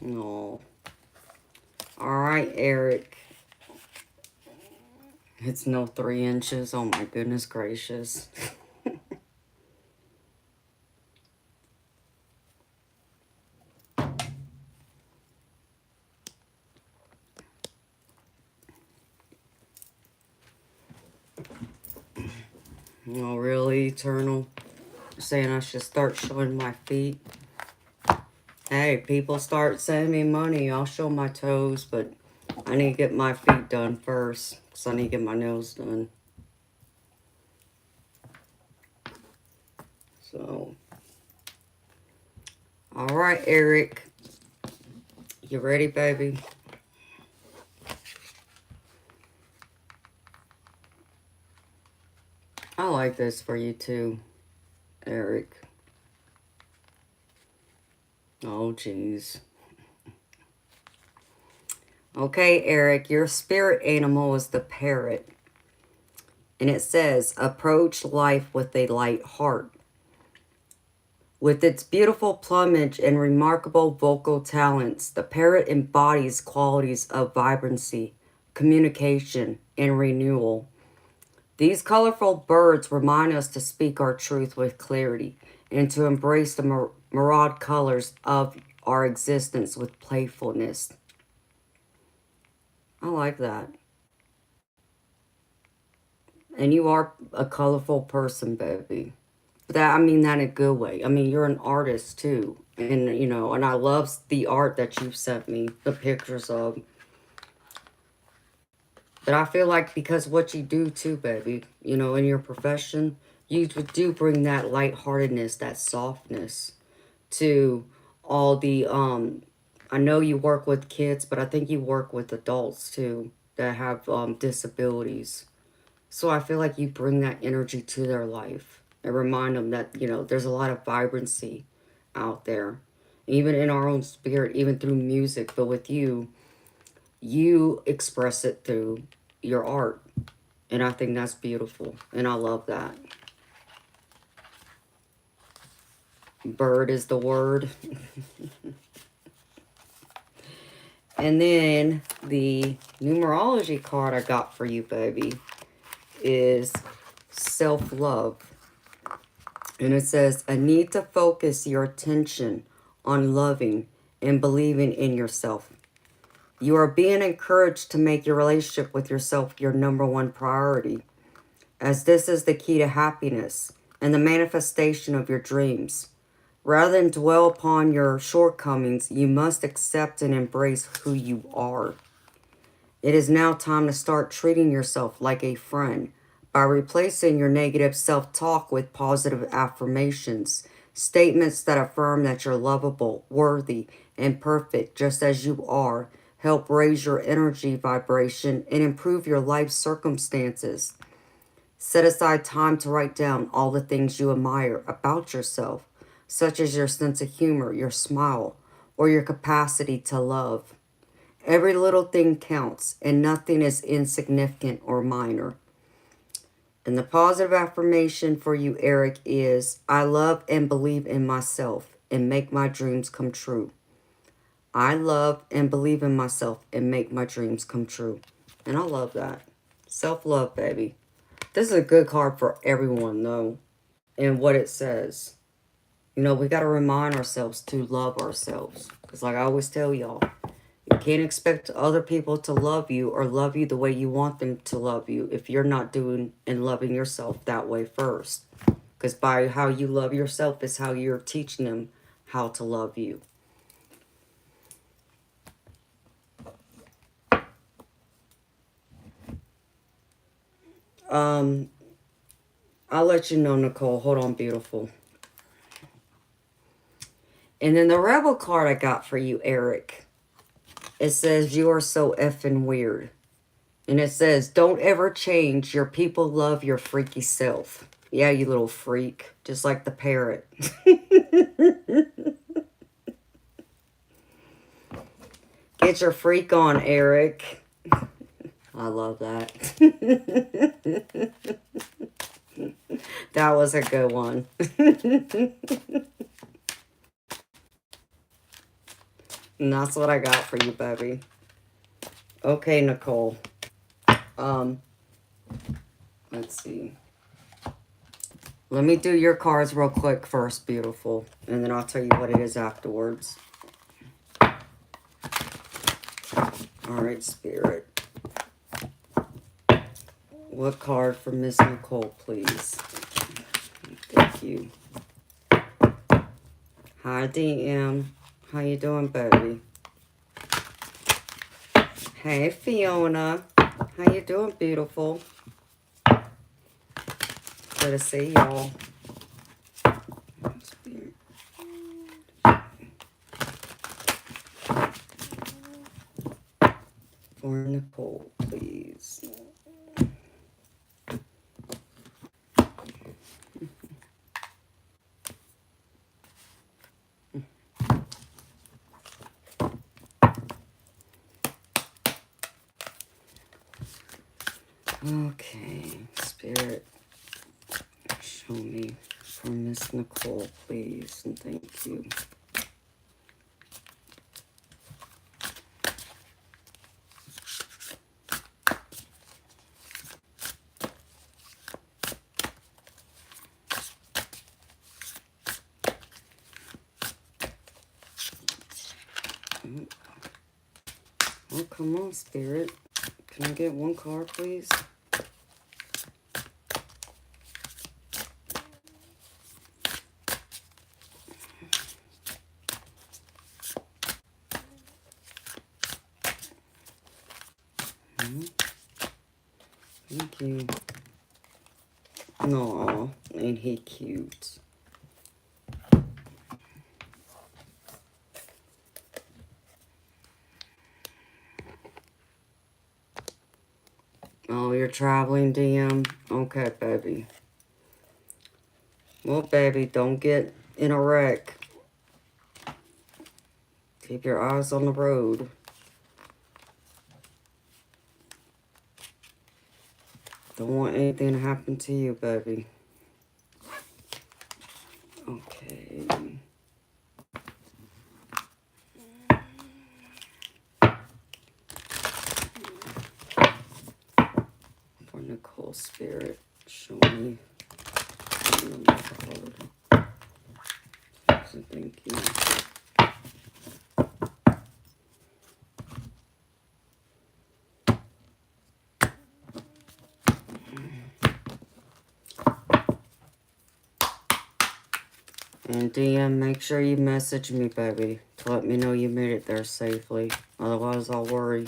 No. Alright, Eric. It's no 3 inches. Oh my goodness gracious. Oh, really, Eternal? You're saying I should start showing my feet? Hey, people start sending me money. I'll show my toes, but I need to get my feet done first. Because I need to get my nails done. So. Alright, Eric. You ready, baby? I like this for you too, Eric. Oh, jeez. Okay, Eric, your spirit animal is the parrot. And it says, approach life with a light heart. With its beautiful plumage and remarkable vocal talents, the parrot embodies qualities of vibrancy, communication, and renewal. These colorful birds remind us to speak our truth with clarity and to embrace the myriad colors of our existence with playfulness. I like that. And you are a colorful person, baby. But that, I mean that in a good way. I mean, you're an artist too. And, you know, and I love the art that you've sent me, the pictures of. But I feel like because what you do too, baby, you know, in your profession, you do bring that lightheartedness, that softness to all the, I know you work with kids, but I think you work with adults too that have disabilities. So I feel like you bring that energy to their life and remind them that, you know, there's a lot of vibrancy out there, even in our own spirit, even through music. But with you, you express it through your art. And I think that's beautiful. And I love that. Bird is the word. And then the numerology card I got for you, baby, is self-love. And it says, a need to focus your attention on loving and believing in yourself. You are being encouraged to make your relationship with yourself your #1 priority, as this is the key to happiness and the manifestation of your dreams. Rather than dwell upon your shortcomings, you must accept and embrace who you are. It is now time to start treating yourself like a friend by replacing your negative self-talk with positive affirmations, statements that affirm that you're lovable, worthy, and perfect just as you are. Help raise your energy vibration and improve your life circumstances. Set aside time to write down all the things you admire about yourself, such as your sense of humor, your smile, or your capacity to love. Every little thing counts, and nothing is insignificant or minor. And the positive affirmation for you, Eric, is, I love and believe in myself and make my dreams come true. I love and believe in myself and make my dreams come true. And I love that. Self-love, baby. This is a good card for everyone, though, and what it says. You know, we got to remind ourselves to love ourselves. Because like I always tell y'all, you can't expect other people to love you or love you the way you want them to love you if you're not doing and loving yourself that way first. Because by how you love yourself is how you're teaching them how to love you. I'll let you know, Nicole. Hold on, beautiful. And then the Rebel card I got for you, Eric. It says, you are so effing weird. And it says, don't ever change. Your people love your freaky self. Yeah, you little freak. Just like the parrot. Get your freak on, Eric. I love that. That was a good one. And that's what I got for you, baby. Okay, Nicole. Let's see. Let me do your cards real quick first, beautiful. And then I'll tell you what it is afterwards. Alright, Spirit. What card for Miss Nicole, please? Thank you. Hi, DM. How you doing, baby? Hey, Fiona. How you doing, beautiful? Good to see y'all. For Nicole, please. Okay, Spirit, show me for Miss Nicole, please, and thank you. Oh, come on, Spirit. Can I get one card, please? Thank you. No, ain't he cute? Oh, you're traveling, DM? Okay, baby. Well, baby, don't get in a wreck. Keep your eyes on the road. Don't want anything to happen to you, baby. Okay. For Nicole, Spirit, show me. So thank you. And DM, make sure you message me, baby, to let me know you made it there safely. Otherwise, I'll worry.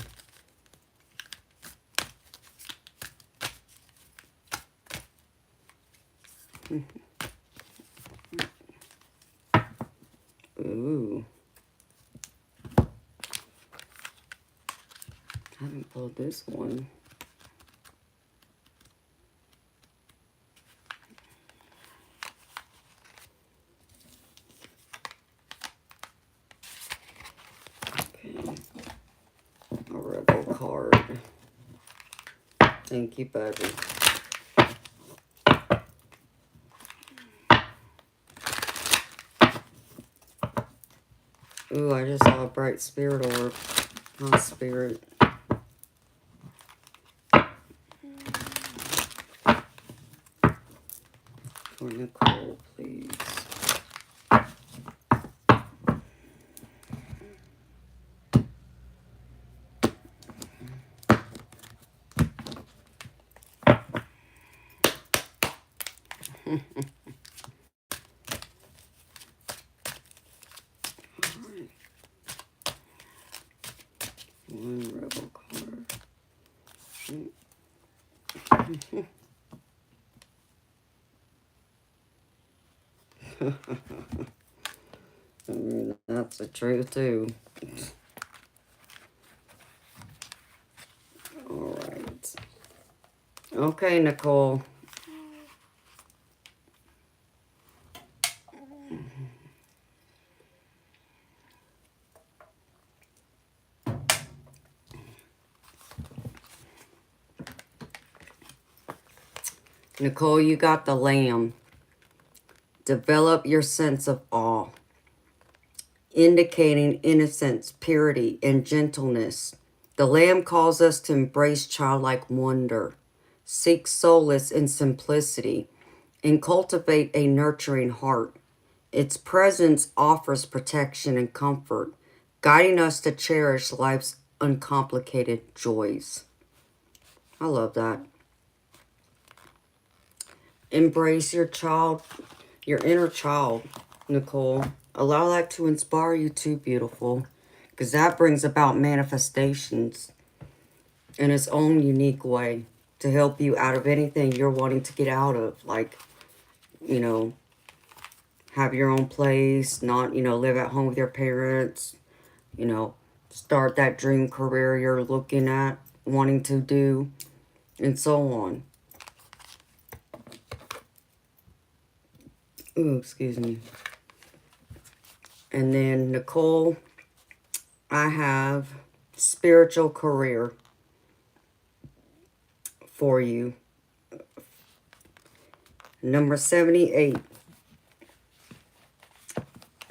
Ooh. I haven't pulled this one. Okay. A rebel card. Thank you, baby. Ooh, I just saw a bright spirit orb. Not spirit. For Nicole, please. One rebel card. I mean, that's the truth too. All right. Okay, Nicole. Nicole, you got the Lamb. Develop your sense of awe, indicating innocence, purity, and gentleness. The Lamb calls us to embrace childlike wonder, seek solace in simplicity, and cultivate a nurturing heart. Its presence offers protection and comfort, guiding us to cherish life's uncomplicated joys. I love that. Embrace your child, your inner child, Nicole. Allow that to inspire you too, beautiful. Because that brings about manifestations in its own unique way to help you out of anything you're wanting to get out of. Like, you know, have your own place, not, live at home with your parents, start that dream career you're looking at, wanting to do, and so on. Ooh, excuse me. And then, Nicole, I have spiritual career for you. Number 78.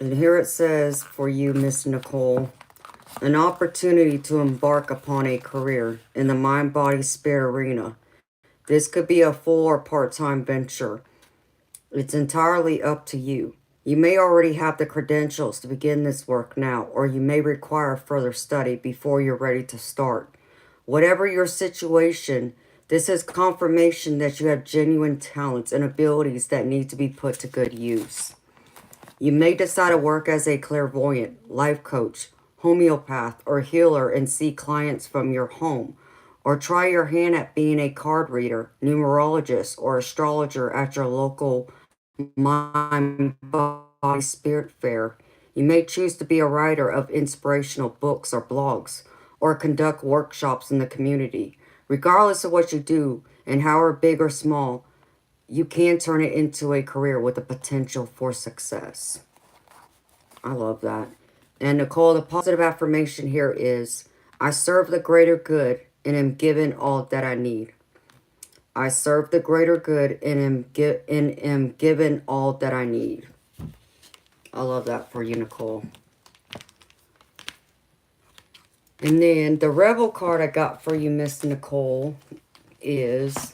And here it says for you, Miss Nicole, an opportunity to embark upon a career in the mind, body, spirit arena. This could be a full or part-time venture. It's entirely up to you. You may already have the credentials to begin this work now, or you may require further study before you're ready to start. Whatever your situation, this is confirmation that you have genuine talents and abilities that need to be put to good use. You may decide to work as a clairvoyant, life coach, homeopath, or healer and see clients from your home, or try your hand at being a card reader, numerologist, or astrologer at your local mind, body, spirit fair. You may choose to be a writer of inspirational books or blogs, or conduct workshops in the community. Regardless of what you do, and however big or small, you can turn it into a career with the potential for success. I love that. And Nicole, the positive affirmation here is, I serve the greater good and am given all that I need. I serve the greater good and am given all that I need. I love that for you, Nicole. And then the Rebel card I got for you, Miss Nicole, is...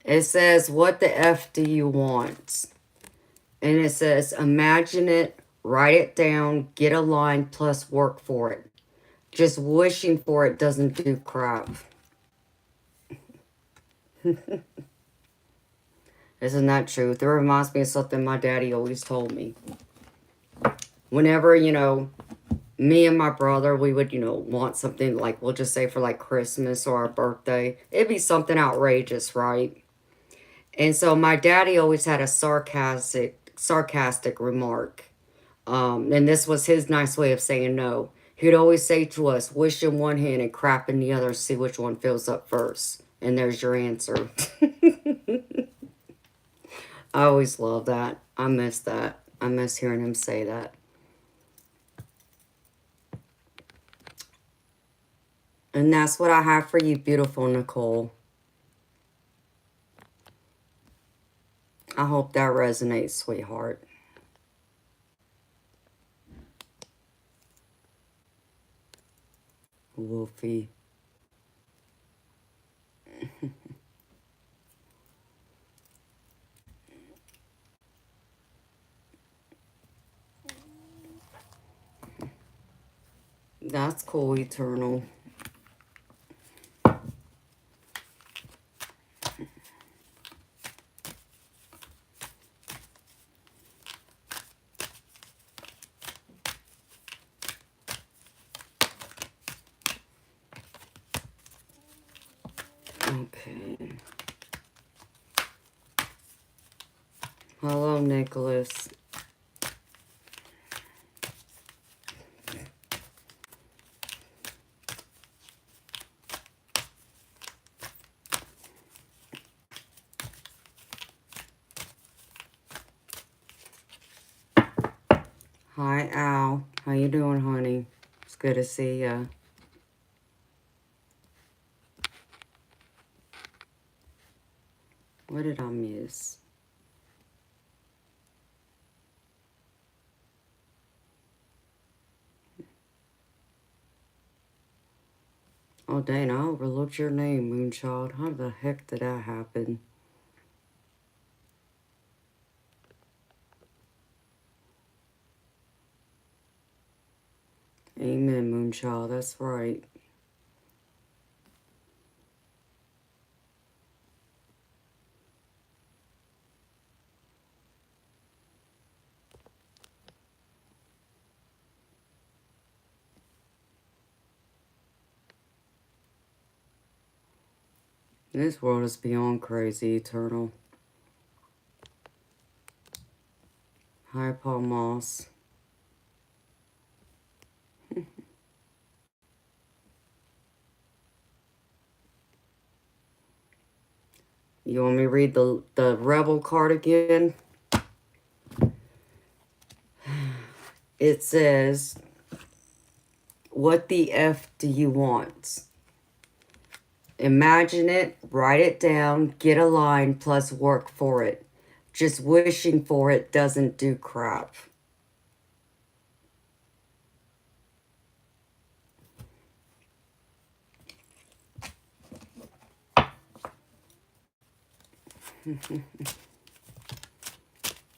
It says, what the F do you want? And it says, imagine it, write it down, get a line, plus work for it. Just wishing for it doesn't do crap. Isn't that truth? It reminds me of something my daddy always told me. Whenever, me and my brother, we would, want something like, we'll just say for like Christmas or our birthday. It'd be something outrageous, right? And so my daddy always had a sarcastic remark. And this was his nice way of saying no. He'd always say to us, wish in one hand and crap in the other, see which one fills up first. And there's your answer. I always love that. I miss that. I miss hearing him say that. And that's what I have for you, beautiful Nicole. I hope that resonates, sweetheart. Wolfie. That's cool, Eternal. Okay. Hello, Nicholas. Hi, Al. How you doing, honey? It's good to see ya. What did I miss? Oh, dang, I overlooked your name, Moonchild. How the heck did that happen? Amen, Moonchild. That's right. This world is beyond crazy, Eternal. Hi, Paul Moss. You want me to read the Rebel card again? It says, what the F do you want? Imagine it, write it down, get a line, plus work for it. Just wishing for it doesn't do crap.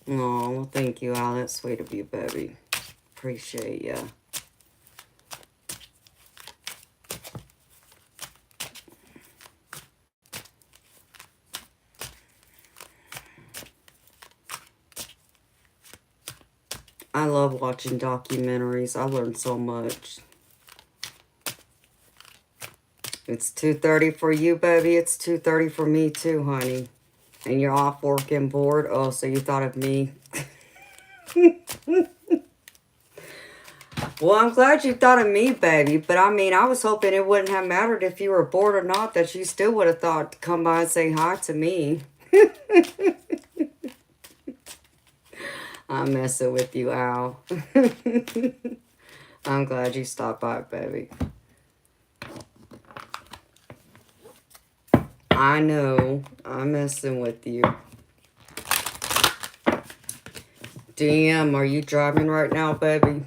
Oh, well, thank you, Al. That's sweet of you, baby. Appreciate ya. I love watching documentaries. I learn so much. It's 2:30 for you, baby. It's 2:30 for me, too, honey. And you're off work and bored? Oh, so you thought of me. Well, I'm glad you thought of me, baby. But, I mean, I was hoping it wouldn't have mattered if you were bored or not, that you still would have thought to come by and say hi to me. I'm messing with you, Al. I'm glad you stopped by, baby. I know. I'm messing with you. DM, are you driving right now, baby?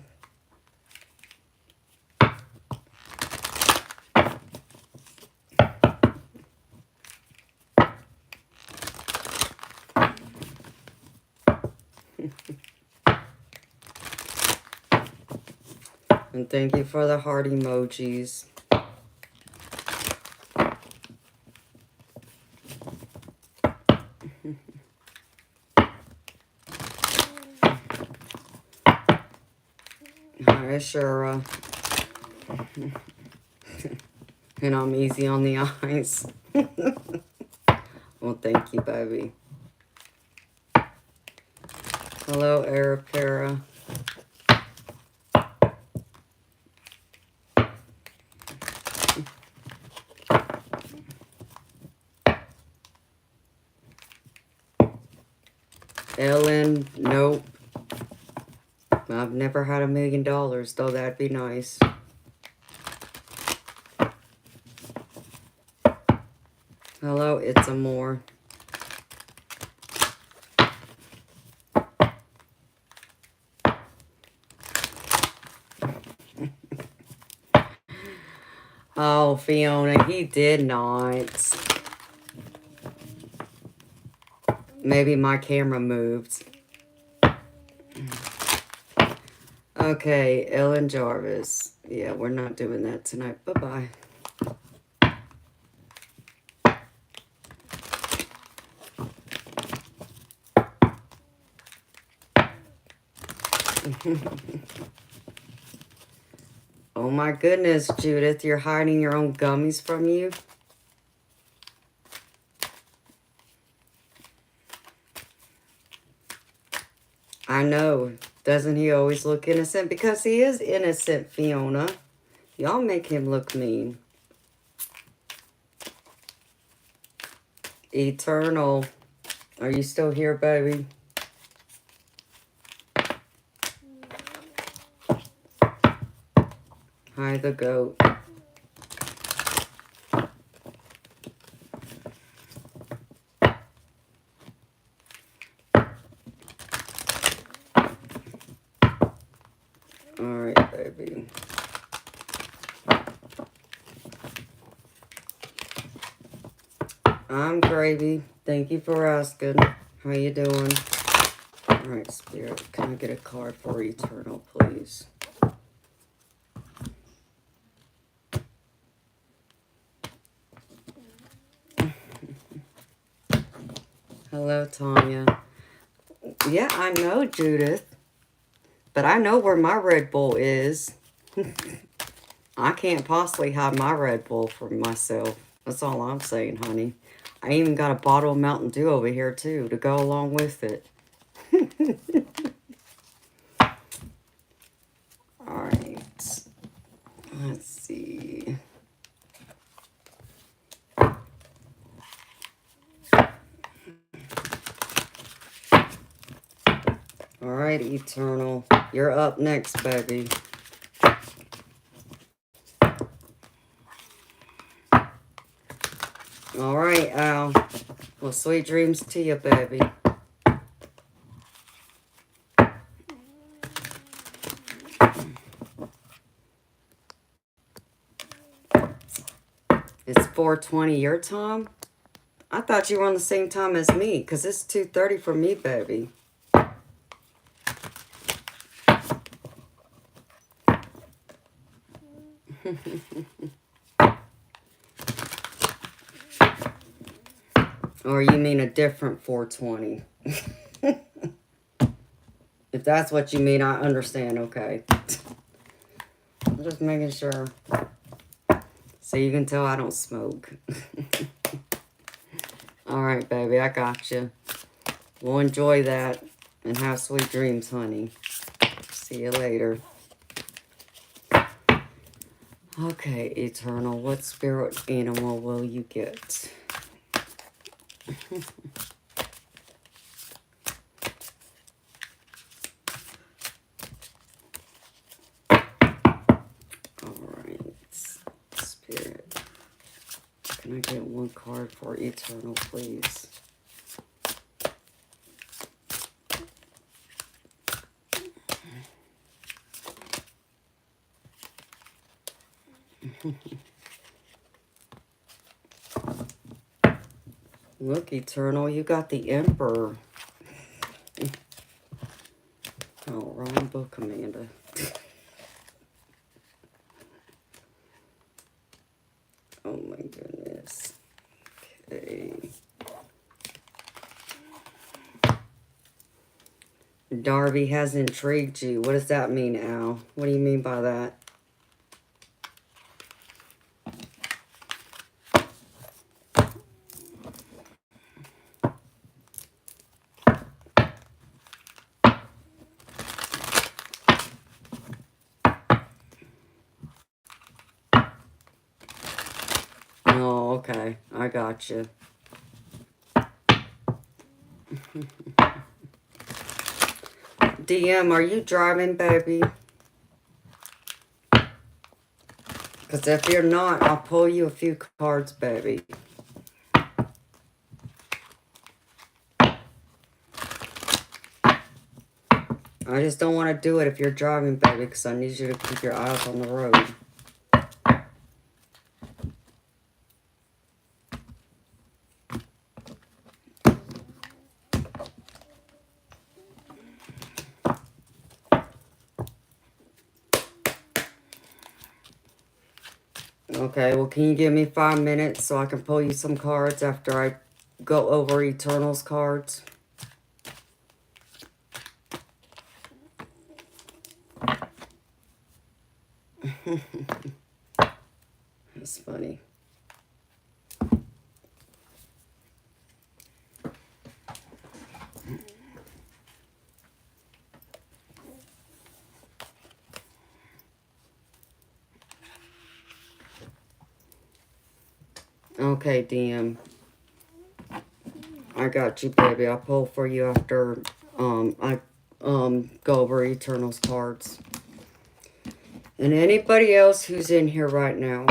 And thank you for the heart emojis. Hi, Shura. And I'm easy on the eyes. Well, thank you, baby. Hello, Arapara. Ellen, nope. I've never had $1 million, though that'd be nice. Hello, it's Amore. Oh, Fiona, he did not. Maybe my camera moved. Okay, Ellen Jarvis. Yeah, we're not doing that tonight. Bye-bye. Oh my goodness, Judith, you're hiding your own gummies from you? I know. Doesn't he always look innocent? Because he is innocent, Fiona. Y'all make him look mean. Eternal. Are you still here, baby? Hi, the goat. Alright, baby. I'm gravy. Thank you for asking. How you doing? Alright, Spirit. Can I get a card for Eternal, please? Hello, Tanya. Yeah, I know, Judith. But I know where my Red Bull is. I can't possibly hide my Red Bull from myself. That's all I'm saying, honey. I even got a bottle of Mountain Dew over here, too, to go along with it. Alright. Let's see. Alright, Eternal. You're up next, baby. Alright, Al. Well, sweet dreams to you, baby. It's 4:20 your time? I thought you were on the same time as me, because it's 2:30 for me, baby. Or you mean a different 4:20? If that's what you mean, I understand, okay. I'm just making sure. So you can tell I don't smoke. Alright, baby, I got you. We'll enjoy that and have sweet dreams, honey. See you later. Okay, Eternal, what spirit animal will you get? Alright, Spirit. Can I get one card for Eternal, please? Look, Eternal, you got the Emperor. Oh, wrong book, Amanda. Oh my goodness. Okay. Darby has intrigued you. What does that mean, Al? What do you mean by that? Oh, okay. I got you. DM, are you driving, baby? Because if you're not, I'll pull you a few cards, baby. I just don't want to do it if you're driving, baby, because I need you to keep your eyes on the road. Okay, well, can you give me 5 minutes so I can pull you some cards after I go over Eternal's cards? That's funny. Okay, DM. I got you, baby. I'll pull for you after I go over Eternal's cards. And anybody else who's in here right now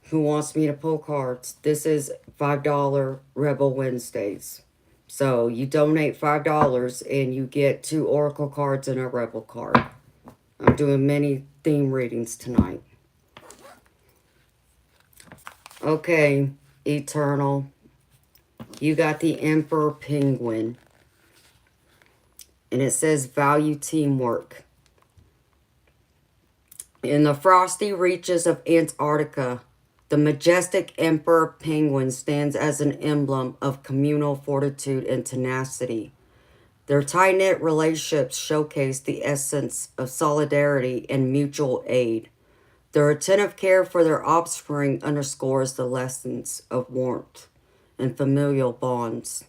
who wants me to pull cards, this is $5 Rebel Wednesdays. So you donate $5 and you get 2 Oracle cards and a Rebel card. I'm doing many theme readings tonight. Okay, Eternal. You got the Emperor Penguin. And it says value teamwork. In the frosty reaches of Antarctica, the majestic Emperor Penguin stands as an emblem of communal fortitude and tenacity. Their tight-knit relationships showcase the essence of solidarity and mutual aid. Their attentive care for their offspring underscores the lessons of warmth and familial bonds.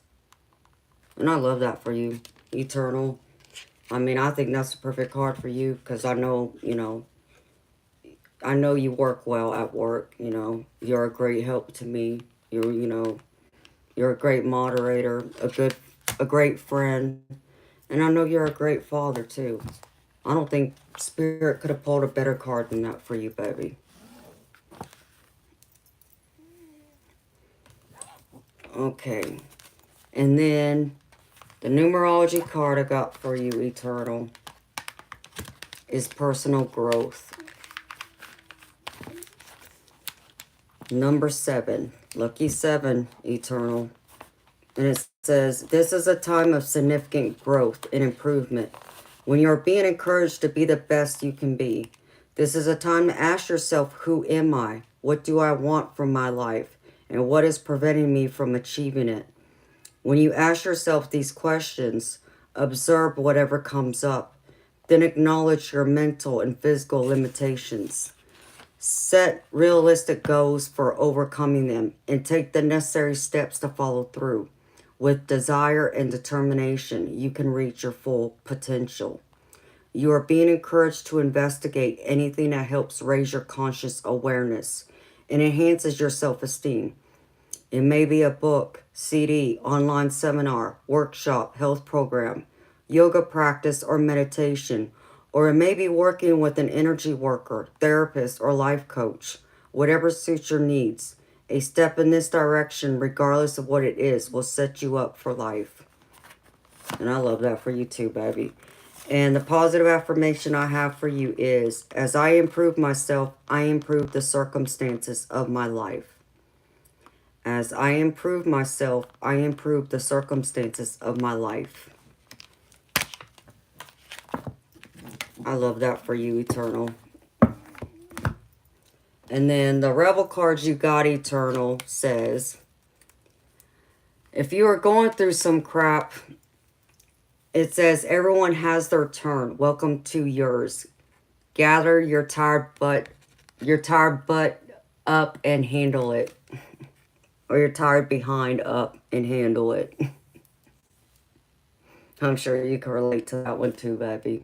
And I love that for you, Eternal. I mean, I think that's the perfect card for you because I know, I know you work well at work, You're a great help to me. You're a great moderator, a great friend. And I know you're a great father, too. I don't think Spirit could have pulled a better card than that for you, baby. Okay. And then the numerology card I got for you, Eternal, is personal growth. Number 7. Lucky 7, Eternal. And it says, this is a time of significant growth and improvement when you're being encouraged to be the best you can be. This is a time to ask yourself, who am I? What do I want from my life? And what is preventing me from achieving it? When you ask yourself these questions, observe whatever comes up. Then acknowledge your mental and physical limitations. Set realistic goals for overcoming them and take the necessary steps to follow through. With desire and determination, you can reach your full potential. You are being encouraged to investigate anything that helps raise your conscious awareness and enhances your self-esteem. It may be a book, CD, online seminar, workshop, health program, yoga practice, or meditation. Or it may be working with an energy worker, therapist, or life coach. Whatever suits your needs. A step in this direction, regardless of what it is, will set you up for life. And I love that for you too, baby. And the positive affirmation I have for you is, as I improve myself, I improve the circumstances of my life. As I improve myself, I improve the circumstances of my life. I love that for you, Eternal. And then the Rebel cards you got, Eternal, says, if you are going through some crap, it says, everyone has their turn. Welcome to yours. Gather your tired butt up and handle it. Or your tired behind up and handle it. I'm sure you can relate to that one too, baby.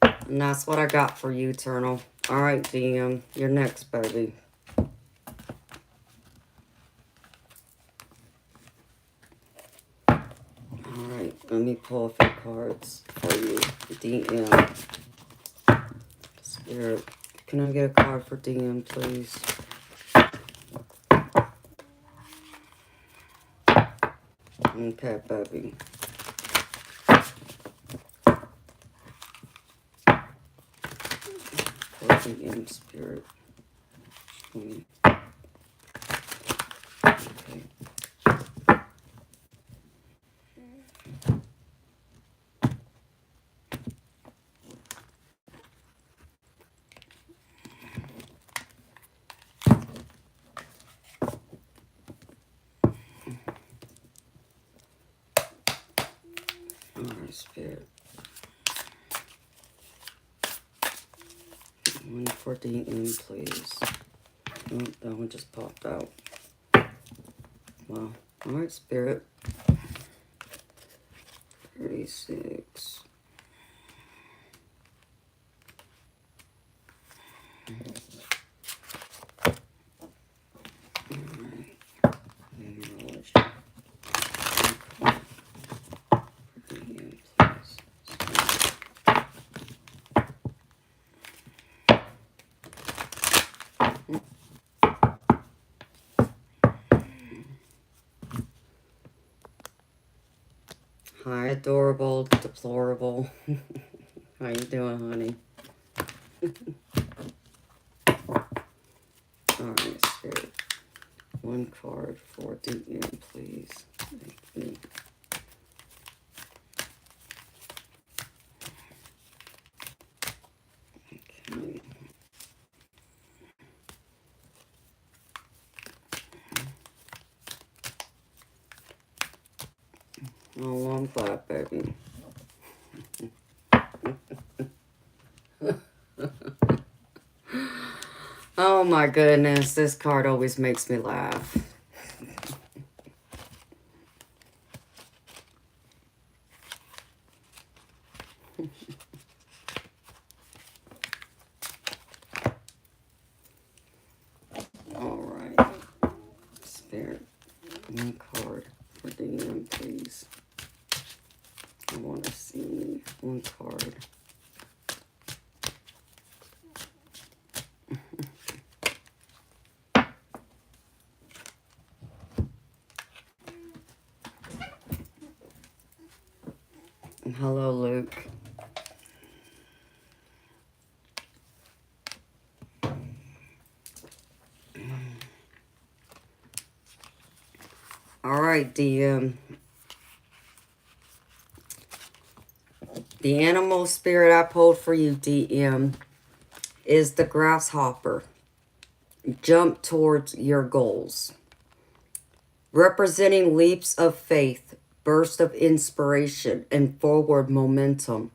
And that's what I got for you, Eternal. Alright, DM. You're next, baby. Alright, let me pull a few cards for you. DM. Spirit. Can I get a card for DM, please? Okay, baby. DM, Spirit. Okay. Alright, Spirit. One for DM, please. Oh, that one just popped out. Wow. Alright, Spirit. 36. Hi, adorable, deplorable. How you doing, honey? Alright, Spirit. One card for DM, please. Thank you. Okay. Oh, I'm glad, baby. Oh my goodness, this card always makes me laugh. Alright. Spirit, one card for DM, please. I want to see one card. Hello, Luke. Alright, DM. The animal spirit I pulled for you, DM, is the grasshopper. Jump towards your goals. Representing leaps of faith, bursts of inspiration, and forward momentum.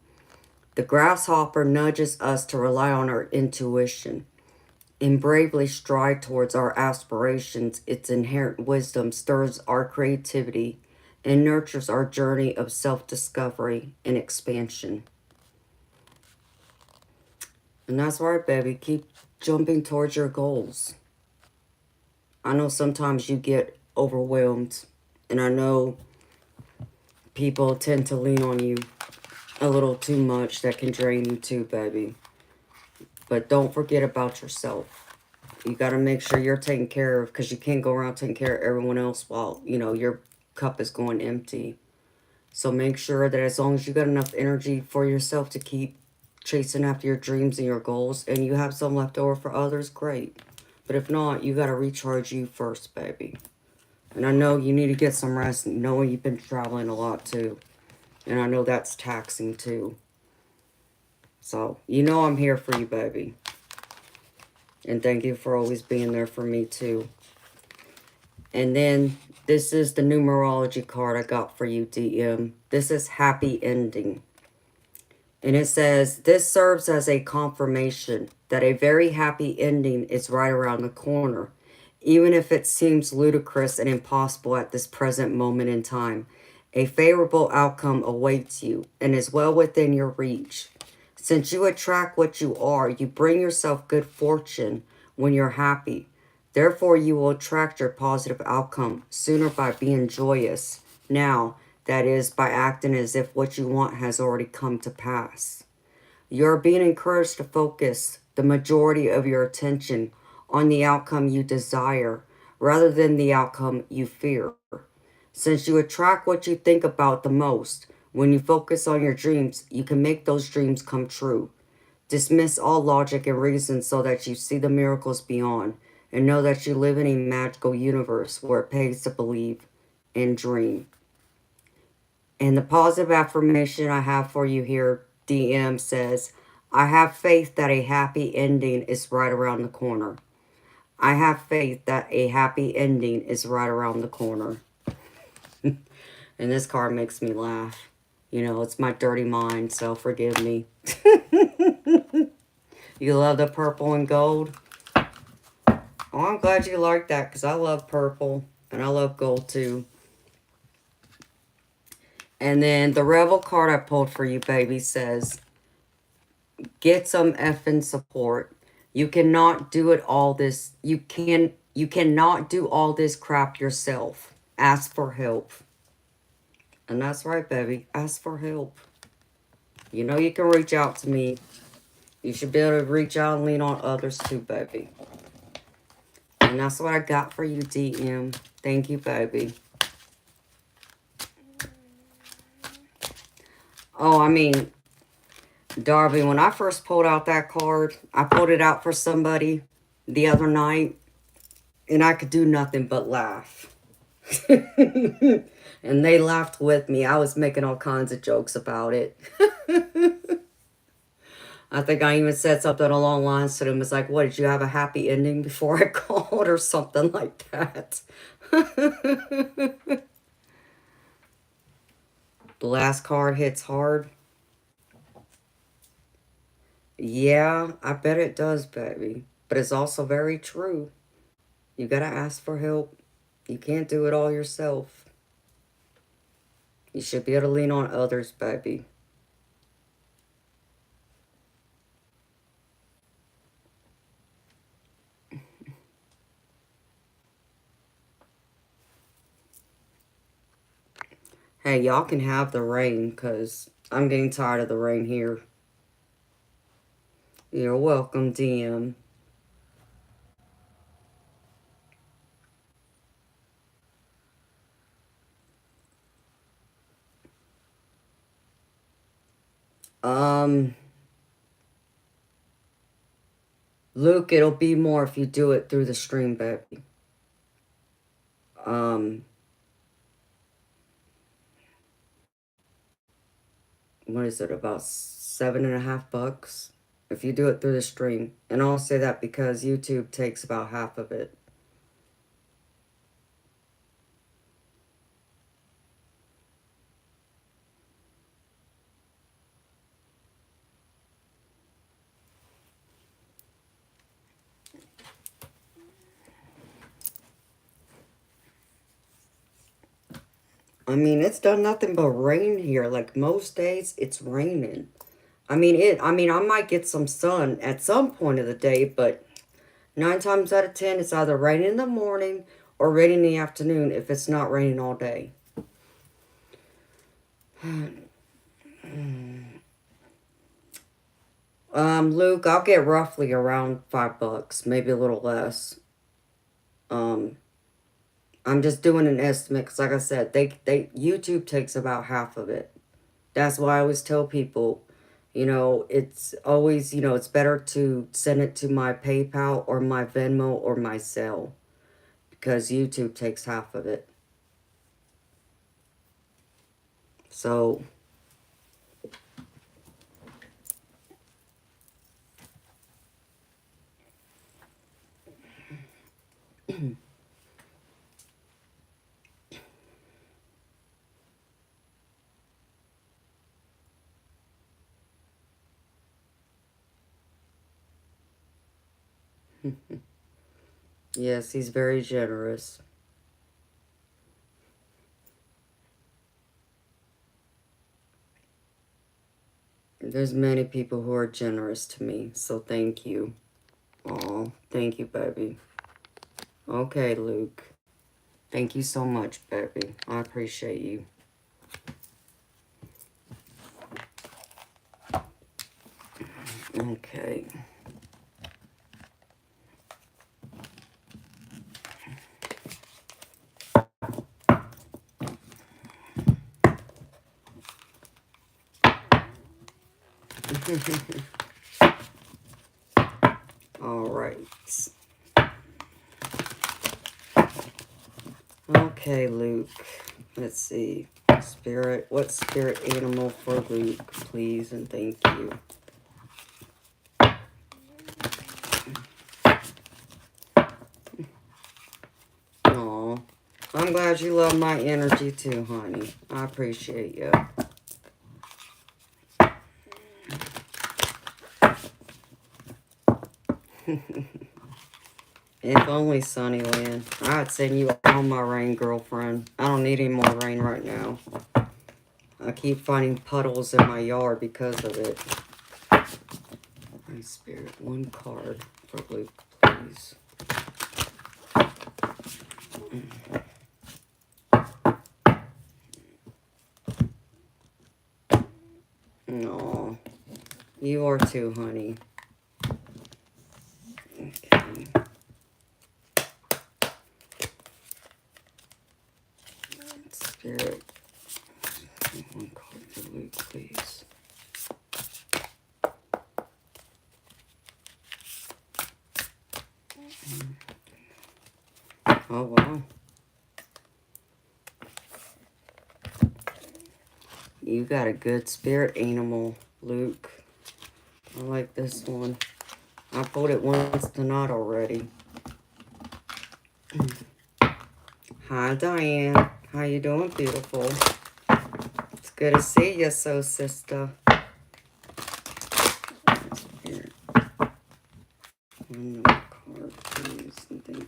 The grasshopper nudges us to rely on our intuition and bravely stride towards our aspirations. Its inherent wisdom stirs our creativity and nurtures our journey of self-discovery and expansion. And that's right, baby. Keep jumping towards your goals. I know sometimes you get overwhelmed, and I know people tend to lean on you a little too much. That can drain you too, baby. But don't forget about yourself. You got to make sure you're taken care of, because you can't go around taking care of everyone else while, you know, your cup is going empty. So make sure that as long as you got enough energy for yourself to keep chasing after your dreams and your goals, and you have some left over for others, great. But if not, you got to recharge you first, baby. And I know you need to get some rest, knowing you've been traveling a lot too. And I know that's taxing too. So, you know I'm here for you, baby. And thank you for always being there for me too. And then, this is the numerology card I got for you, DM. This is Happy Ending. And it says, this serves as a confirmation that a very happy ending is right around the corner. Even if it seems ludicrous and impossible at this present moment in time, a favorable outcome awaits you and is well within your reach. Since you attract what you are, you bring yourself good fortune when you're happy. Therefore, you will attract your positive outcome sooner by being joyous now. That is, by acting as if what you want has already come to pass. You're being encouraged to focus the majority of your attention on the outcome you desire rather than the outcome you fear. Since you attract what you think about the most, when you focus on your dreams, you can make those dreams come true. Dismiss all logic and reason so that you see the miracles beyond, and know that you live in a magical universe where it pays to believe and dream. And the positive affirmation I have for you here, DM, says, I have faith that a happy ending is right around the corner. I have faith that a happy ending is right around the corner. And this card makes me laugh. You know, it's my dirty mind, so forgive me. You love the purple and gold? Oh, I'm glad you like that, because I love purple and I love gold too. And then the Rebel card I pulled for you, baby, says, get some effing support. You cannot do it all this. You cannot do all this crap yourself. Ask for help. And that's right, baby. Ask for help. You know you can reach out to me. You should be able to reach out and lean on others too, baby. And that's what I got for you, DM. Thank you, baby. Oh, I mean, Darby, when I first pulled out that card, I pulled it out for somebody the other night, and I could do nothing but laugh. And they laughed with me. I was making all kinds of jokes about it. I think I even said something along the lines to them. It's like, what, did you have a happy ending before I called or something like that? The last card hits hard. Yeah, I bet it does, baby. But it's also very true. You gotta ask for help. You can't do it all yourself. You should be able to lean on others, baby. Hey, y'all can have the rain, because I'm getting tired of the rain here. You're welcome, DM. Luke, it'll be more if you do it through the stream, baby. What is it, about $7.50 if you do it through the stream? And I'll say that because YouTube takes about half of it. I mean, it's done nothing but rain here. Like, most days, it's raining. I mean, I might get some sun at some point of the day, but 9 times out of 10, it's either raining in the morning or raining in the afternoon if it's not raining all day. Luke, I'll get roughly around $5, maybe a little less. I'm just doing an estimate because, like I said, YouTube takes about half of it. That's why I always tell people, it's always, it's better to send it to my PayPal or my Venmo or my Zelle, because YouTube takes half of it. So, yes, he's very generous. There's many people who are generous to me, so thank you. Oh, thank you, baby. Okay, Luke. Thank you so much, baby. I appreciate you. Okay. All right. Okay, Luke. Let's see. Spirit. What spirit animal for Luke, please, and thank you. Aw. I'm glad you love my energy too, honey. I appreciate you. If only Sunnyland. I'd send you all my rain, girlfriend. I don't need any more rain right now. I keep finding puddles in my yard because of it. My spirit, one card for Luke, please. Aw. You are too, honey. Okay. Spirit. One card for Luke, please. Oh, wow. You got a good spirit animal, Luke. I like this one. I pulled it once tonight already. Hi, Diane. How you doing, beautiful? It's good to see you, so sister. Spirit. One more card, please. Thank you.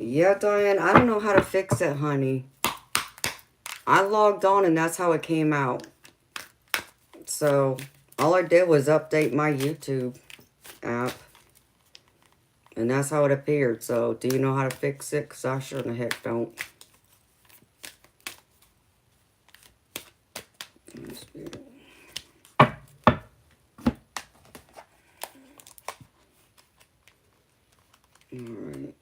Yeah, Diane, I don't know how to fix it, honey. I logged on and that's how it came out. So, all I did was update my YouTube app. And that's how it appeared. So, do you know how to fix it? Because I sure in the heck don't. Alright.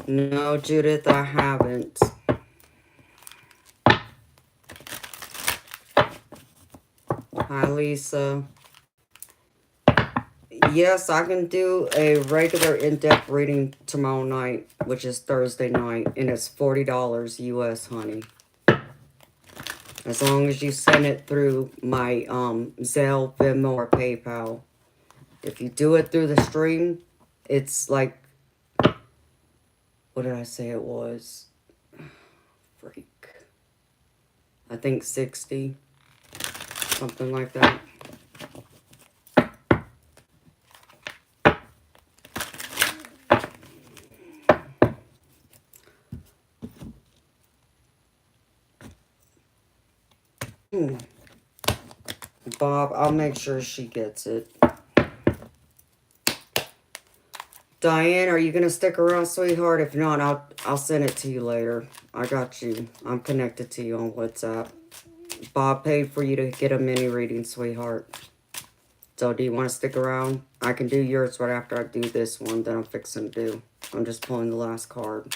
No, Judith, I haven't. Hi, Lisa. Yes, I can do a regular in-depth reading tomorrow night, which is Thursday night, and it's $40 US, honey. As long as you send it through my Zelle, Venmo, or PayPal. If you do it through the stream, it's like, what did I say it was? Freak. I think 60. Something like that. Bob, I'll make sure she gets it. Diane, are you going to stick around, sweetheart? If not, I'll send it to you later. I got you. I'm connected to you on WhatsApp. Bob paid for you to get a mini reading, sweetheart. So do you want to stick around? I can do yours right after I do this one that I'm fixing to do. I'm just pulling the last card.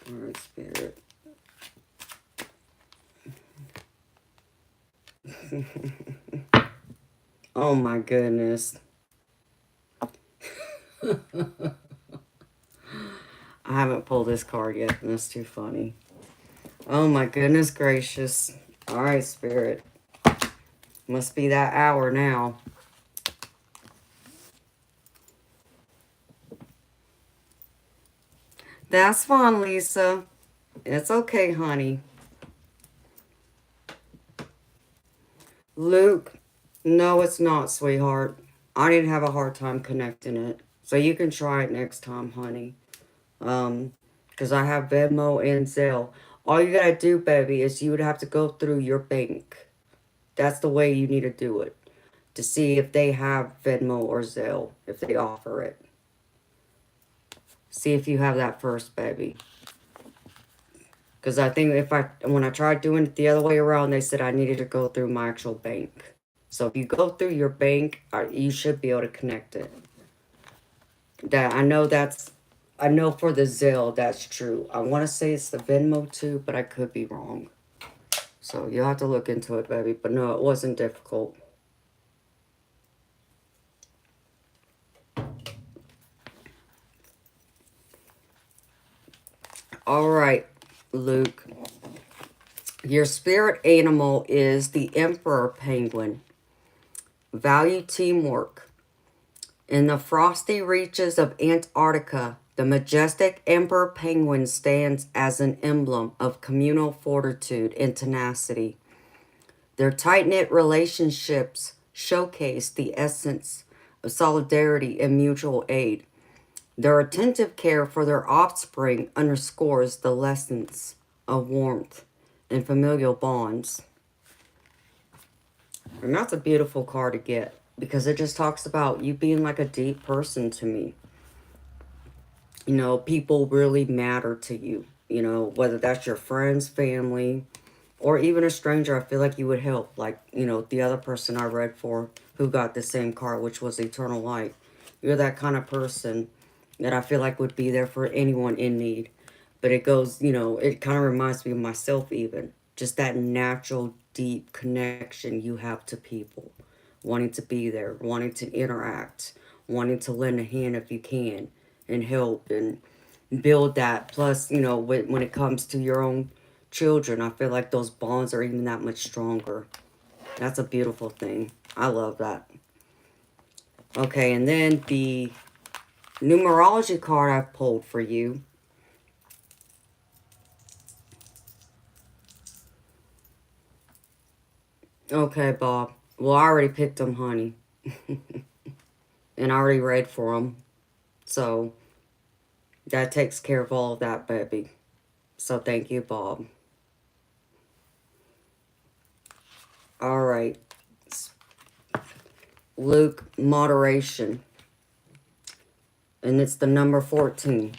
Alright, Spirit. Oh my goodness. I haven't pulled this card yet, and that's too funny. Oh my goodness gracious. Alright, Spirit. Must be that hour now. That's fine, Lisa. It's okay, honey. Luke, no, it's not, sweetheart. I didn't have a hard time connecting it. So you can try it next time, honey. Because I have Venmo and Zelle. All you gotta do, baby, is you would have to go through your bank. That's the way you need to do it. To see if they have Venmo or Zelle, if they offer it. See if you have that first, baby. Because I think when I tried doing it the other way around, they said I needed to go through my actual bank. So if you go through your bank, you should be able to connect it. I know for the Zelle, that's true. I want to say it's the Venmo too, but I could be wrong. So you'll have to look into it, baby. But no, it wasn't difficult. All right, Luke. Your spirit animal is the emperor penguin. Value teamwork. In the frosty reaches of Antarctica, the majestic emperor penguin stands as an emblem of communal fortitude and tenacity. Their tight-knit relationships showcase the essence of solidarity and mutual aid. Their attentive care for their offspring underscores the lessons of warmth and familial bonds. And that's a beautiful card to get because it just talks about you being like a deep person to me. You know, people really matter to you. You know, whether that's your friends, family, or even a stranger, I feel like you would help. Like, you know, the other person I read for who got the same card, which was Eternal Light. You're that kind of person that I feel like would be there for anyone in need. But it goes, you know, it kind of reminds me of myself even. Just that natural, deep connection you have to people. Wanting to be there, wanting to interact, wanting to lend a hand if you can and help and build that. Plus, you know, when it comes to your own children, I feel like those bonds are even that much stronger. That's a beautiful thing. I love that. Okay, and then the numerology card I pulled for you. Okay, Bob. Well, I already picked them, honey. And I already read for them. So, that takes care of all of that, baby. So, thank you, Bob. All right. Luke, moderation. And it's the number 14.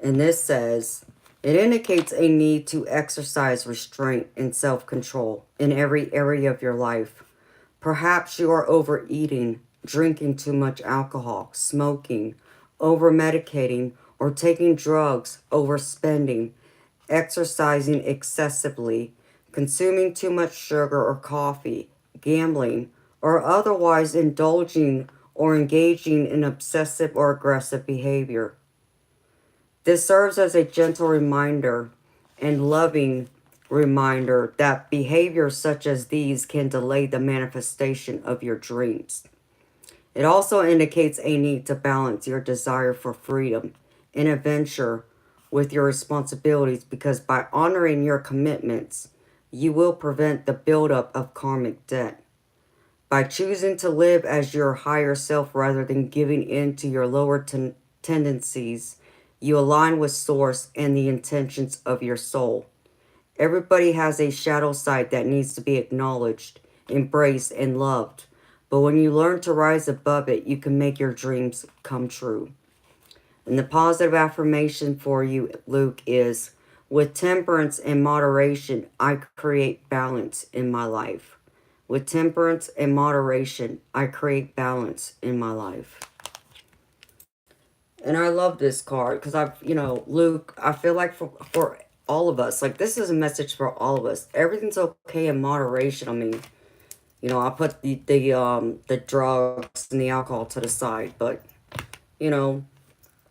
And this says, it indicates a need to exercise restraint and self-control in every area of your life. Perhaps you are overeating, drinking too much alcohol, smoking, over-medicating, or taking drugs, overspending, exercising excessively, consuming too much sugar or coffee, gambling, or otherwise indulging or engaging in obsessive or aggressive behavior. This serves as a gentle reminder and loving reminder that behaviors such as these can delay the manifestation of your dreams. It also indicates a need to balance your desire for freedom and adventure with your responsibilities, because by honoring your commitments, you will prevent the buildup of karmic debt. By choosing to live as your higher self rather than giving in to your lower tendencies, you align with Source and the intentions of your soul. Everybody has a shadow side that needs to be acknowledged, embraced, and loved. But when you learn to rise above it, you can make your dreams come true. And the positive affirmation for you, Luke, is with temperance and moderation, I create balance in my life. With temperance and moderation, I create balance in my life. And I love this card because you know, Luke, I feel like for all of us, like this is a message for all of us. Everything's okay in moderation. I mean, you know, I put the drugs and the alcohol to the side, but you know,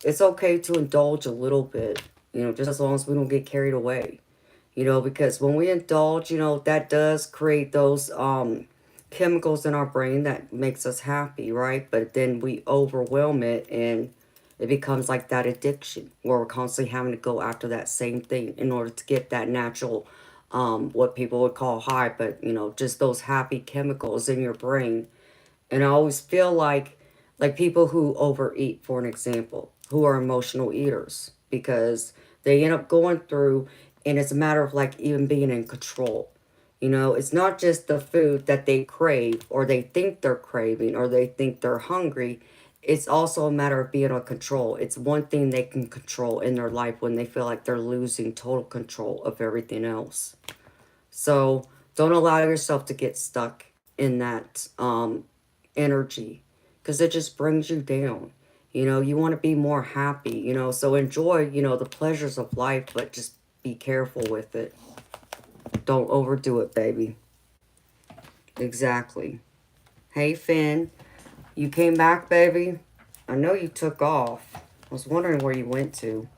it's okay to indulge a little bit, you know, just as long as we don't get carried away. You know, because when we indulge, you know, that does create those chemicals in our brain that makes us happy, right? But then we overwhelm it and it becomes like that addiction where we're constantly having to go after that same thing in order to get that natural, what people would call high, but you know, just those happy chemicals in your brain. And I always feel like people who overeat, for an example, who are emotional eaters, because they end up going through, and it's a matter of like even being in control. You know, it's not just the food that they crave or they think they're craving or they think they're hungry. It's also a matter of being on control. It's one thing they can control in their life when they feel like they're losing total control of everything else. So don't allow yourself to get stuck in that energy, because it just brings you down. You know, you want to be more happy, you know, so enjoy, you know, the pleasures of life, but just be careful with it. Don't overdo it, baby. Exactly. Hey, Finn, you came back, baby? I know you took off. I was wondering where you went to.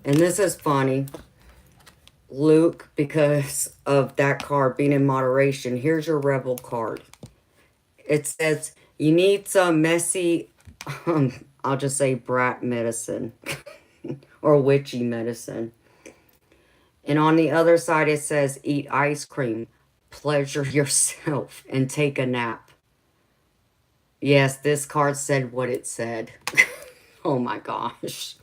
And this is funny, Luke, because of that card being in moderation. Here's your rebel card. It says you need some messy, I'll just say brat medicine or witchy medicine. And on the other side, it says eat ice cream, pleasure yourself, and take a nap. Yes, this card said what it said. Oh my gosh.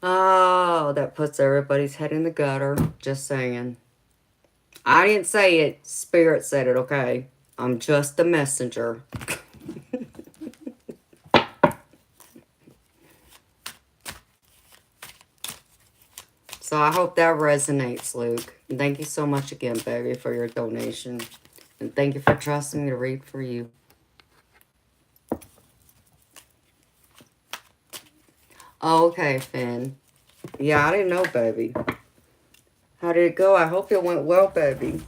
Oh, that puts everybody's head in the gutter. Just saying. I didn't say it. Spirit said it, okay? I'm just a messenger. So I hope that resonates, Luke. And thank you so much again, baby, for your donation. And thank you for trusting me to read for you. Oh, okay, Finn. Yeah, I didn't know, baby. How did it go? I hope it went well, baby.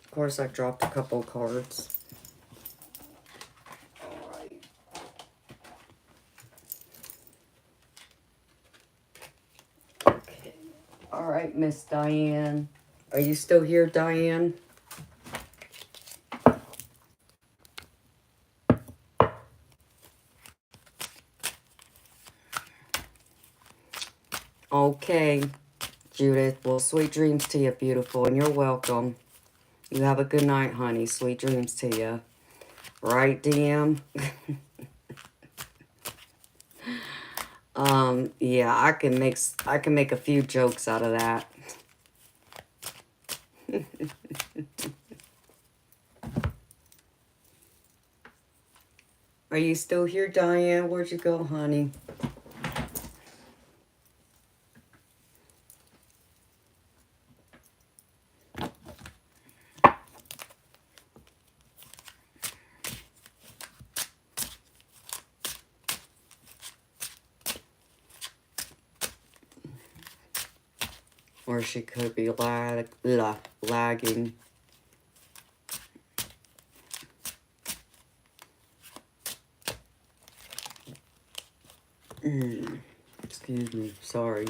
Of course, I dropped a couple of cards. Alright. Okay. Alright, Miss Diane. Are you still here, Diane? Okay, Judith. Well, sweet dreams to you, beautiful, and you're welcome. You have a good night, honey. Sweet dreams to you. Right, DM? Yeah, I can make a few jokes out of that. Are you still here, Diane? Where'd you go, honey? Or she could be lagging. Excuse me, sorry.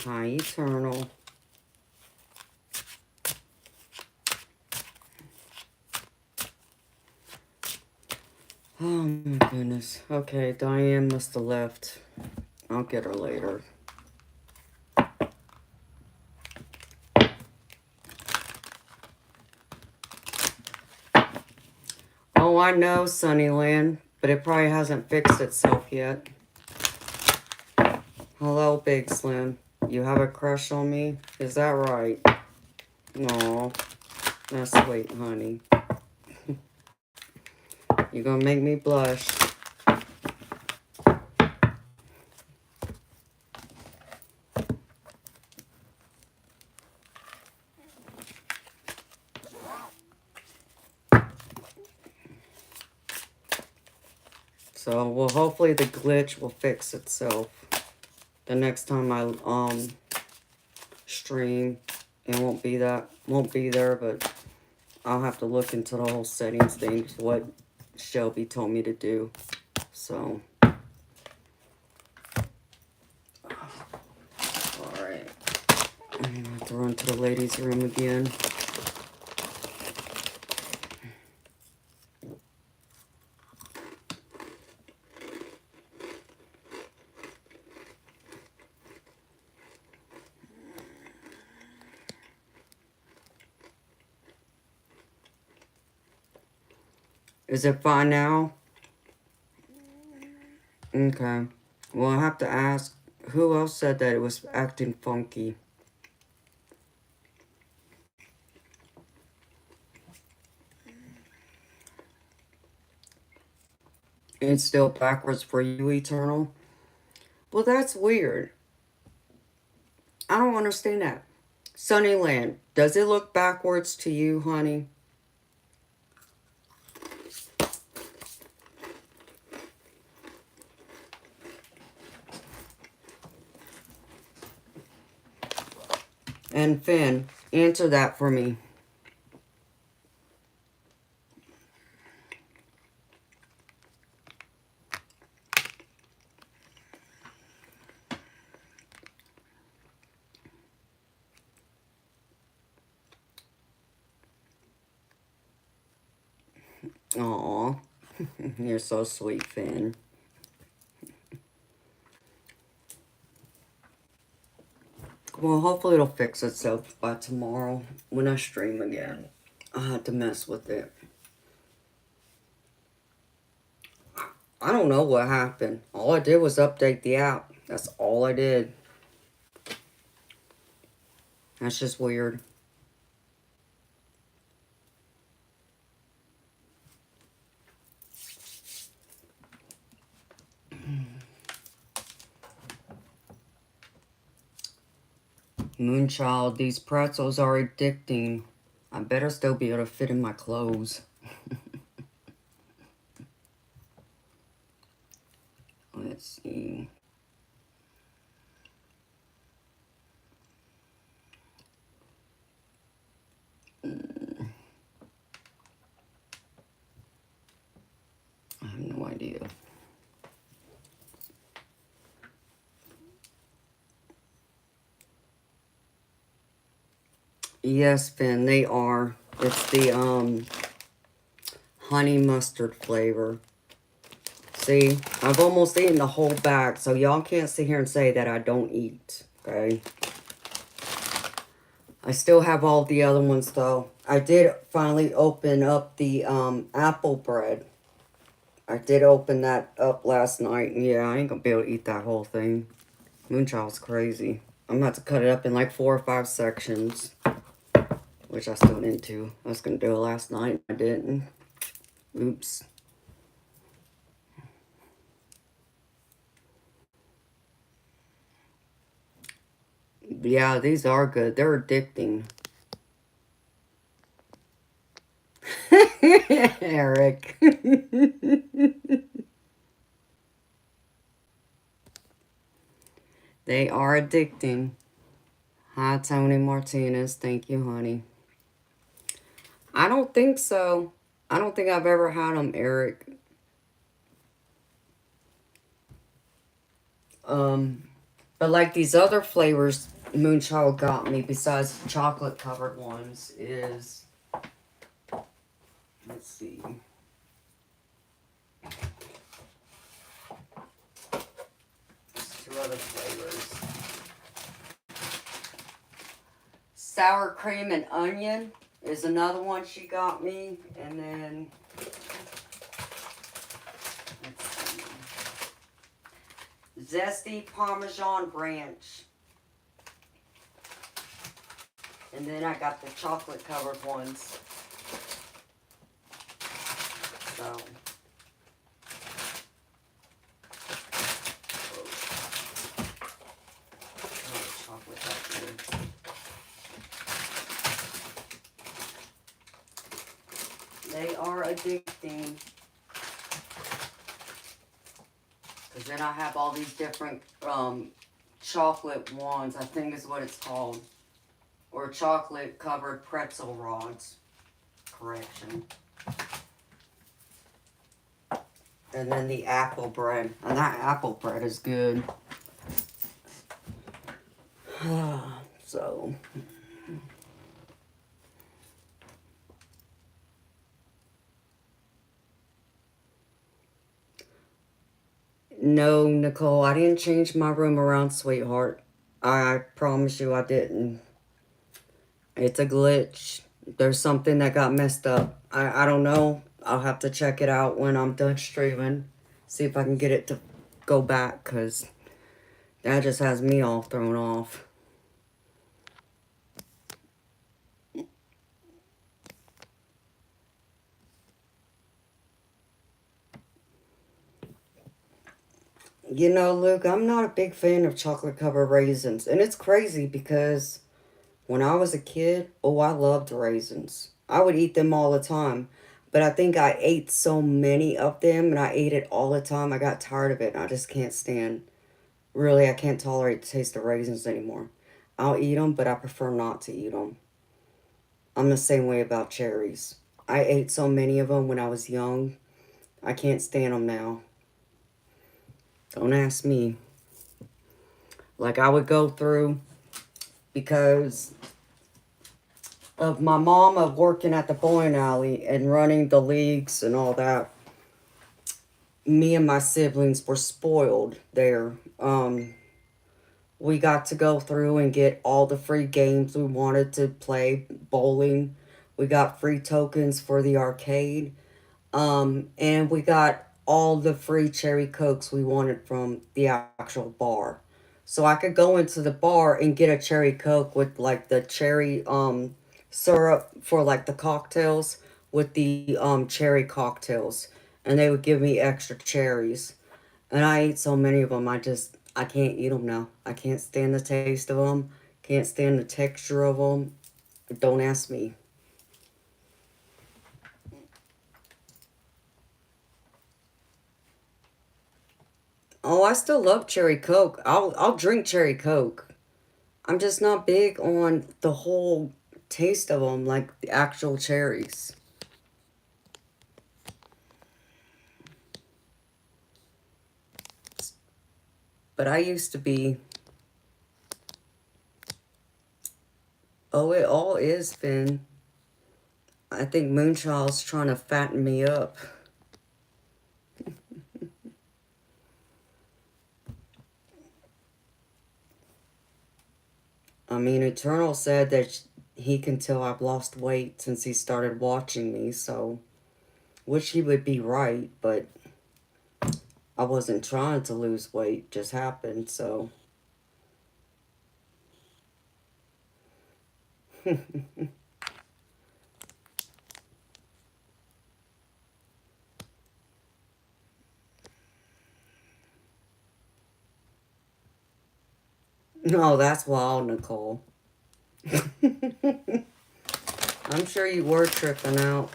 Hi, Eternal. Oh my goodness. Okay, Diane must have left. I'll get her later. Oh, I know, Sunnyland, but it probably hasn't fixed itself yet. Hello, Big Slim. You have a crush on me? Is that right? Aw, that's sweet, honey. You're gonna make me blush. So, well, hopefully the glitch will fix itself. The next time I stream, it won't be there, but I'll have to look into the whole settings thing, what Shelby told me to do. So, alright. I'm gonna have to run to the ladies' room again. Is it fine now? Okay. Well, I have to ask, who else said that it was acting funky? It's still backwards for you, Eternal? Well, that's weird. I don't understand that. Sunnyland, does it look backwards to you, honey? And Finn, answer that for me. Aw, you're so sweet, Finn. Well, hopefully it'll fix itself by tomorrow when I stream again. I had to mess with it. I don't know what happened. All I did was update the app. That's all I did. That's just weird. Moonchild, these pretzels are addicting. I better still be able to fit in my clothes. Let's see. I have no idea. Yes, Finn, they are. It's the honey mustard flavor. See, I've almost eaten the whole bag, so y'all can't sit here and say that I don't eat, okay? I still have all the other ones, though. I did finally open up the apple bread. I did open that up last night, and yeah, I ain't gonna be able to eat that whole thing. Moonchild's crazy. I'm about to cut it up in like 4 or 5 sections, which I still didn't do. I was gonna do it last night. I didn't. Oops. Yeah, these are good. They're addicting. Eric. They are addicting. Hi, Tony Martinez. Thank you, honey. I don't think so. I don't think I've ever had them, Eric. But like these other flavors Moonchild got me, besides the chocolate covered ones, is, let's see. There's 2 other flavors. Sour cream and onion is another one she got me. And then, let's see. Zesty Parmesan Ranch. And then I got the chocolate covered ones. So. Chocolate up here. They are addicting. Because then I have all these different chocolate ones, I think is what it's called. Or chocolate covered pretzel rods. Correction. And then the apple bread. And that apple bread is good. So. No, Nicole, I didn't change my room around, sweetheart. I promise you I didn't. It's a glitch. There's something that got messed up. I don't know. I'll have to check it out when I'm done streaming. See if I can get it to go back, because that just has me all thrown off. You know, Luke, I'm not a big fan of chocolate covered raisins. And it's crazy because when I was a kid, oh, I loved raisins. I would eat them all the time. But I think I ate so many of them and I ate it all the time. I got tired of it and I just can't stand. Really, I can't tolerate the taste of raisins anymore. I'll eat them, but I prefer not to eat them. I'm the same way about cherries. I ate so many of them when I was young. I can't stand them now. Don't ask me. Like, I would go through, because of my mom of working at the bowling alley and running the leagues and all that, me and my siblings were spoiled there. We got to go through and get all the free games we wanted to play bowling. We got free tokens for the arcade. And we got all the free cherry cokes we wanted from the actual bar. So I could go into the bar and get a cherry coke with like the cherry syrup for like the cocktails with the cherry cocktails. And they would give me extra cherries. And I ate so many of them, I can't eat them now. I can't stand the taste of them. Can't stand the texture of them. Don't ask me. Oh, I still love cherry Coke. I'll drink cherry Coke. I'm just not big on the whole taste of them, like the actual cherries. But I used to be. Oh, it all is, Finn. I think Moonchild's trying to fatten me up. I mean, Eternal said that he can tell I've lost weight since he started watching me, so... Which he would be right, but... I wasn't trying to lose weight, just happened, so... No, that's wild, Nicole. I'm sure you were tripping out.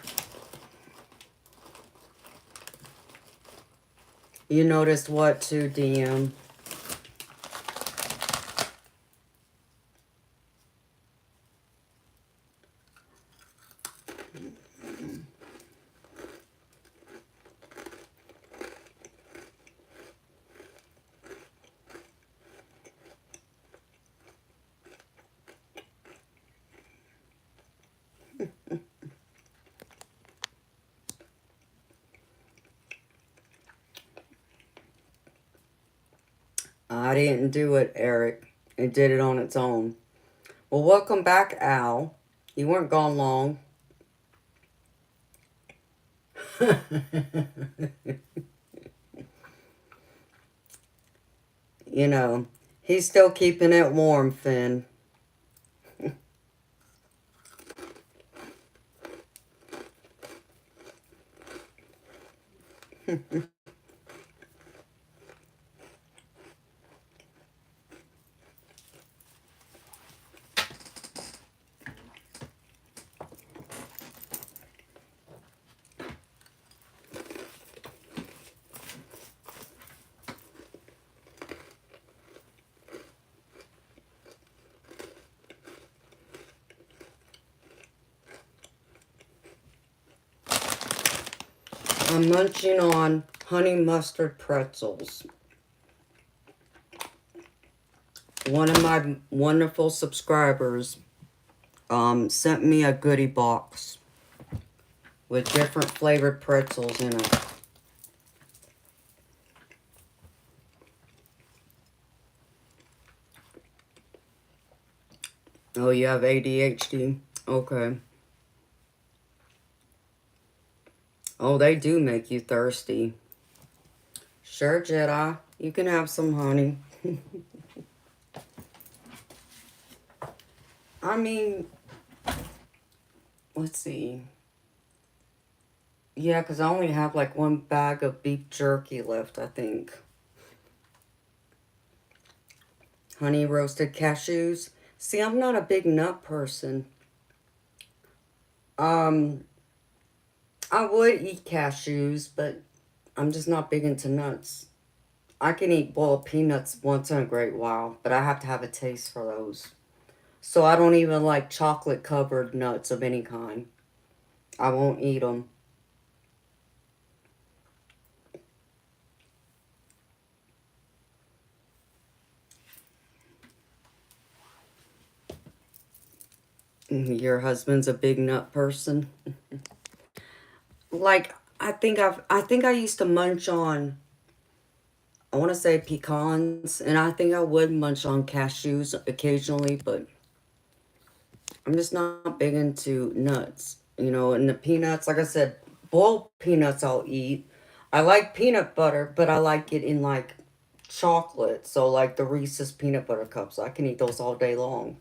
You noticed what too, DM? I didn't do it, Eric. It did it on its own. Well, welcome back, Al. You weren't gone long. You know, he's still keeping it warm, Finn. I'm munching on honey mustard pretzels. One of my wonderful subscribers sent me a goodie box with different flavored pretzels in it. Oh, you have ADHD? Okay. Oh, they do make you thirsty. Sure, Jedi. You can have some honey. I mean, let's see. Yeah, because I only have like one bag of beef jerky left, I think. Honey roasted cashews. See, I'm not a big nut person. I would eat cashews, but I'm just not big into nuts. I can eat boiled peanuts once in a great while, but I have to have a taste for those. So I don't even like chocolate-covered nuts of any kind. I won't eat them. Your husband's a big nut person. Like, I think I used to munch on, I want to say pecans, and I think I would munch on cashews occasionally, but I'm just not big into nuts. You know, and the peanuts, like I said, boiled peanuts I'll eat. I like peanut butter, but I like it in like chocolate. So like the Reese's peanut butter cups, I can eat those all day long.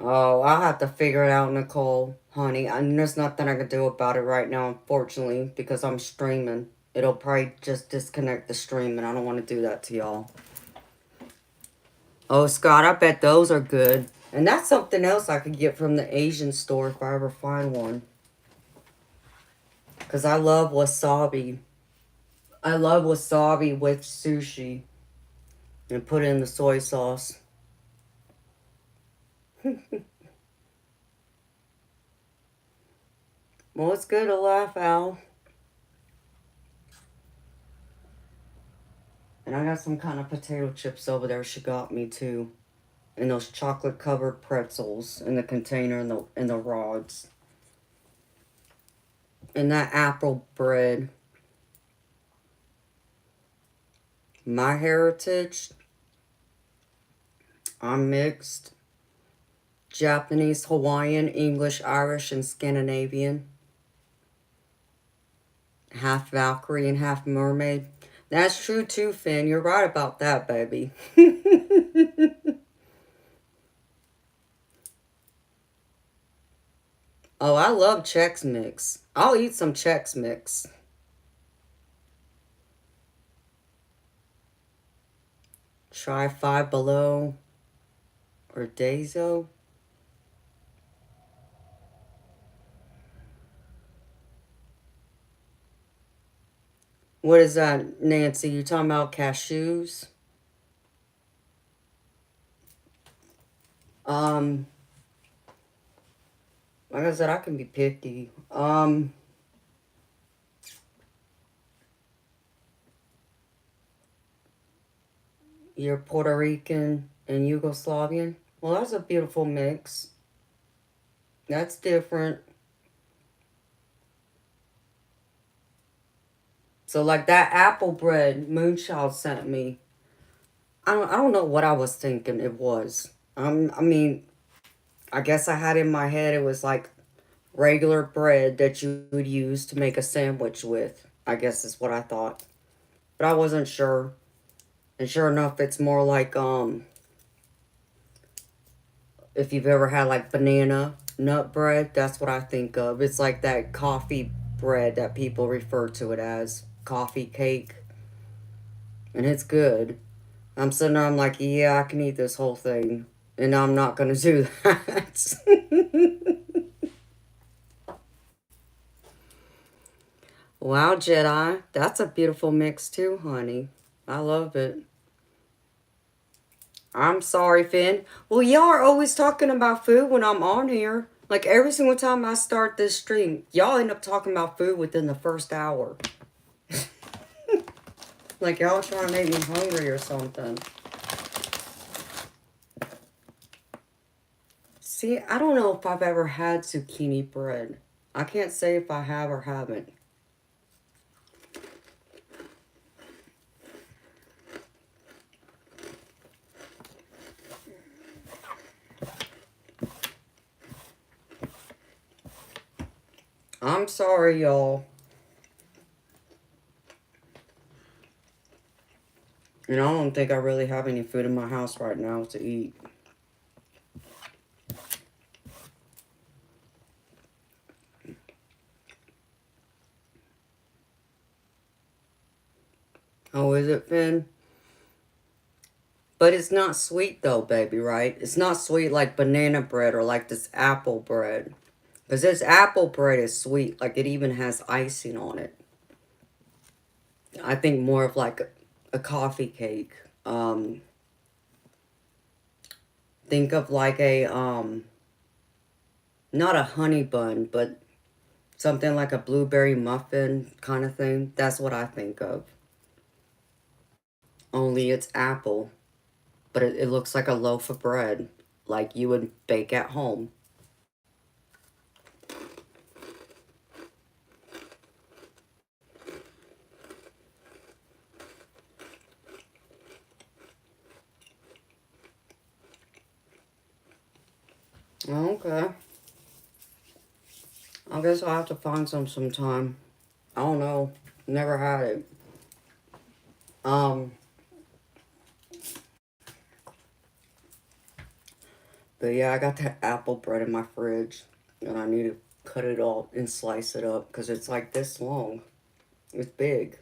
Oh, I'll have to figure it out, Nicole, honey. And there's nothing I can do about it right now, unfortunately, because I'm streaming. it'll probably just disconnect the stream, and I don't want to do that to y'all. Oh, Scott, I bet those are good. And that's something else I could get from the Asian store if I ever find one. Because I love wasabi. I love wasabi with sushi. And put in the soy sauce. Well, it's good to laugh, Al. And I got some kind of potato chips over there she got me, too. And those chocolate-covered pretzels in the container and the rods. And that apple bread. My heritage, I'm mixed. Japanese, Hawaiian, English, Irish, and Scandinavian. Half Valkyrie and half mermaid. That's true too, Finn. You're right about that, baby. Oh, I love Chex Mix. I'll eat some Chex Mix. Try Five Below or Dazo. What is that, Nancy? You talking about cashews? Um, like I said, I can be picky. You're Puerto Rican and Yugoslavian. Well, that's a beautiful mix. That's different. So, like that apple bread Moonchild sent me. I don't know what I was thinking it was. I mean, I guess I had in my head it was like regular bread that you would use to make a sandwich with. I guess is what I thought. But I wasn't sure. And sure enough, it's more like, if you've ever had like banana nut bread, that's what I think of. It's like that coffee bread that people refer to it as. Coffee cake. And it's good. I'm sitting there, I'm like, yeah, I can eat this whole thing. And I'm not going to do that. Wow, Jedi. That's a beautiful mix too, honey. I love it. I'm sorry, Finn. Well, y'all are always talking about food when I'm on here. Like every single time I start this stream, y'all end up talking about food within the first hour. Like y'all trying to make me hungry or something. See, I don't know if I've ever had zucchini bread. I can't say if I have or haven't. I'm sorry, y'all. And I don't think I really have any food in my house right now to eat. Oh, is it, Finn? But it's not sweet though, baby, right? It's not sweet like banana bread or like this apple bread. Because this apple bread is sweet. Like it even has icing on it. I think more of like a coffee cake. Think of like a, not a honey bun, but something like a blueberry muffin kind of thing. That's what I think of. Only it's apple. But it looks like a loaf of bread. Like you would bake at home. Okay. I guess I'll have to find some sometime. I don't know. Never had it. But yeah, I got that apple bread in my fridge. And I need to cut it all and slice it up. Because it's like this long. It's big.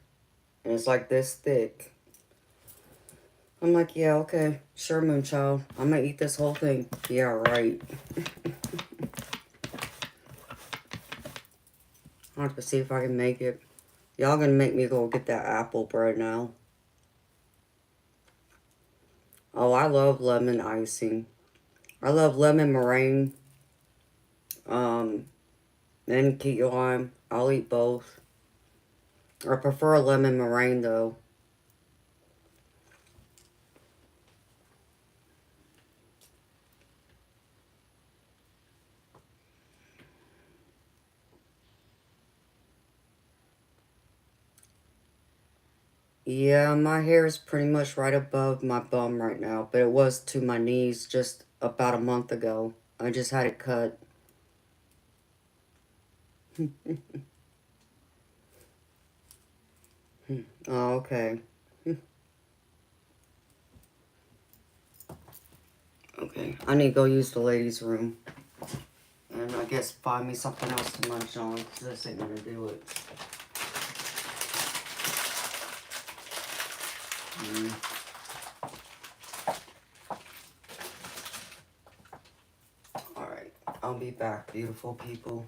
And it's like this thick. I'm like, yeah, okay. Sure, Moonchild. I'm gonna eat this whole thing. Yeah, right. I'll have to see if I can make it. Y'all gonna make me go get that apple bread now. Oh, I love lemon icing. I love lemon meringue. And key lime. I'll eat both. I prefer a lemon meringue though. Yeah, my hair is pretty much right above my bum right now, but it was to my knees just about a month ago. I just had it cut. Oh, okay. Okay, I need to go use the ladies' room. And I guess find me something else to munch on, because this ain't gonna do it. Alright, I'll be back, beautiful people.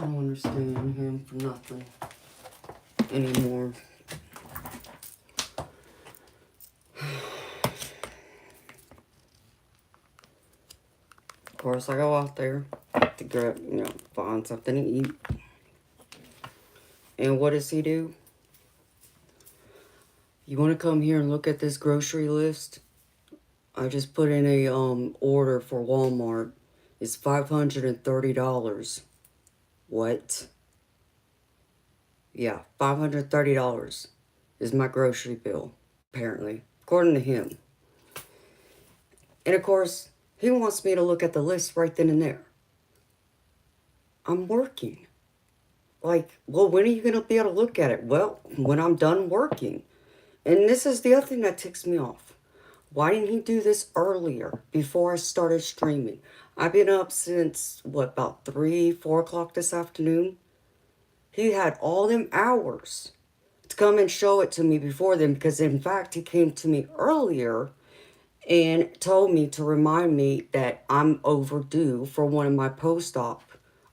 don't understand him for nothing anymore. Of course, I go out there to grab, find something to eat. And what does he do? You want to come here and look at this grocery list? I just put in a order for Walmart. It's $530. What? Yeah, $530 is my grocery bill, apparently, according to him. And of course, he wants me to look at the list right then and there. I'm working. Like, well, when are you going to be able to look at it? Well, when I'm done working. And this is the other thing that ticks me off. Why didn't he do this earlier, before I started streaming? I've been up since, about 3, 4 o'clock this afternoon? He had all them hours to come and show it to me before then, because in fact, he came to me earlier and told me to remind me that I'm overdue for one of my post-op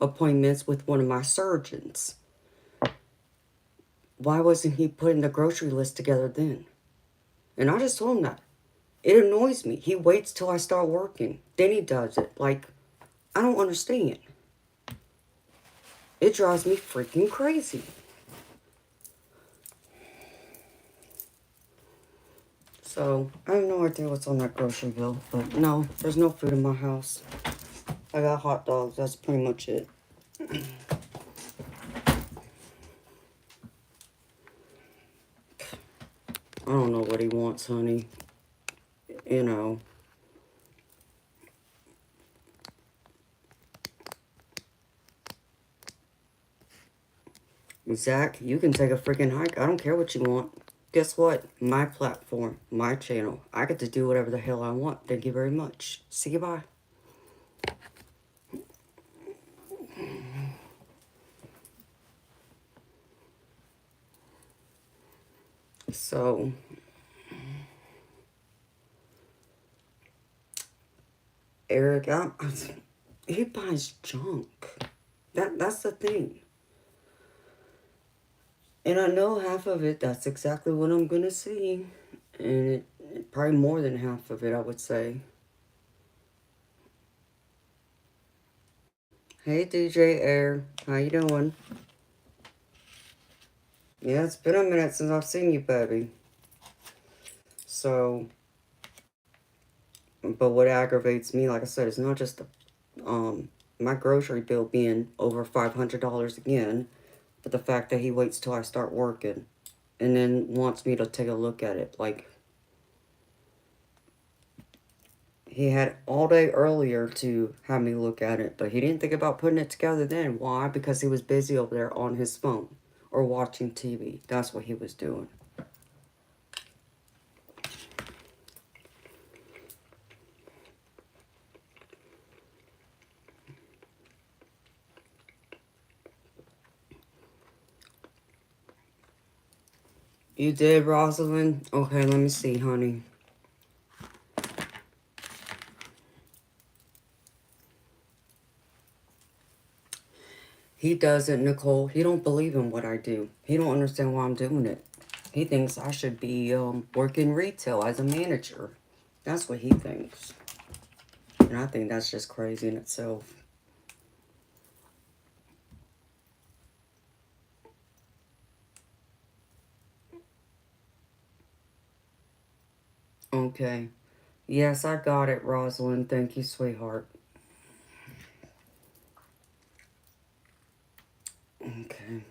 appointments with one of my surgeons. Why wasn't he putting the grocery list together then? And I just told him that. It annoys me. He waits till I start working. Then he does it. Like, I don't understand. It drives me freaking crazy. So, I have no idea what's on that grocery bill. But no, there's no food in my house. I got hot dogs. That's pretty much it. I don't know what he wants, honey. You know. Zach, you can take a freaking hike. I don't care what you want. Guess what? My platform, my channel. I get to do whatever the hell I want. Thank you very much. See you, bye. So, Eric, he buys junk. That's the thing. And I know half of it, that's exactly what I'm going to see. And probably more than half of it, I would say. Hey, DJ Air. How you doing? Yeah, it's been a minute since I've seen you, baby. So, but what aggravates me, like I said, it's not just my grocery bill being over $500 again, but the fact that he waits till I start working and then wants me to take a look at it. Like, he had all day earlier to have me look at it, but he didn't think about putting it together then. Why? Because he was busy over there on his phone or watching TV. That's what he was doing. You did, Rosalind? Okay, let me see, honey. He doesn't, Nicole. He don't believe in what I do. He don't understand why I'm doing it. He thinks I should be working retail as a manager. That's what he thinks. And I think that's just crazy in itself. Okay. Yes, I got it, Rosalind. Thank you, sweetheart. Okay.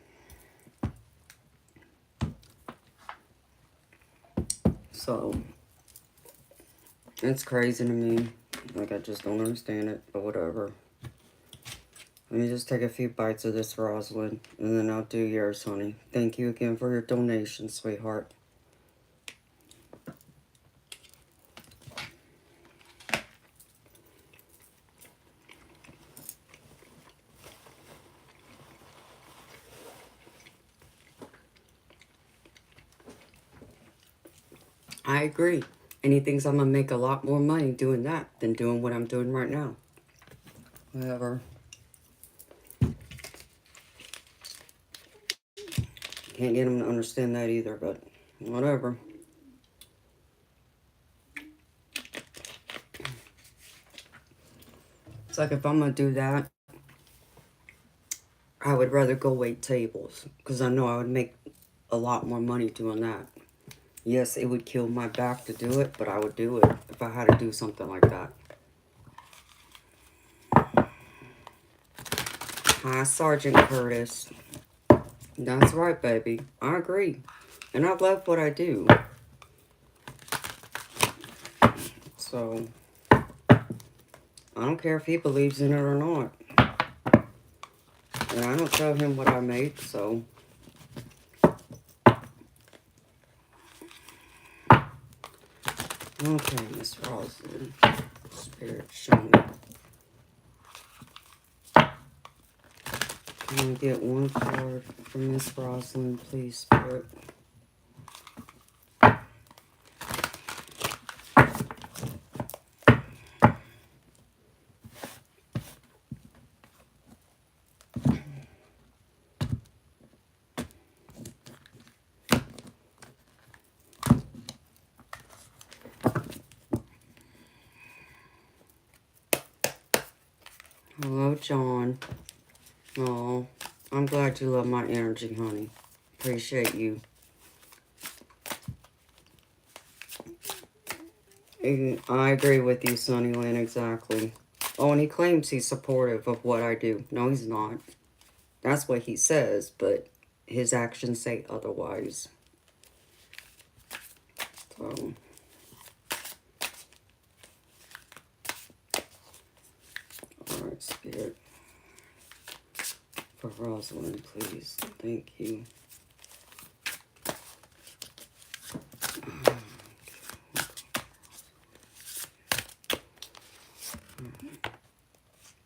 So, it's crazy to me. Like, I just don't understand it, but whatever. Let me just take a few bites of this, Rosalind, and then I'll do yours, honey. Thank you again for your donation, sweetheart. I agree. And he thinks I'm going to make a lot more money doing that than doing what I'm doing right now. Whatever. Can't get him to understand that either, but whatever. It's like if I'm going to do that, I would rather go wait tables. Because I know I would make a lot more money doing that. Yes, it would kill my back to do it, but I would do it if I had to do something like that. Hi, Sergeant Curtis. That's right, baby. I agree. And I love what I do. So, I don't care if he believes in it or not. And I don't tell him what I make, so... Okay, Miss Roslyn. Spirit, show me. Can I get one card from Miss Roslyn, please, Spirit? Hello, John. Oh, I'm glad you love my energy, honey. Appreciate you. And I agree with you, Sunnyland, exactly. Oh, and he claims he's supportive of what I do. No, he's not. That's what he says, but his actions say otherwise. So... Alright, Spirit. For Rosalind, please. Thank you.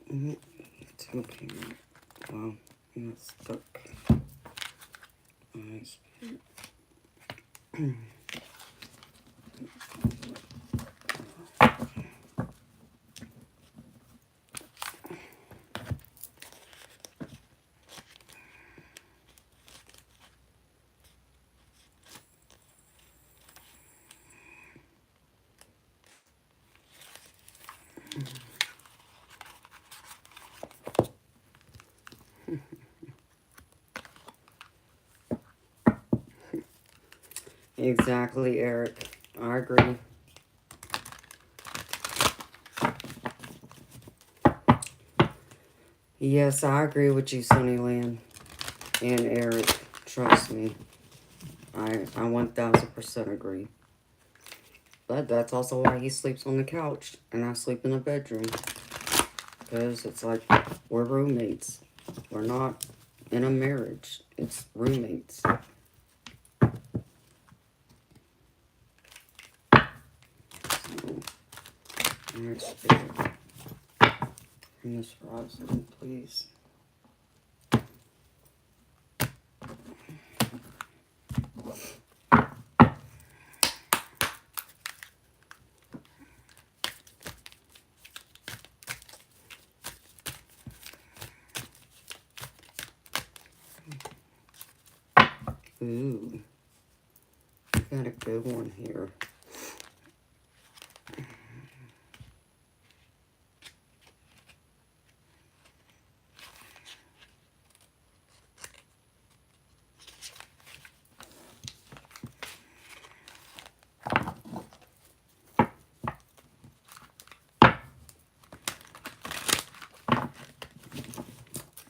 It's okay. Wow, it's stuck. Alright, Spirit. Exactly, Eric. I agree. Yes, I agree with you, Sunnyland. And Eric. Trust me. I 1000% agree. But that's also why he sleeps on the couch and I sleep in the bedroom. Because it's like we're roommates. We're not in a marriage. It's roommates. Alright, Spirit. Miss Rosalind, please. Ooh. We got a good one here.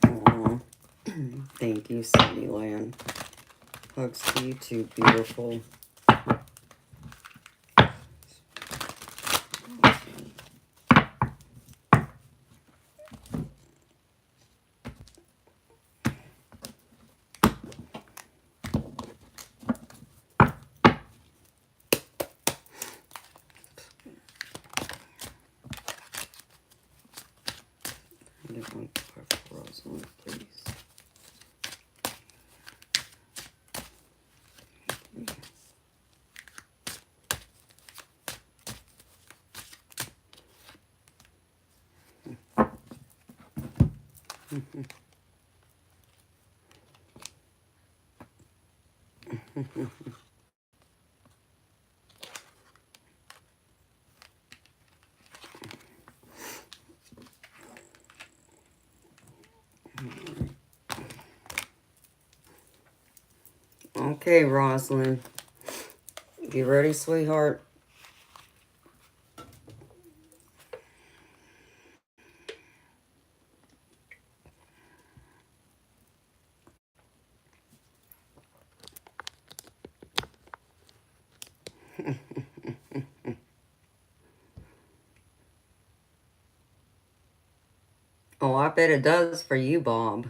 Aww. Thank you, Sunnyland. Hugs to you too, beautiful. Get one card for Rosalind, please. Okay, Rosalind. You ready, sweetheart? Oh, I bet it does for you, Bob.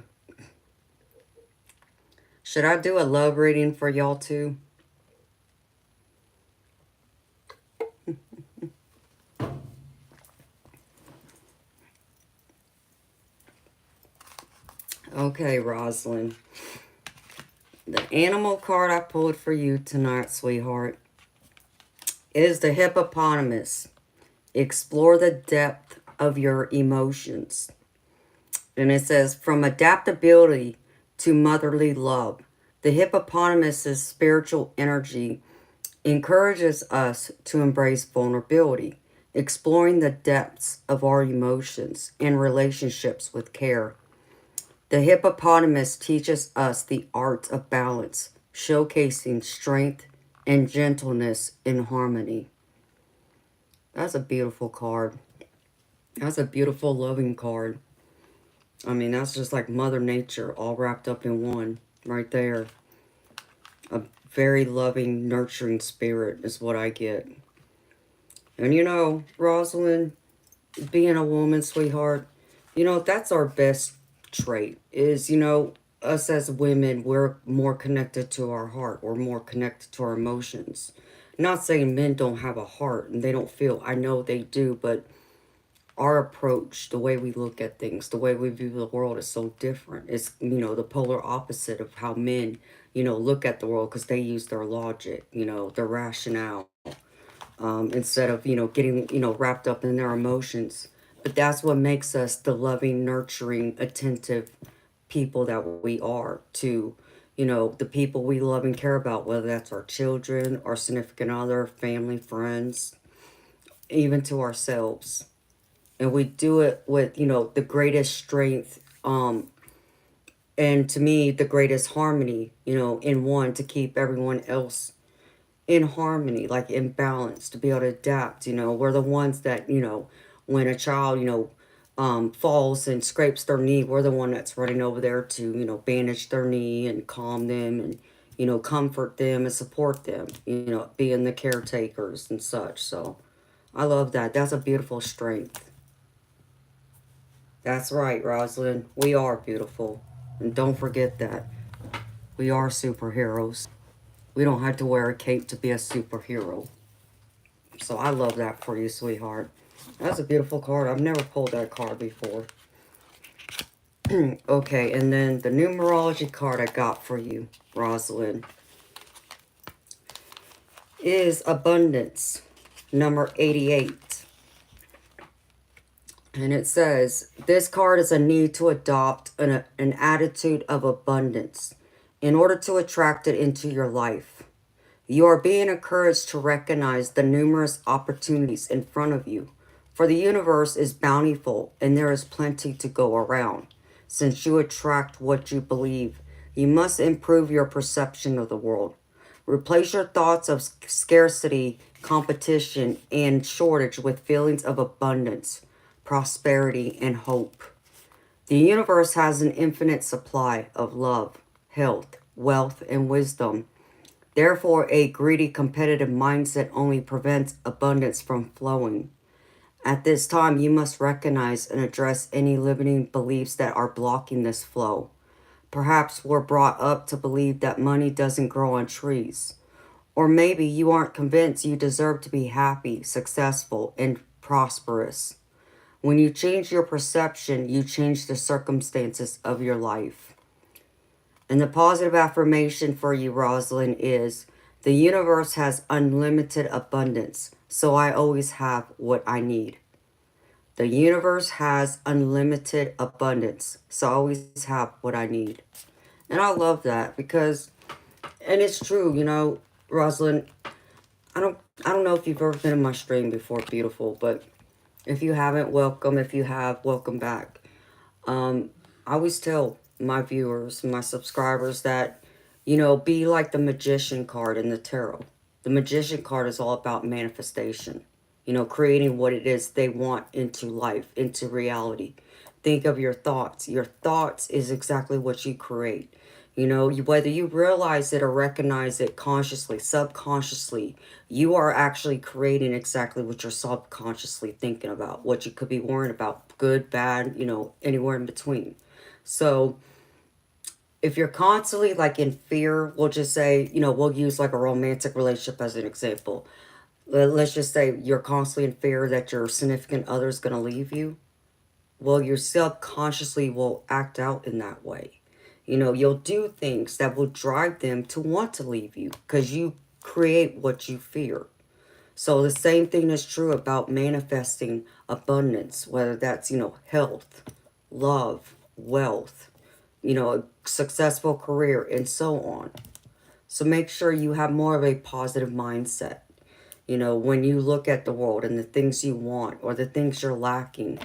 Should I do a love reading for y'all too? Okay, Rosalind. The animal card I pulled for you tonight, sweetheart, is the hippopotamus. Explore the depth of your emotions. And it says, from adaptability to motherly love, the hippopotamus's spiritual energy encourages us to embrace vulnerability, exploring the depths of our emotions and relationships with care. The hippopotamus teaches us the art of balance, showcasing strength and gentleness in harmony. That's a beautiful card. That's a beautiful, loving card. I mean, that's just like Mother Nature all wrapped up in one right there. A very loving, nurturing spirit is what I get. And you know, Rosalind, being a woman, sweetheart, you know, that's our best trait is, you know, us as women, we're more connected to our heart. We're more connected to our emotions. Not saying men don't have a heart and they don't feel. I know they do, but our approach, the way we look at things, the way we view the world is so different. It's, you know, the polar opposite of how men, you know, look at the world because they use their logic, you know, their rationale, instead of, you know, getting, you know, wrapped up in their emotions. But that's what makes us the loving, nurturing, attentive people that we are to, you know, the people we love and care about, whether that's our children, our significant other, family, friends, even to ourselves. And we do it with, you know, the greatest strength, and to me, the greatest harmony, you know, in one to keep everyone else in harmony, like in balance, to be able to adapt. You know, we're the ones that, you know, when a child, you know, falls and scrapes their knee, we're the one that's running over there to, you know, bandage their knee and calm them and, you know, comfort them and support them, you know, being the caretakers and such. So I love that. That's a beautiful strength. That's right, Rosalind. We are beautiful. And don't forget that. We are superheroes. We don't have to wear a cape to be a superhero. So I love that for you, sweetheart. That's a beautiful card. I've never pulled that card before. Okay, and then the numerology card I got for you, Rosalind, is Abundance, number 88. And it says, this card is a need to adopt an attitude of abundance in order to attract it into your life. You are being encouraged to recognize the numerous opportunities in front of you, for the universe is bountiful and there is plenty to go around. Since you attract what you believe, you must improve your perception of the world. Replace your thoughts of scarcity, competition, and shortage with feelings of abundance, prosperity, and hope. The universe has an infinite supply of love, health, wealth, and wisdom. Therefore, a greedy, competitive mindset only prevents abundance from flowing. At this time, you must recognize and address any limiting beliefs that are blocking this flow. Perhaps we're brought up to believe that money doesn't grow on trees. Or maybe you aren't convinced you deserve to be happy, successful, and prosperous. When you change your perception, you change the circumstances of your life. And the positive affirmation for you, Rosalind, is the universe has unlimited abundance, so I always have what I need. The universe has unlimited abundance, so I always have what I need. And I love that because And it's true, you know, Rosalind. I don't I don't know if you've ever been in my stream before, beautiful, but if you haven't, welcome. If you have, welcome back. I always tell my viewers, my subscribers that, you know, be like the magician card in the tarot. The magician card is all about manifestation. You know, creating what it is they want into life, into reality. Think of your thoughts. Your thoughts is exactly what you create. You know, whether you realize it or recognize it consciously, subconsciously, you are actually creating exactly what you're subconsciously thinking about, what you could be worrying about, good, bad, you know, anywhere in between. So if you're constantly like in fear, we'll just say, you know, we'll use like a romantic relationship as an example. Let's just say you're constantly in fear that your significant other is going to leave you. Well, your subconsciously will act out in that way. You know, you'll do things that will drive them to want to leave you because you create what you fear. So the same thing is true about manifesting abundance, whether that's, you know, health, love, wealth, you know, a successful career, and so on. So make sure you have more of a positive mindset. You know, when you look at the world and the things you want or the things you're lacking,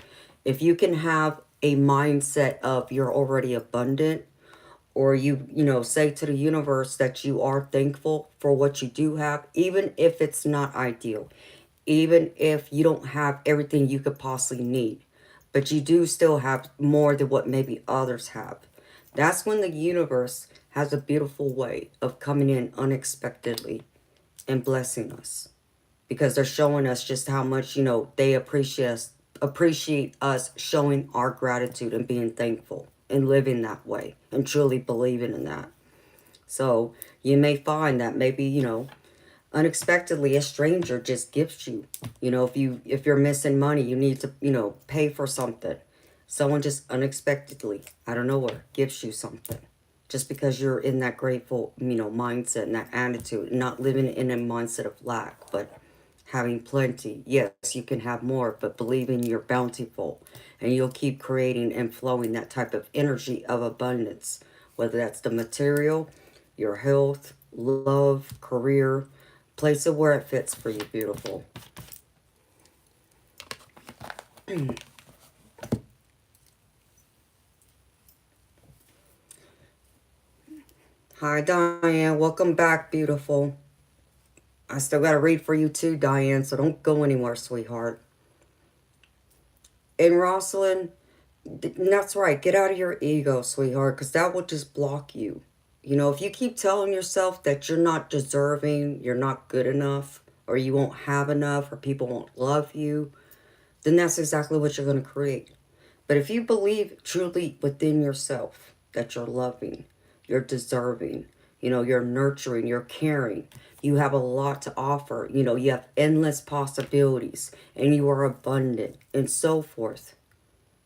if you can have a mindset of you're already abundant, or you know, say to the universe that you are thankful for what you do have, even if it's not ideal, even if you don't have everything you could possibly need, but you do still have more than what maybe others have. That's when the universe has a beautiful way of coming in unexpectedly and blessing us, because they're showing us just how much, you know, they appreciate us showing our gratitude and being thankful and living that way and truly believing in that. So you may find that maybe, you know, unexpectedly a stranger just gifts you, you know, if you're missing money, you need to, you know, pay for something, someone just unexpectedly out of nowhere gives you something, just because you're in that grateful, you know, mindset and that attitude, not living in a mindset of lack, but having plenty. Yes, you can have more, but believing you're bountiful, and you'll keep creating and flowing that type of energy of abundance, whether that's the material, your health, love, career. Place it where it fits for you, beautiful. Hi, Diane. Welcome back, beautiful. I still got to read for you too, Diane, so don't go anywhere, sweetheart. And Rosalind, that's right. Get out of your ego, sweetheart, because that will just block you. You know, if you keep telling yourself that you're not deserving, you're not good enough, or you won't have enough, or people won't love you, then that's exactly what you're going to create. But if you believe truly within yourself that you're loving, you're deserving, you know, you're nurturing, you're caring, you have a lot to offer, you know, you have endless possibilities, and you are abundant, and so forth,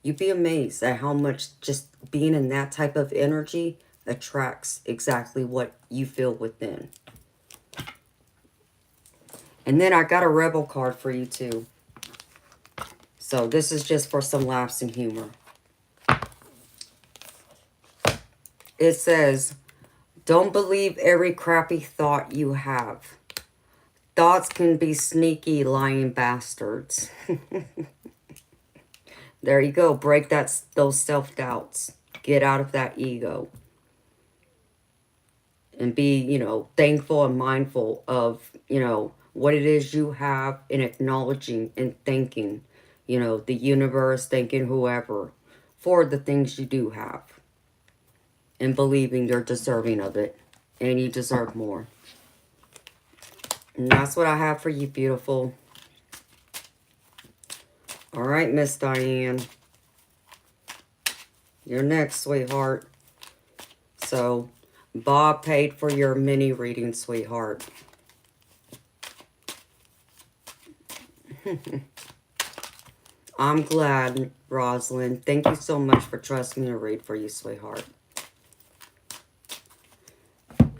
you'd be amazed at how much just being in that type of energy attracts exactly what you feel within. And then I got a rebel card for you too. So this is just for some laughs and humor. It says, don't believe every crappy thought you have. Thoughts can be sneaky, lying bastards. There you go. Break those self-doubts. Get out of that ego. And be, you know, thankful and mindful of, you know, what it is you have, and acknowledging and thanking, you know, the universe, thanking whoever for the things you do have. And believing you're deserving of it. And you deserve more. And that's what I have for you, beautiful. All right, Miss Diane. You're next, sweetheart. So, Bob paid for your mini reading, sweetheart. I'm glad, Rosalind. Thank you so much for trusting me to read for you, sweetheart.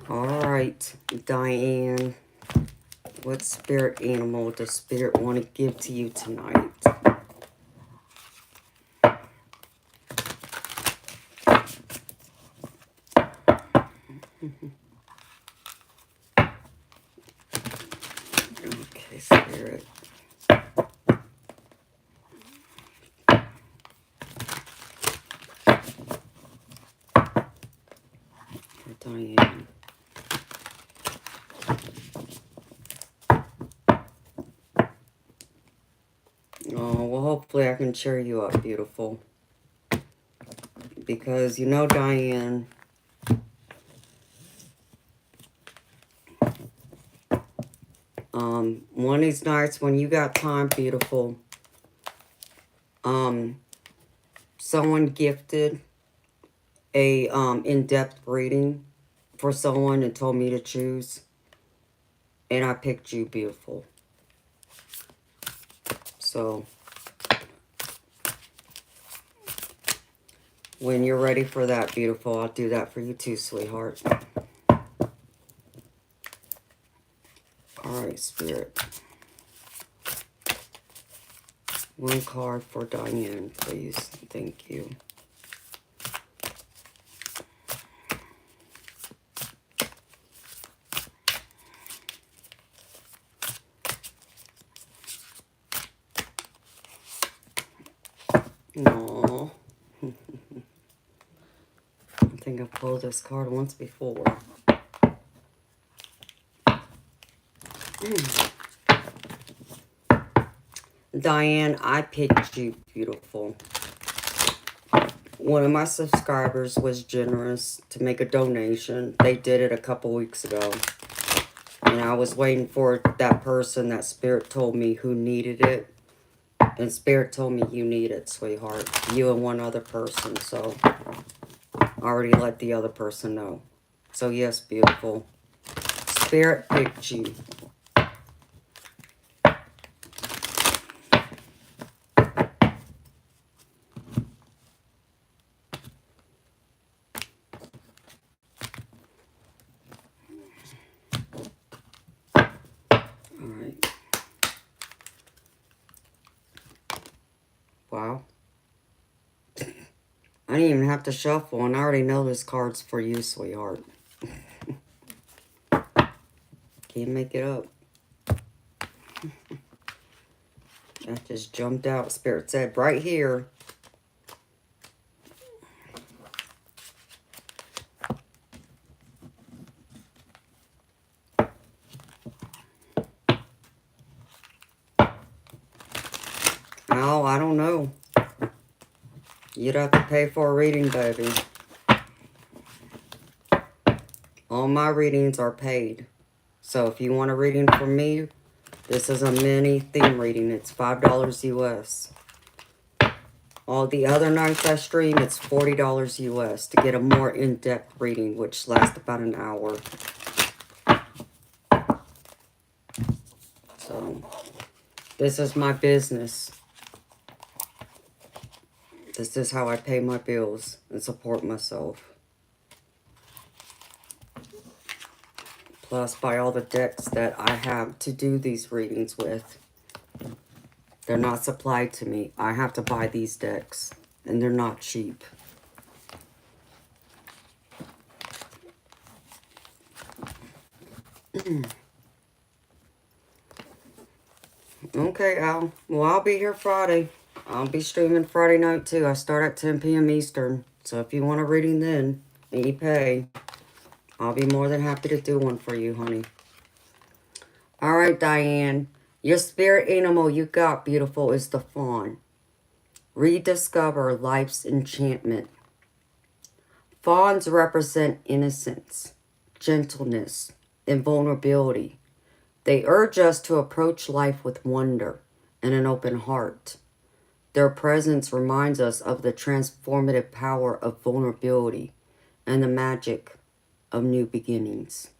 All right, Diane. What spirit animal does Spirit want to give to you tonight? Okay, Spirit. For Diane. Oh, well, hopefully I can cheer you up, beautiful. Because, you know, Diane, one of these nights when you got time, beautiful, someone gifted a in-depth reading for someone and told me to choose. And I picked you, beautiful. So, when you're ready for that, beautiful, I'll do that for you too, sweetheart. Alright, Spirit. One card for Diane, please. Thank you. Aww. I think I've pulled this card once before. Diane, I picked you, beautiful. One of my subscribers was generous to make a donation. They did it a couple weeks ago. And I was waiting for that person that Spirit told me who needed it. And Spirit told me you need it, sweetheart. You and one other person. So, I already let the other person know. So, yes, beautiful. Spirit picked you. Alright. Wow. I didn't even have to shuffle, and I already know this card's for you, sweetheart. Can't make it up. That just jumped out. Spirit said, right here. Oh, I don't know. You'd have to pay for a reading, baby. All my readings are paid. So if you want a reading from me, this is a mini theme reading. It's $5 US. All the other nights I stream, it's $40 US to get a more in-depth reading, which lasts about an hour. So, this is my business. This is how I pay my bills and support myself. Plus, buy all the decks that I have to do these readings with. They're not supplied to me. I have to buy these decks, and they're not cheap. Okay, Al. Well, I'll be here Friday. I'll be streaming Friday night, too. I start at 10 p.m. Eastern. So if you want a reading then, and you pay, I'll be more than happy to do one for you, honey. All right, Diane. Your spirit animal you got, beautiful, is the fawn. Rediscover life's enchantment. Fawns represent innocence, gentleness, and vulnerability. They urge us to approach life with wonder and an open heart. Their presence reminds us of the transformative power of vulnerability and the magic of new beginnings.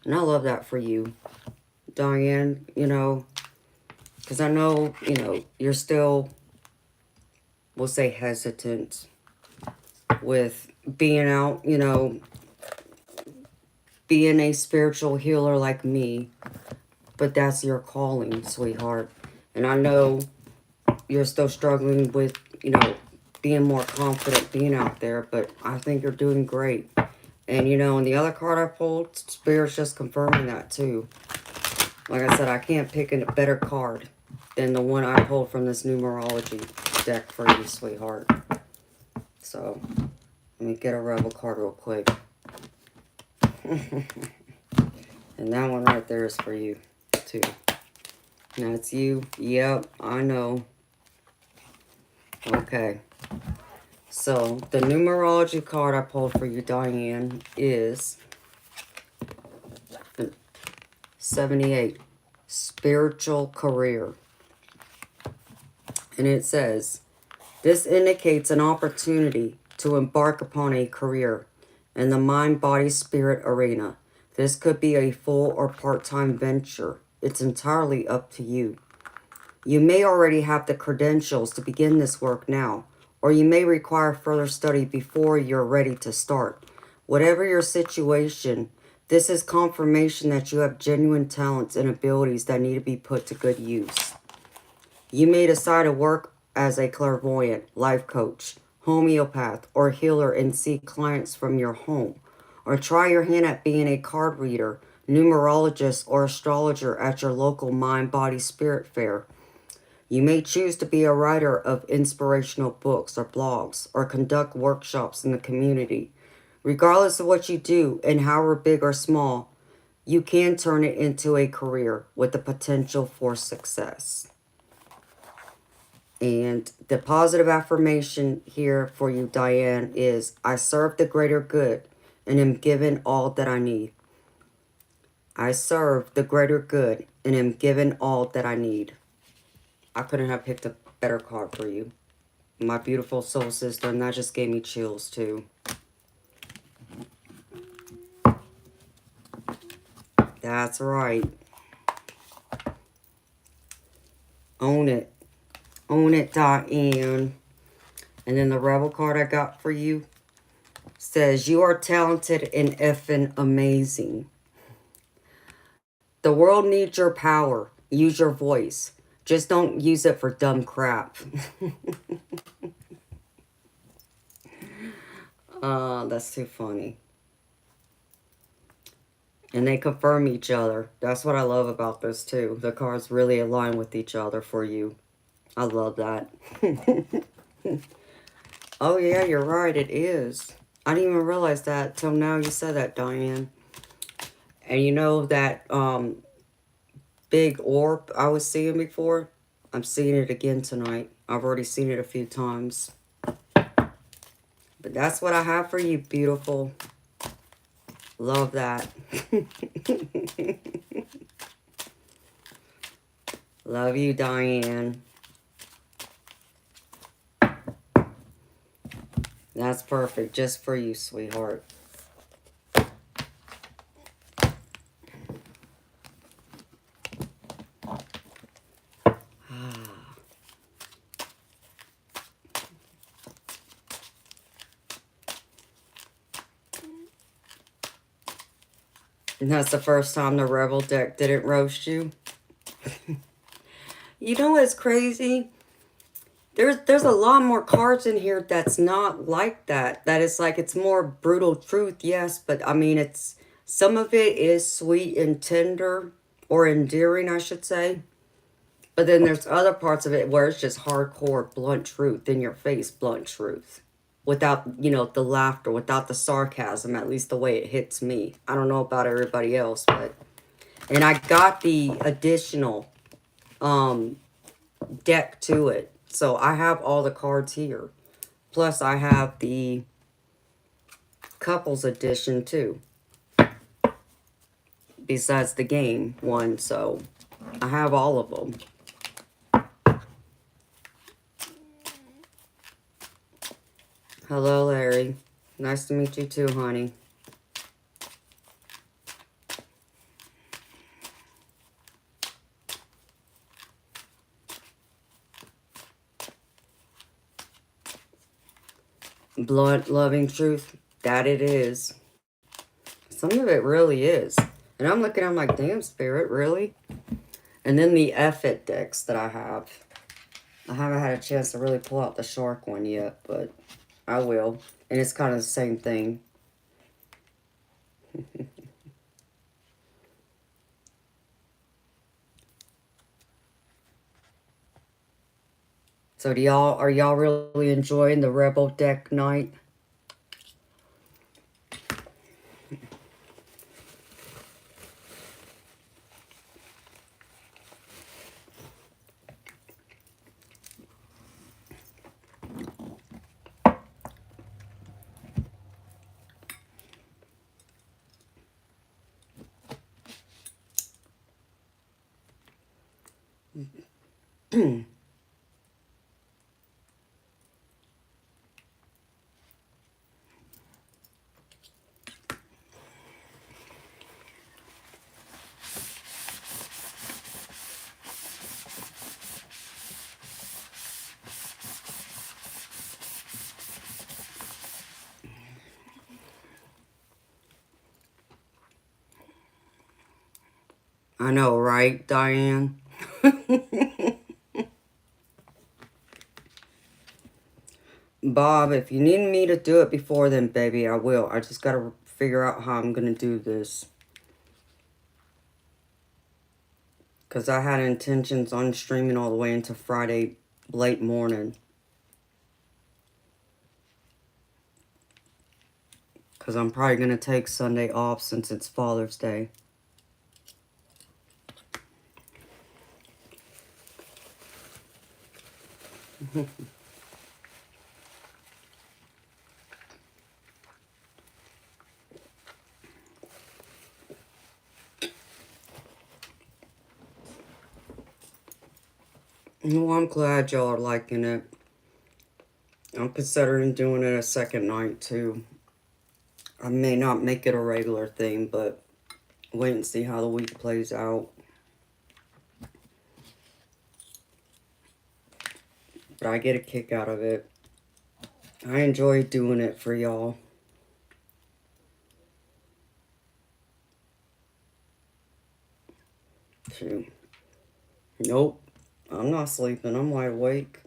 And I love that for you, Diane, you know, because I know, you know, you're still, we'll say, hesitant with being out, you know, being a spiritual healer like me. But that's your calling, sweetheart. And I know you're still struggling with, you know, being more confident being out there, but I think you're doing great. And, you know, and the other card I pulled, Spirit's just confirming that, too. Like I said, I can't pick a better card than the one I pulled from this numerology deck for you, sweetheart. So, let me get a Rebel card real quick. And that one right there is for you, too. That's you. Yep, I know. Okay. So, the numerology card I pulled for you, Diane, is 78. Spiritual career. And it says, this indicates an opportunity to embark upon a career in the mind, body, spirit arena. This could be a full or part-time venture. It's entirely up to you. You may already have the credentials to begin this work now, or you may require further study before you're ready to start. Whatever your situation, this is confirmation that you have genuine talents and abilities that need to be put to good use. You may decide to work as a clairvoyant, life coach, homeopath, or healer and see clients from your home. Or try your hand at being a card reader, numerologist, or astrologer at your local mind, body, spirit fair. You may choose to be a writer of inspirational books or blogs, or conduct workshops in the community. Regardless of what you do, and however big or small, you can turn it into a career with the potential for success. And the positive affirmation here for you, Diane, is I serve the greater good and am given all that I need. I serve the greater good and am given all that I need. I couldn't have picked a better card for you. My beautiful soul sister, and that just gave me chills too. That's right. Own it. Own it, Diane. And then the Rebel card I got for you says, you are talented and effing amazing. The world needs your power. Use your voice. Just don't use it for dumb crap. That's too funny. And they confirm each other. That's what I love about this too. The cards really align with each other for you. I love that. Oh yeah, you're right. It is. I didn't even realize that till now you said that, Diane. And you know that big orb I was seeing before? I'm seeing it again tonight. I've already seen it a few times. But that's what I have for you, beautiful. Love that. Love you, Diane. That's perfect. Just for you, sweetheart. And that's the first time the Rebel deck didn't roast you. You know what's crazy? There's a lot more cards in here that's not like that. That is like, it's more brutal truth, yes. But I mean, it's, some of it is sweet and tender, or endearing, I should say. But then there's other parts of it where it's just hardcore blunt truth, in your face blunt truth. Without, you know, the laughter, without the sarcasm, at least the way it hits me. I don't know about everybody else, but... And I got the additional deck to it. So I have all the cards here. Plus I have the couples edition too. Besides the game one, so I have all of them. Hello, Larry. Nice to meet you too, honey. Blunt, loving truth. That it is. Some of it really is. And I'm looking, I'm like, damn, Spirit, really? And then the F-It decks that I have. I haven't had a chance to really pull out the shark one yet, but I will. And it's kind of the same thing. So are y'all really enjoying the Rebel deck night? I know, right, Diane? Bob, if you need me to do it before then, baby, I will. I just gotta figure out how I'm gonna do this. Because I had intentions on streaming all the way into Friday late morning. Because I'm probably gonna take Sunday off since it's Father's Day. Well, I'm glad y'all are liking it. I'm considering doing it a second night, too. I may not make it a regular thing, but wait and see how the week plays out. But I get a kick out of it. I enjoy doing it for y'all. Shoot. Nope. I'm not sleeping. I'm wide awake.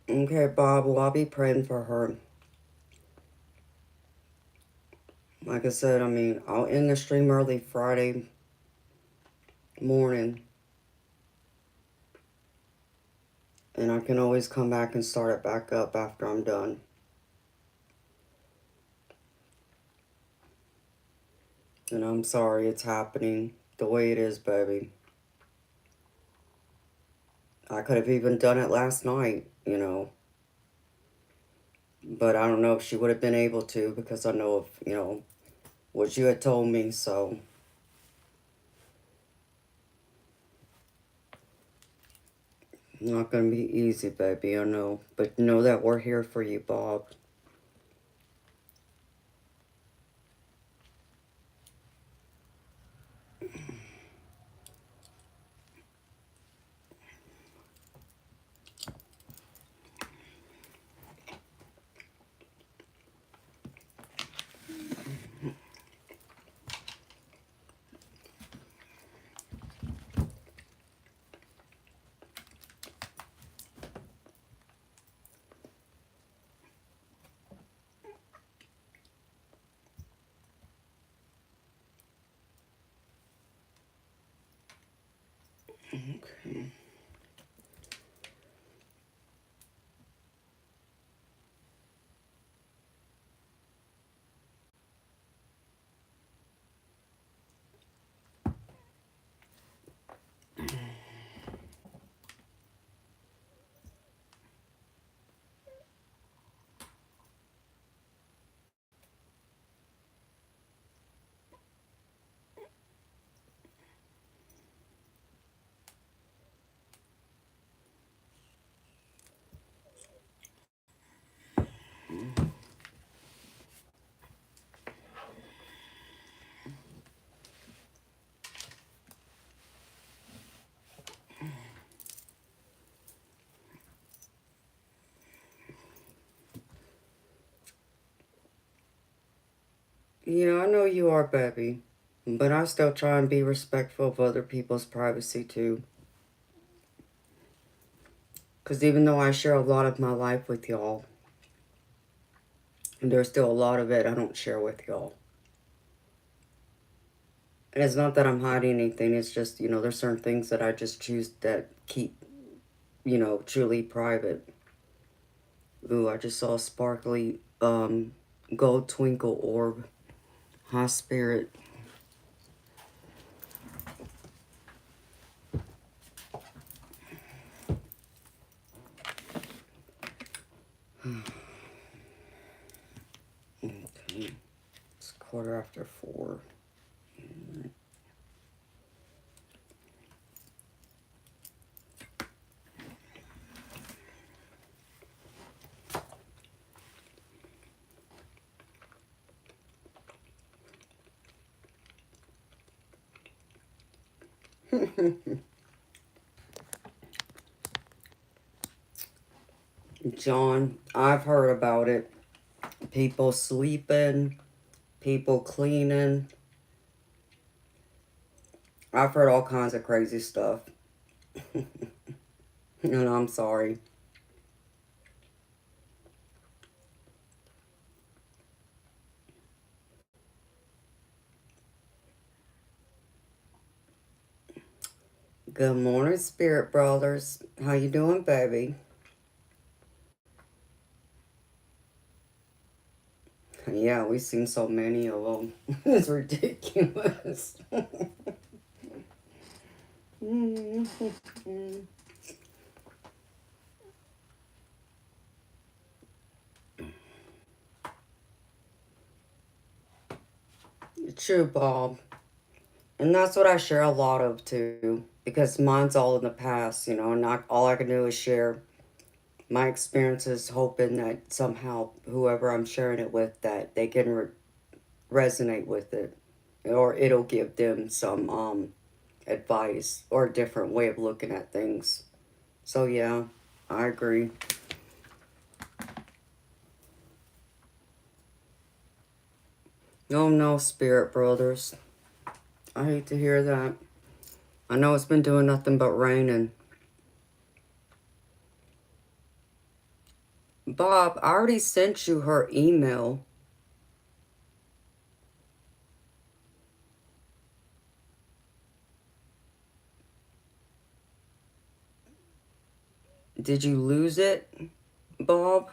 Okay, Bob, well, I'll be praying for her. Like I said, I mean, I'll end the stream early Friday morning. And I can always come back and start it back up after I'm done. And I'm sorry it's happening the way it is, baby. I could have even done it last night, you know. But I don't know if she would have been able to because I know of, you know, what you had told me, so. Not gonna be easy, baby, I know. But know that we're here for you, Bob. Okay. Yeah, I know you are, baby. But I still try and be respectful of other people's privacy too. Because even though I share a lot of my life with y'all, and there's still a lot of it I don't share with y'all. And it's not that I'm hiding anything. It's just, there's certain things that I just choose that keep, truly private. Ooh, I just saw a sparkly gold twinkle orb. High spirit. Okay. It's 4:15. John, I've heard about it. People sleeping, people cleaning. I've heard all kinds of crazy stuff. And I'm sorry. Good morning, Spirit Brothers. How you doing, baby? Yeah, we've seen so many of them. It's ridiculous. True, Bob. And that's what I share a lot of, too. Because mine's all in the past, and all I can do is share my experiences, hoping that somehow whoever I'm sharing it with, that they can resonate with it. Or it'll give them some advice or a different way of looking at things. So, yeah, I agree. Oh, no, Spirit Brothers. I hate to hear that. I know it's been doing nothing but raining. Bob, I already sent you her email. Did you lose it, Bob?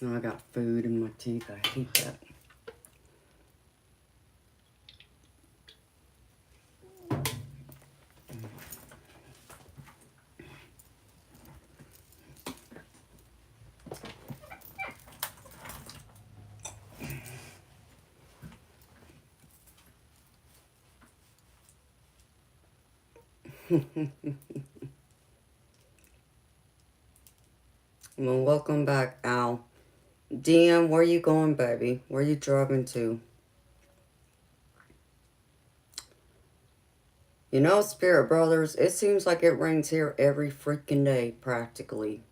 Oh, I got food in my teeth. I hate that. Well, welcome back, Al. DM, where you going, baby? Where you driving to? Spirit Brothers, it seems like it rains here every freaking day, practically.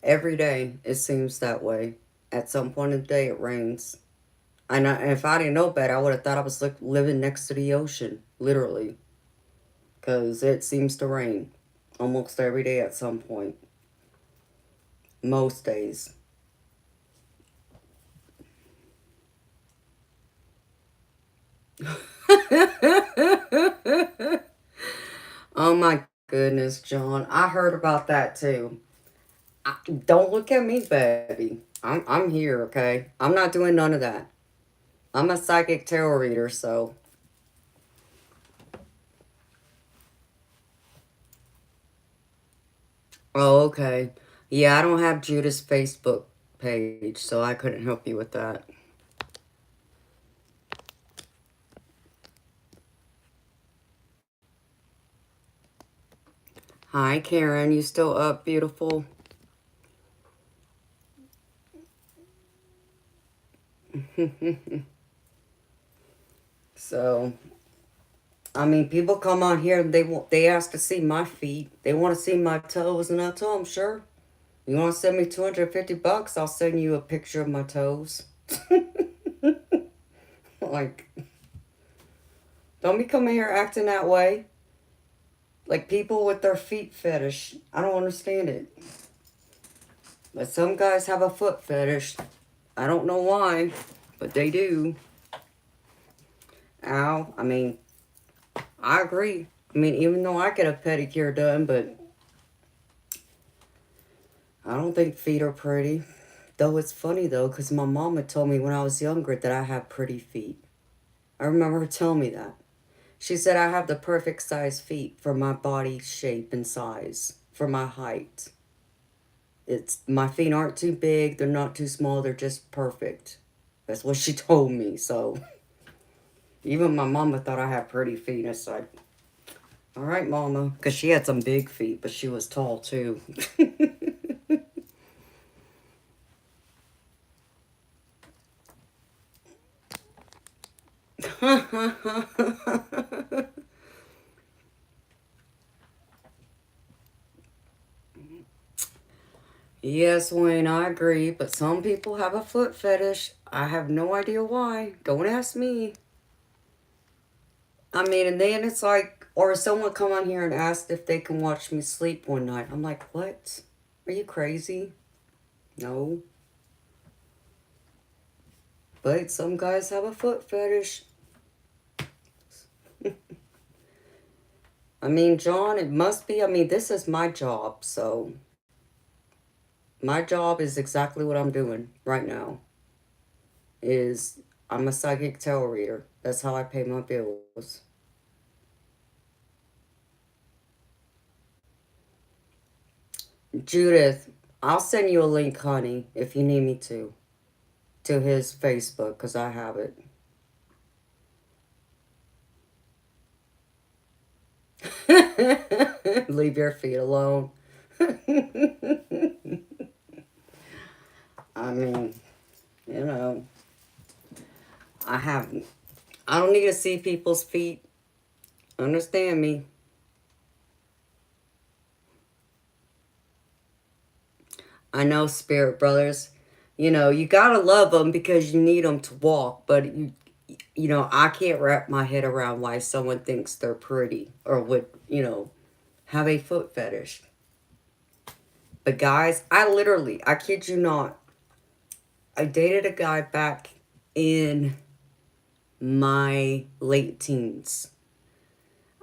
Every day, it seems that way. At some point in the day, it rains. And if I didn't know better, I would have thought I was living next to the ocean, literally. Because it seems to rain almost every day at some point. Most days. Oh my goodness, John. I heard about that too. Don't look at me, baby. I'm here, okay? I'm not doing none of that. I'm a psychic tarot reader, so. Oh, okay. Yeah, I don't have Judah's Facebook page, so I couldn't help you with that. Hi, Karen. You still up, beautiful? So, I mean, people come on here and they ask to see my feet. They want to see my toes, and I tell them, sure. You want to send me $250? I'll send you a picture of my toes. Like, don't be coming here acting that way. Like people with their feet fetish. I don't understand it. But some guys have a foot fetish. I don't know why, but they do. Ow. I mean, I agree. I mean, even though I get a pedicure done, but I don't think feet are pretty. Though it's funny, though, because my mama told me when I was younger that I have pretty feet. I remember her telling me that. She said I have the perfect size feet for my body shape and size, for my height. My feet aren't too big, they're not too small, they're just perfect. That's what she told me, so even my mama thought I had pretty feet. It's like, all right, mama, because she had some big feet, but she was tall too. Yes, Wayne, I agree, but some people have a foot fetish. I have no idea why. Don't ask me. I mean, and then it's like, or someone come on here and asked if they can watch me sleep one night. I'm like, what? Are you crazy? No. But some guys have a foot fetish. I mean, John, it must be. I mean, this is my job, so my job is exactly what I'm doing right now. Is I'm a psychic tarot reader. That's how I pay my bills. Judith, I'll send you a link, honey, if you need me to his Facebook, because I have it. Leave your feet alone. I mean, you know, I don't need to see people's feet. Understand me. I know, spirit brothers. You know, you gotta love them because you need them to walk. But you know, I can't wrap my head around why someone thinks they're pretty or would, have a foot fetish. But guys, I kid you not, I dated a guy back in my late teens.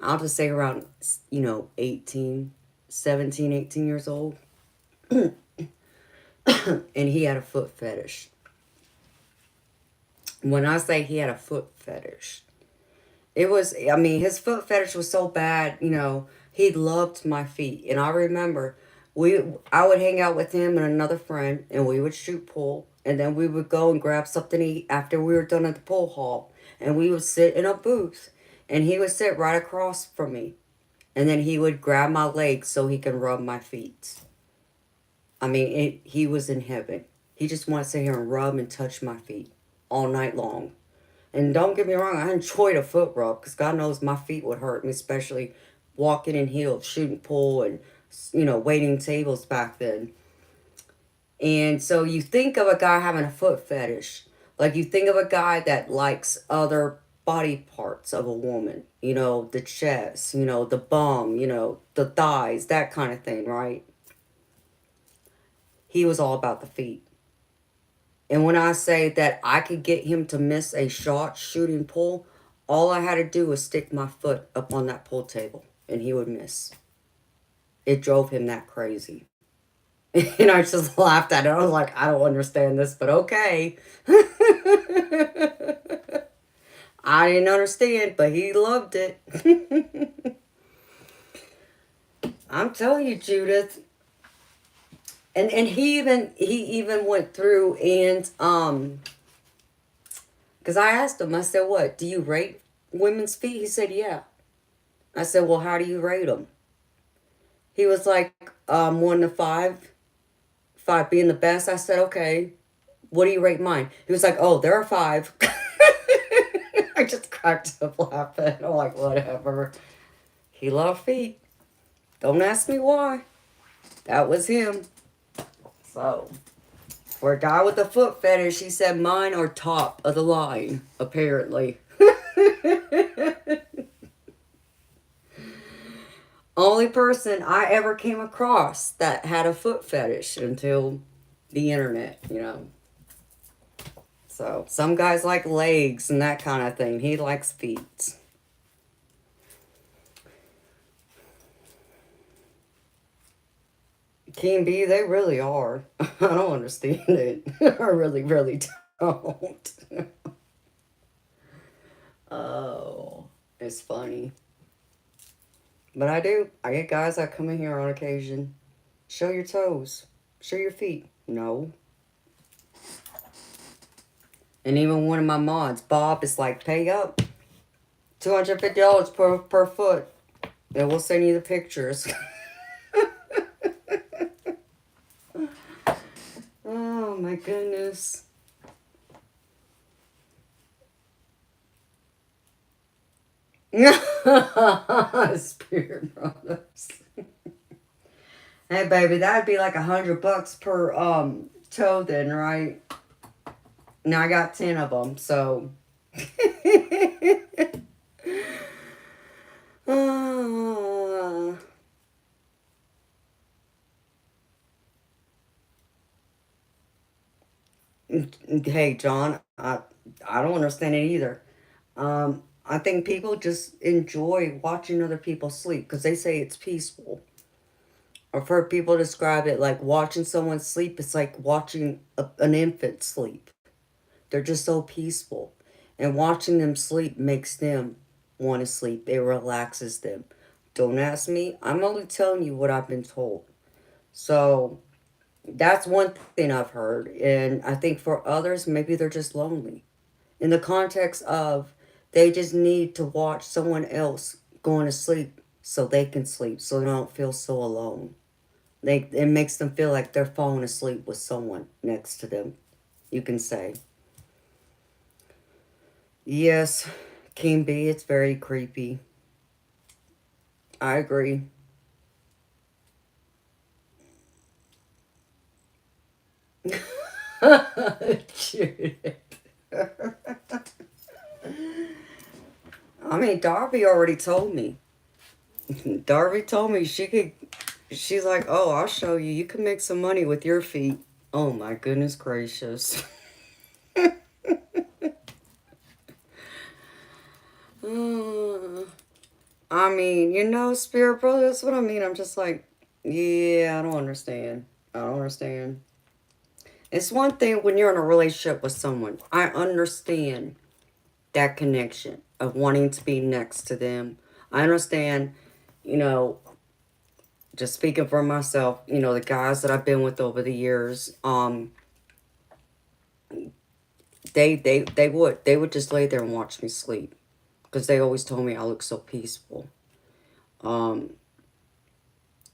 I'll just say around, 18, 17, 18 years old. And he had a foot fetish. When I say he had a foot fetish, his foot fetish was so bad, he loved my feet. And I remember I would hang out with him and another friend, and we would shoot pool. And then we would go and grab something to eat after we were done at the pool hall. And we would sit in a booth. And he would sit right across from me. And then he would grab my legs so he can rub my feet. I mean, he was in heaven. He just wanted to sit here and rub and touch my feet all night long. And don't get me wrong, I enjoyed a foot rub because God knows my feet would hurt me, especially walking in heels, shooting pool, and, waiting tables back then. And so you think of a guy having a foot fetish. Like you think of a guy that likes other body parts of a woman. The chest, the bum, the thighs, that kind of thing, right? He was all about the feet. And when I say that I could get him to miss a shot shooting pool, all I had to do was stick my foot up on that pool table and he would miss. It drove him that crazy. And I just laughed at it. I was like, I don't understand this, but okay. I didn't understand, but he loved it. I'm telling you, Judith. And he even went through and because I asked him, I said, what, do you rate women's feet? He said, yeah. I said, well, how do you rate them? He was like, 1 to 5. 5 being the best. I said, okay, what do you rate mine? He was like, oh, they're a 5. I just cracked up laughing. I'm like, whatever. He loved feet. Don't ask me why. That was him. So, for a guy with a foot fetish, he said mine are top of the line, apparently. Only person I ever came across that had a foot fetish until the internet, you know. So, some guys like legs and that kind of thing. He likes feet. King B, they really are. I don't understand it. I really, really don't. Oh, it's funny. But I do. I get guys that come in here on occasion. Show your toes. Show your feet. No. And even one of my mods, Bob, is like, pay up. $250 per foot. And we'll send you the pictures. Oh my goodness. Spirit brothers. Hey baby, that'd be like $100 per toe then, right? Now I got 10 of them, so. Hey John, I don't understand it either. I think people just enjoy watching other people sleep because they say it's peaceful. I've heard people describe it like watching someone sleep. It's like watching an infant sleep. They're just so peaceful. And watching them sleep makes them want to sleep. It relaxes them. Don't ask me. I'm only telling you what I've been told. So that's one thing I've heard. And I think for others, maybe they're just lonely. In the context of they just need to watch someone else going to sleep so they can sleep so they don't feel so alone. It makes them feel like they're falling asleep with someone next to them, you can say. Yes, King B, it's very creepy. I agree. Judith. I mean, Darby already told me. Darby told me she could. She's like, oh, I'll show you. You can make some money with your feet. Oh my goodness gracious. Uh, I mean, you know, Spirit Brother, that's what I mean. I'm just like, yeah, I don't understand. I don't understand. It's one thing when you're in a relationship with someone. I understand that connection of wanting to be next to them. I understand, you know, just speaking for myself, you know, the guys that I've been with over the years, they would just lay there and watch me sleep because they always told me I look so peaceful. Um,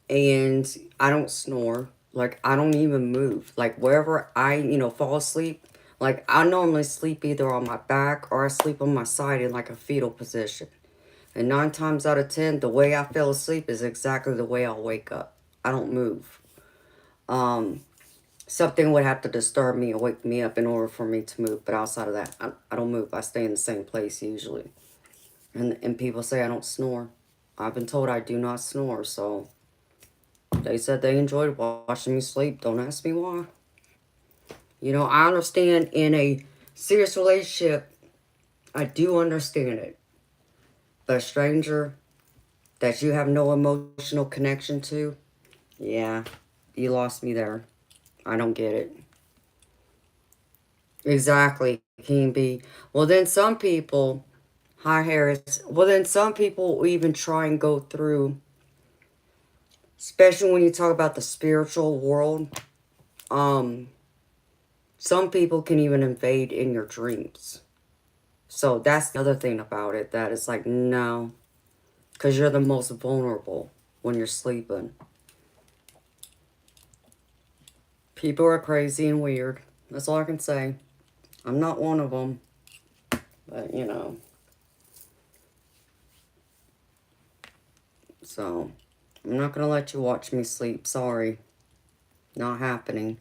and I don't snore. Like, I don't even move. Like, wherever I, fall asleep, like, I normally sleep either on my back or I sleep on my side in, like, a fetal position. And 9 times out of 10, the way I fell asleep is exactly the way I'll wake up. I don't move. Something would have to disturb me and wake me up in order for me to move. But outside of that, I don't move. I stay in the same place usually. And people say I don't snore. I've been told I do not snore, so they said they enjoyed watching me sleep. Don't ask me why. You know, I understand in a serious relationship, I do understand it. But a stranger that you have no emotional connection to, yeah, you lost me there. I don't get it. Exactly, King B. Well, then some people, hi Harris, well, then some people will even try and go through, especially when you talk about the spiritual world, um, some people can even invade in your dreams. So that's the other thing about it, that it's like, no, because you're the most vulnerable when you're sleeping. People are crazy and weird. That's all I can say. I'm not one of them, but so I'm not going to let you watch me sleep. Sorry. Not happening.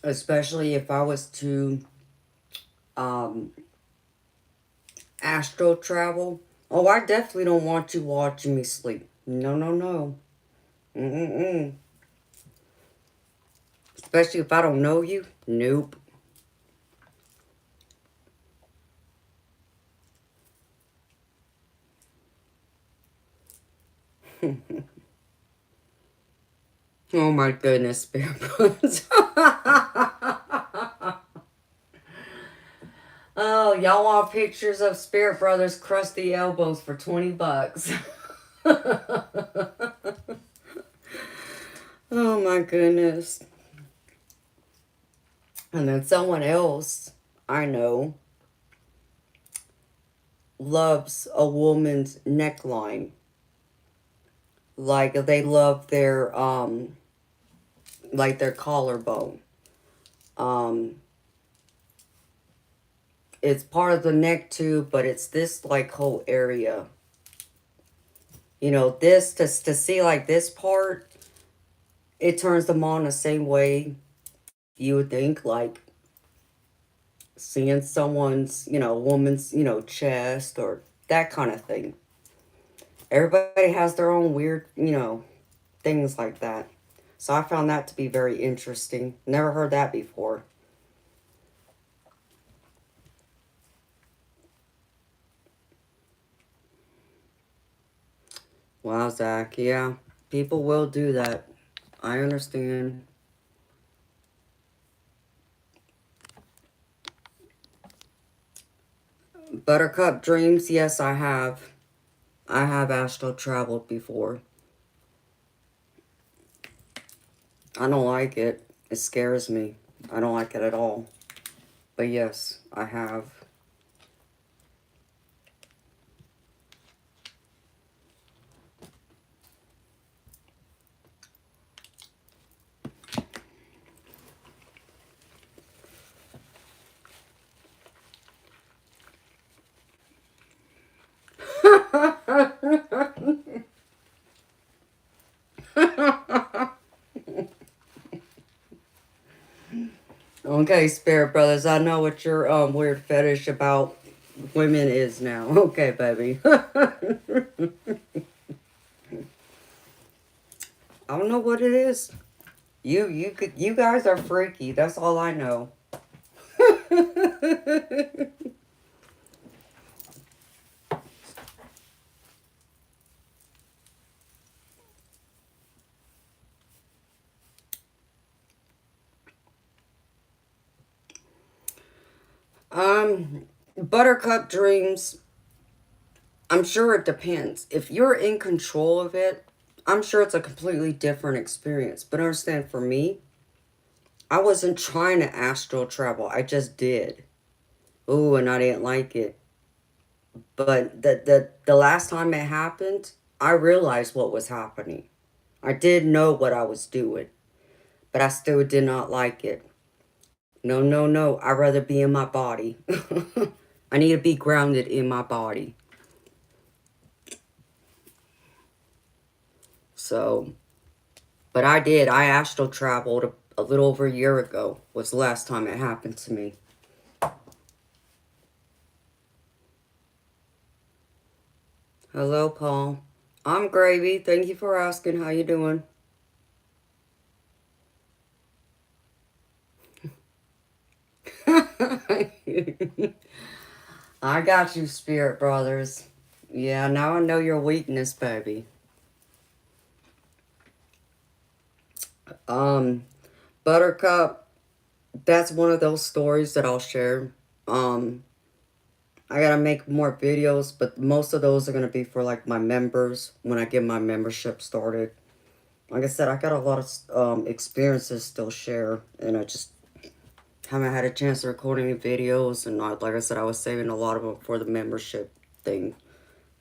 Especially if I was to um, astral travel. Oh, I definitely don't want you watching me sleep. No, no, no. Mm-mm-mm. Especially if I don't know you. Nope. Oh my goodness, Spirit Brothers. Oh, y'all want pictures of Spirit Brothers' crusty elbows for 20 bucks. Oh my goodness. And then someone else I know loves a woman's neckline. Like they love their collarbone. Um it's part of the neck too, but it's this like whole area. You know, this to see like this part, it turns them on the same way you would think, like seeing someone's, woman's, chest or that kind of thing. Everybody has their own weird, things like that. So I found that to be very interesting. Never heard that before. Wow, Zach. Yeah, people will do that. I understand. Buttercup dreams. Yes, I have. I have astral traveled before. I don't like it. It scares me. I don't like it at all. But yes, I have. Okay, Spirit Brothers, I know what your weird fetish about women is now. Okay, baby. I don't know what it is. You guys are freaky. That's all I know. Buttercup dreams. I'm sure it depends. If you're in control of it, I'm sure it's a completely different experience. But understand, for me, I wasn't trying to astral travel. I just did. Ooh, and I didn't like it. But the last time it happened, I realized what was happening. I did know what I was doing, but I still did not like it. No, no, no. I'd rather be in my body. I need to be grounded in my body. So, but I did. I astral traveled a little over a year ago. Was the last time it happened to me. Hello, Paul. I'm Gravy. Thank you for asking. How you doing? I got you, Spirit Brothers. Yeah, now I know your weakness, baby. Um, Buttercup, that's one of those stories that I'll share. Um, I gotta make more videos, but most of those are gonna be for like my members when I get my membership started. Like I said, I got a lot of experiences still share, and I just haven't had a chance to record any videos. And like I said, I was saving a lot of them for the membership thing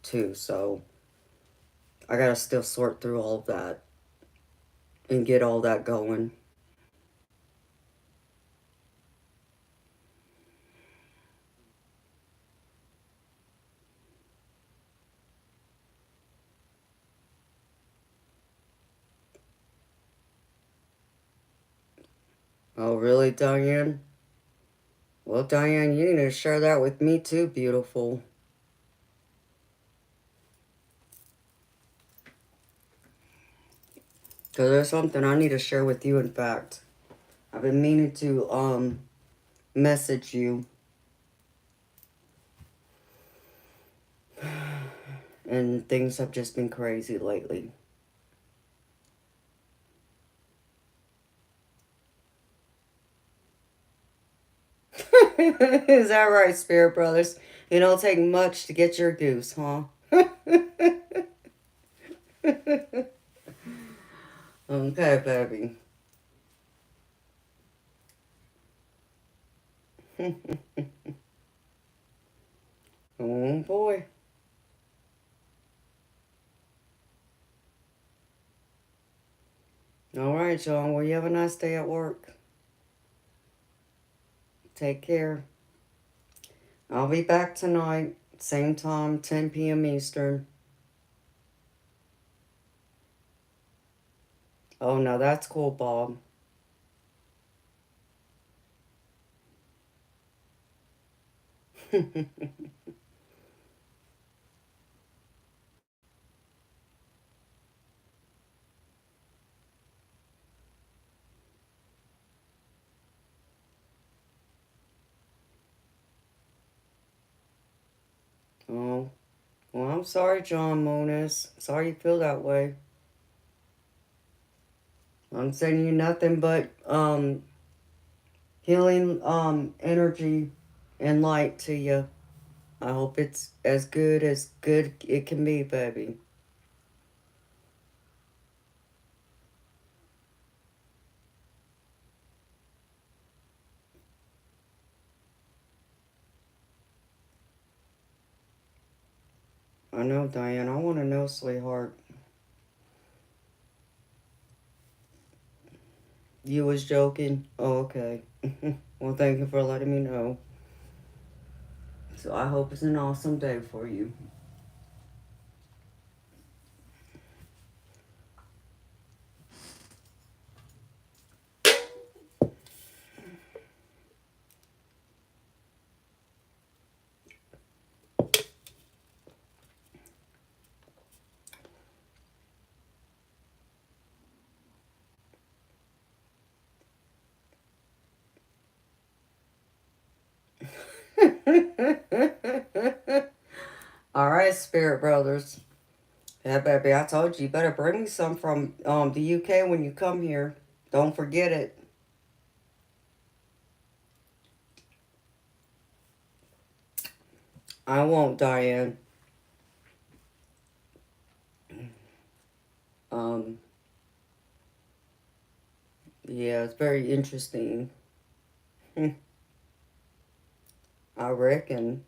too. So I gotta still sort through all of that and get all that going. Oh, really, Diane? Well, Diane, you need to share that with me too, beautiful. Because there's something I need to share with you, in fact. I've been meaning to, message you. And things have just been crazy lately. Is that right, Spirit Brothers? It don't take much to get your goose, huh? Okay, baby. Oh, boy. All right, John. Well, you have a nice day at work. Take care. I'll be back tonight, same time, 10 p.m. Eastern. Oh, no, that's cool, Bob. Oh, well, I'm sorry, John Moniz. Sorry you feel that way. I'm sending you nothing but healing energy and light to you. I hope it's as good it can be, baby. I know, Diane. I want to know, sweetheart. You was joking? Oh, okay. Well, thank you for letting me know. So I hope it's an awesome day for you. All right, Spirit Brothers. Yeah, baby, I told you, you better bring me some from the UK when you come here. Don't forget it. I won't, Diane. Um, yeah, it's very interesting. I reckon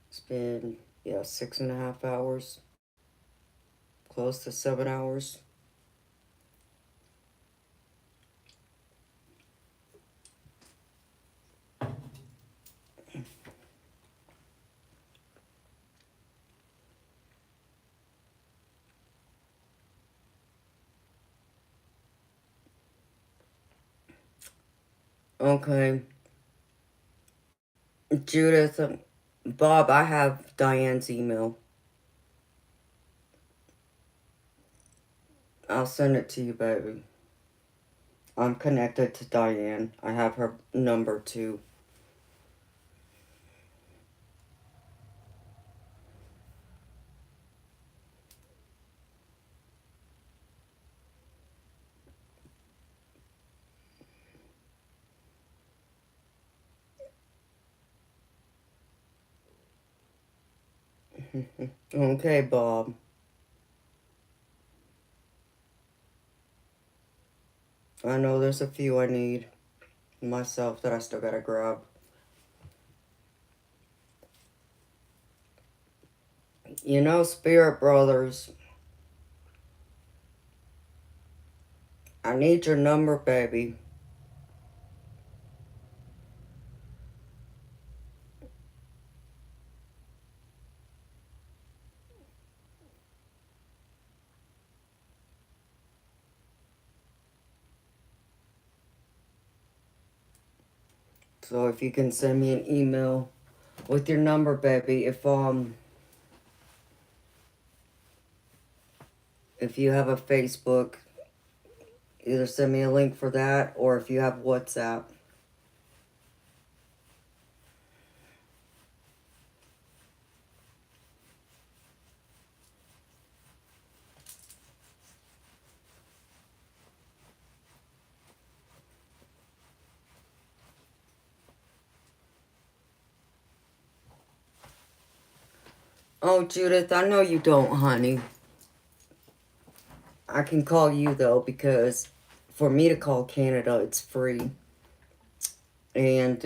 it's been, yeah, 6.5 hours, close to 7 hours. Okay, Judith, Bob, I have Diane's email. I'll send it to you, baby. I'm connected to Diane. I have her number too. Okay, Bob. I know there's a few I need myself that I still gotta grab. You know, Spirit Brothers, I need your number, baby. So if you can send me an email with your number, baby. If you have a Facebook, either send me a link for that, or if you have WhatsApp. Oh, Judith, I know you don't, honey. I can call you, though, because for me to call Canada, it's free. And,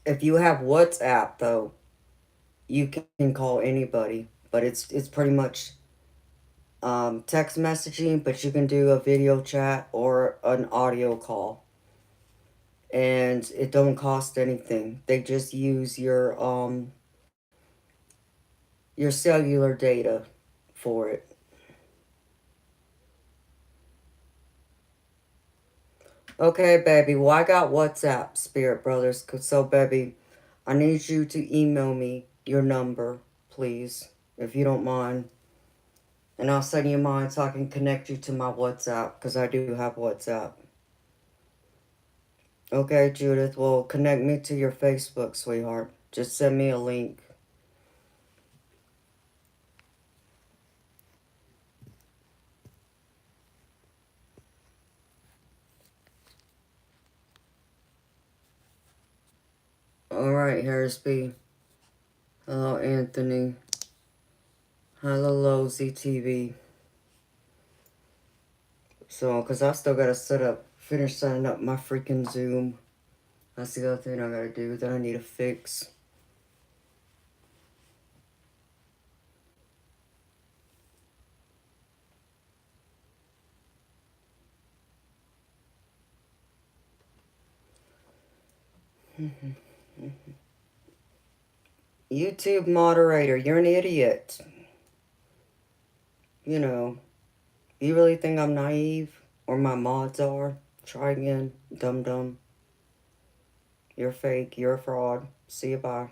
if you have WhatsApp, though, you can call anybody. But it's pretty much, text messaging, but you can do a video chat or an audio call. And it don't cost anything. They just use your cellular data for it. Okay, baby. Well, I got WhatsApp, Spirit Brothers. So, baby, I need you to email me your number, please, if you don't mind. And I'll send you mine so I can connect you to my WhatsApp, because I do have WhatsApp. Okay, Judith. Well, connect me to your Facebook, sweetheart. Just send me a link. Alright, Harris B. Hello, Anthony. Hello, ZTV. So, because I still got to finish setting up my freaking Zoom. That's the other thing I got to do that I need to fix. YouTube moderator, you're an idiot. You know, you really think I'm naive? Or my mods are? Try again, dum-dum. You're fake, you're a fraud. See you, bye.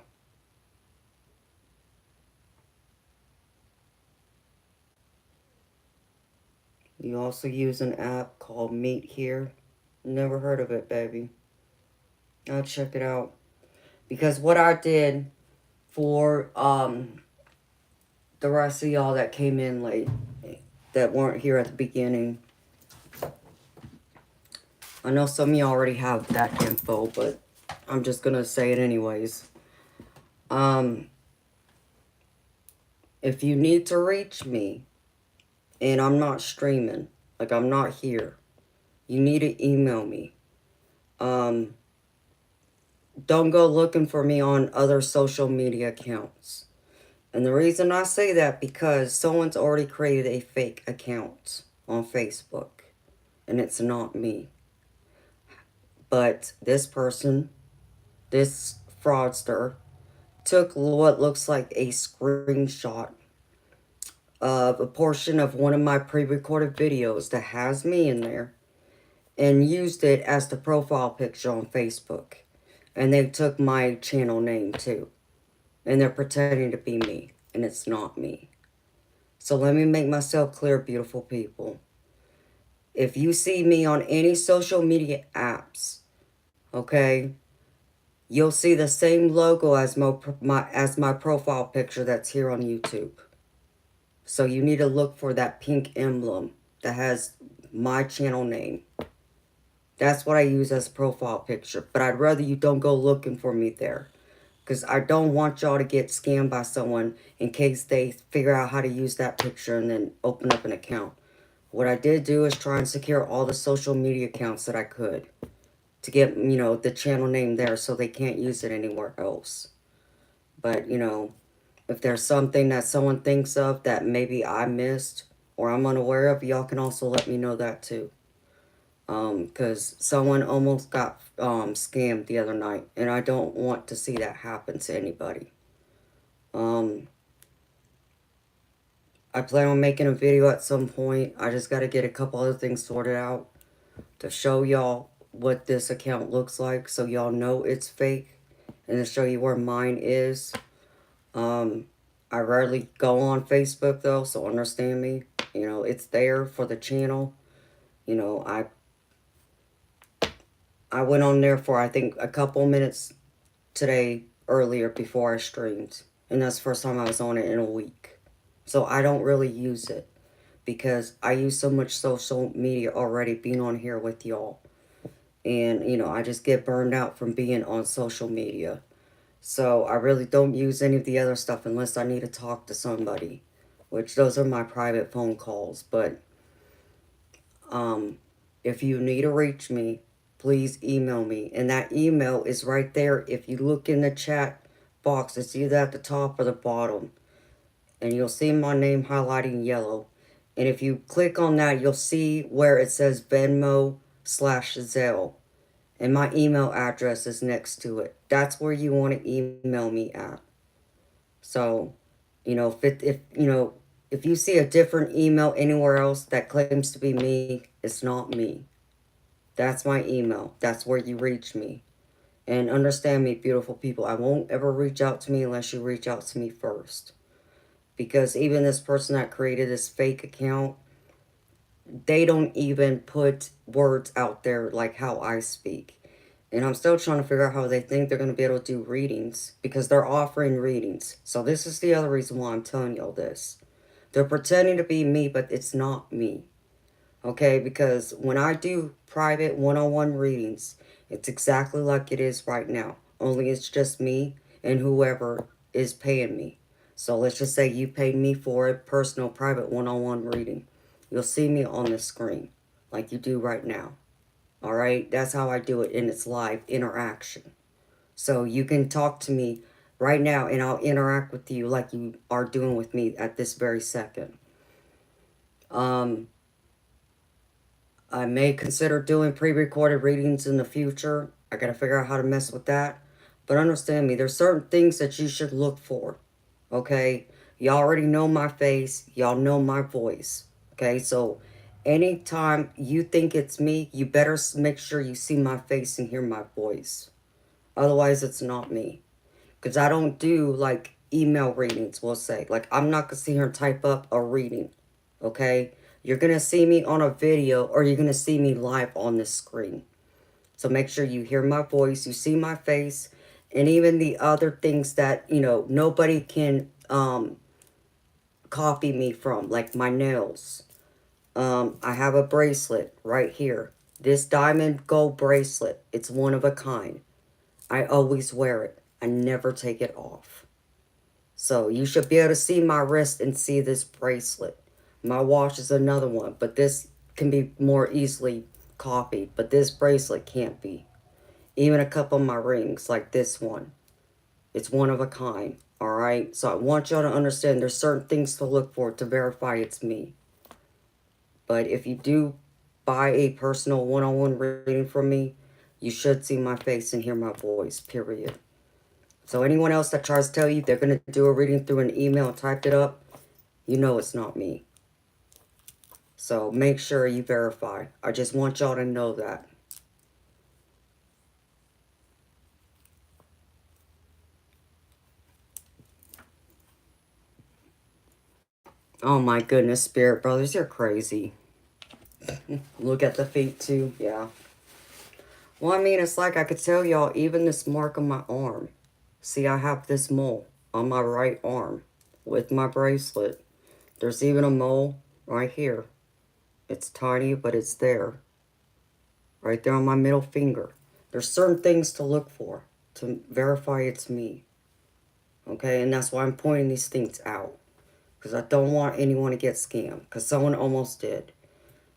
You also use an app called Meet Here. Never heard of it, baby. I'll check it out. Because what I did for the rest of y'all that came in late, that weren't here at the beginning, I know some of you already have that info, but I'm just gonna say it anyways. If you need to reach me, and I'm not streaming, like I'm not here, you need to email me. Don't go looking for me on other social media accounts. And the reason I say that, because someone's already created a fake account on Facebook, and it's not me. But this person, this fraudster, took what looks like a screenshot of a portion of one of my pre-recorded videos that has me in there and used it as the profile picture on Facebook. And they took my channel name too. And they're pretending to be me, and it's not me. So let me make myself clear, beautiful people. If you see me on any social media apps, okay, you'll see the same logo as my profile picture that's here on YouTube. So you need to look for that pink emblem that has my channel name. That's what I use as a profile picture. But I'd rather you don't go looking for me there. Because I don't want y'all to get scammed by someone in case they figure out how to use that picture and then open up an account. What I did do is try and secure all the social media accounts that I could to get, the channel name there so they can't use it anywhere else. But, if there's something that someone thinks of that maybe I missed or I'm unaware of, y'all can also let me know that too. Because someone almost got scammed the other night, and I don't want to see that happen to anybody. I plan on making a video at some point. I just got to get a couple other things sorted out. to show y'all what this account looks like so y'all know it's fake, and to show you where mine is. I rarely go on Facebook though, so understand me. You know, it's there for the channel. You know, I went on there for, I think, a couple minutes today earlier before I streamed. And that's the first time I was on it in a week. So I don't really use it because I use so much social media already being on here with y'all. And, you know, I just get burned out from being on social media. So I really don't use any of the other stuff unless I need to talk to somebody. Which those are my private phone calls. But if you need to reach me, please email me. And that email is right there. If you look in the chat box, it's either at the top or the bottom. And you'll see my name highlighted in yellow. And if you click on that, you'll see where it says Venmo/Zelle. And my email address is next to it. That's where you want to email me at. So, you know, if you see a different email anywhere else that claims to be me, it's not me. That's my email. That's where you reach me. And understand me, beautiful people. I won't ever reach out to me unless you reach out to me first. Because even this person that created this fake account, they don't even put words out there like how I speak. And I'm still trying to figure out how they think they're going to be able to do readings. Because they're offering readings. So this is the other reason why I'm telling y'all this. They're pretending to be me, but it's not me. Okay, because when I do private one-on-one readings, it's exactly like it is right now. Only it's just me and whoever is paying me. So let's just say you paid me for a personal private one-on-one reading. You'll see me on the screen like you do right now. Alright, that's how I do it, and it's live interaction. So you can talk to me right now and I'll interact with you like you are doing with me at this very second. I may consider doing pre-recorded readings in the future. I gotta figure out how to mess with that. But understand me, there's certain things that you should look for. Okay? Y'all already know my face. Y'all know my voice. Okay? So anytime you think it's me, you better make sure you see my face and hear my voice. Otherwise, it's not me. Because I don't do, like, email readings, we'll say. Like, I'm not going to sit here and type up a reading. Okay? You're going to see me on a video or you're going to see me live on the screen. So make sure you hear my voice, you see my face, and even the other things that, you know, nobody can copy me from, like my nails. I have a bracelet right here. This diamond gold bracelet, it's one of a kind. I always wear it. I never take it off. So you should be able to see my wrist and see this bracelet. My watch is another one, but this can be more easily copied, but this bracelet can't be. Even a couple of my rings, like this one. It's one of a kind, alright? So I want y'all to understand there's certain things to look for to verify it's me. But if you do buy a personal one-on-one reading from me, you should see my face and hear my voice, period. So anyone else that tries to tell you they're going to do a reading through an email and type it up, you know it's not me. So make sure you verify. I just want y'all to know that. Oh my goodness, Spirit Brothers, you're crazy. Look at the feet too, yeah. Well, I mean, it's like I could tell y'all, even this mark on my arm. See, I have this mole on my right arm with my bracelet. There's even a mole right here. It's tiny, but it's there. Right there on my middle finger. There's certain things to look for to verify it's me. Okay, and that's why I'm pointing these things out. Because I don't want anyone to get scammed. Because someone almost did.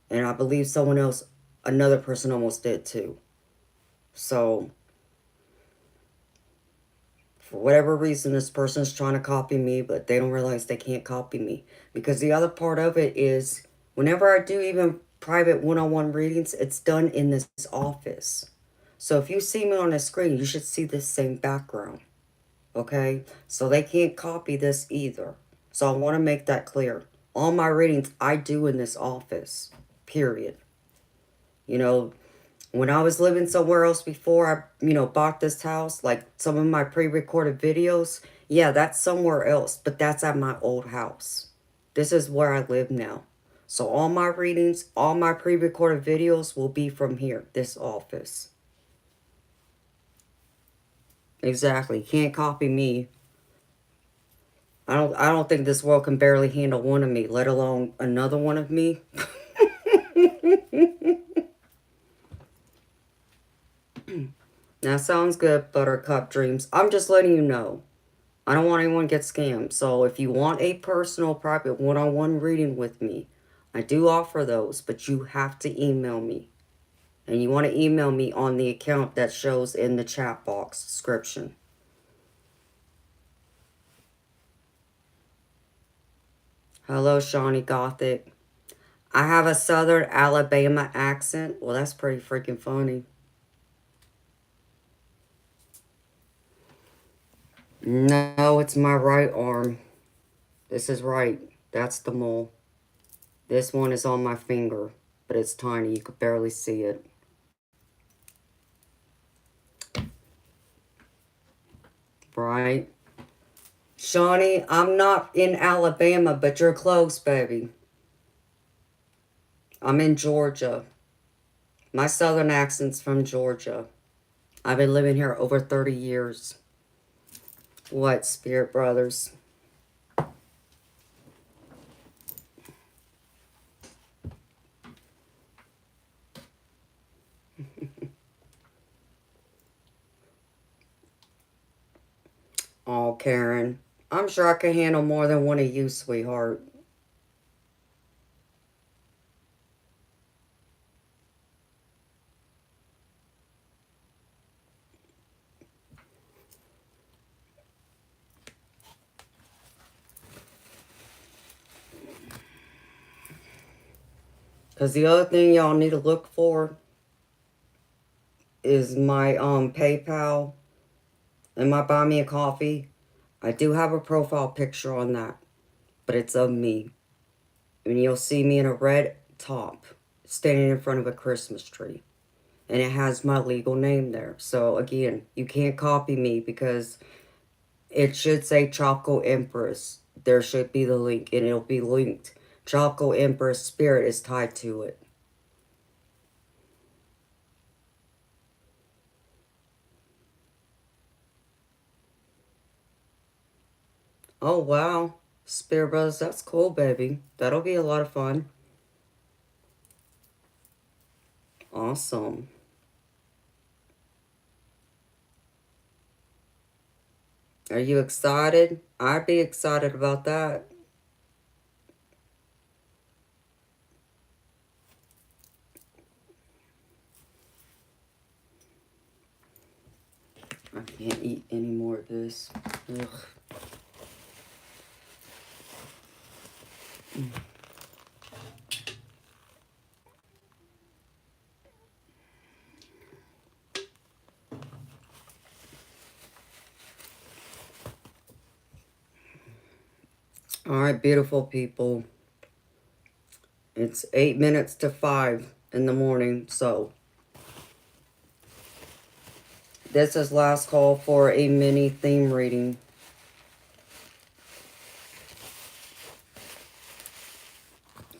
And I believe someone else, another person almost did too. So, for whatever reason, this person's trying to copy me, but they don't realize they can't copy me. Because the other part of it is, whenever I do even private one-on-one readings, it's done in this office. So if you see me on the screen, you should see this same background. Okay? So they can't copy this either. So I want to make that clear. All my readings I do in this office. Period. You know, when I was living somewhere else before I, bought this house, like some of my pre-recorded videos, yeah, that's somewhere else, but that's at my old house. This is where I live now. So all my readings, all my pre-recorded videos will be from here, this office. Exactly. Can't copy me. I don't think this world can barely handle one of me, let alone another one of me. That sounds good, Buttercup Dreams. I'm just letting you know. I don't want anyone to get scammed. So if you want a personal, private, one-on-one reading with me, I do offer those, but you have to email me. And you want to email me on the account that shows in the chat box description. Hello, Shawnee Gothic. I have a Southern Alabama accent. Well, that's pretty freaking funny. No, it's my right arm. This is right. That's the mole. This one is on my finger, but it's tiny. You could barely see it. Right? Shawnee, I'm not in Alabama, but you're close, baby. I'm in Georgia. My southern accent's from Georgia. I've been living here over 30 years. What, Spirit Brothers? Oh, Karen. I'm sure I can handle more than one of you, sweetheart. Because the other thing y'all need to look for is my PayPal and my Buy Me a Coffee. I do have a profile picture on that, but it's of me. And you'll see me in a red top standing in front of a Christmas tree. And it has my legal name there. So again, you can't copy me because it should say Choco Empress. There should be the link and it'll be linked. Choco Empress Spirit is tied to it. Oh wow. Spirit Brothers, that's cool, baby. That'll be a lot of fun. Awesome. Are you excited? I'd be excited about that. I can't eat any more of this. Ugh. Alright, beautiful people. It's 8 minutes to 5 in the morning, so this is last call for a mini theme reading.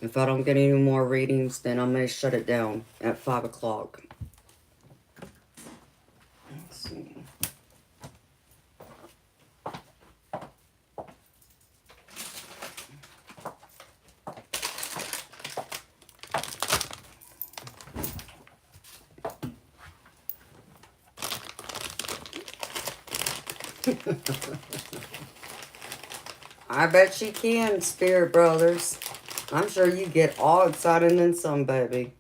If I don't get any more readings, then I may shut it down at 5 o'clock. Let's see. I bet she can, Spirit Brothers. I'm sure you get all excited and some, baby.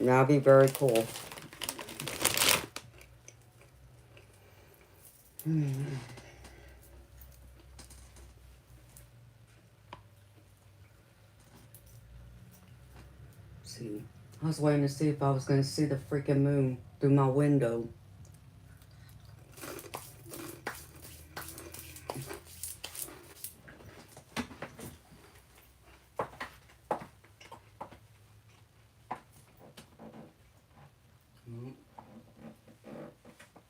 That'll be very cool. See. I was waiting to see if I was going to see the freaking moon through my window. Nope.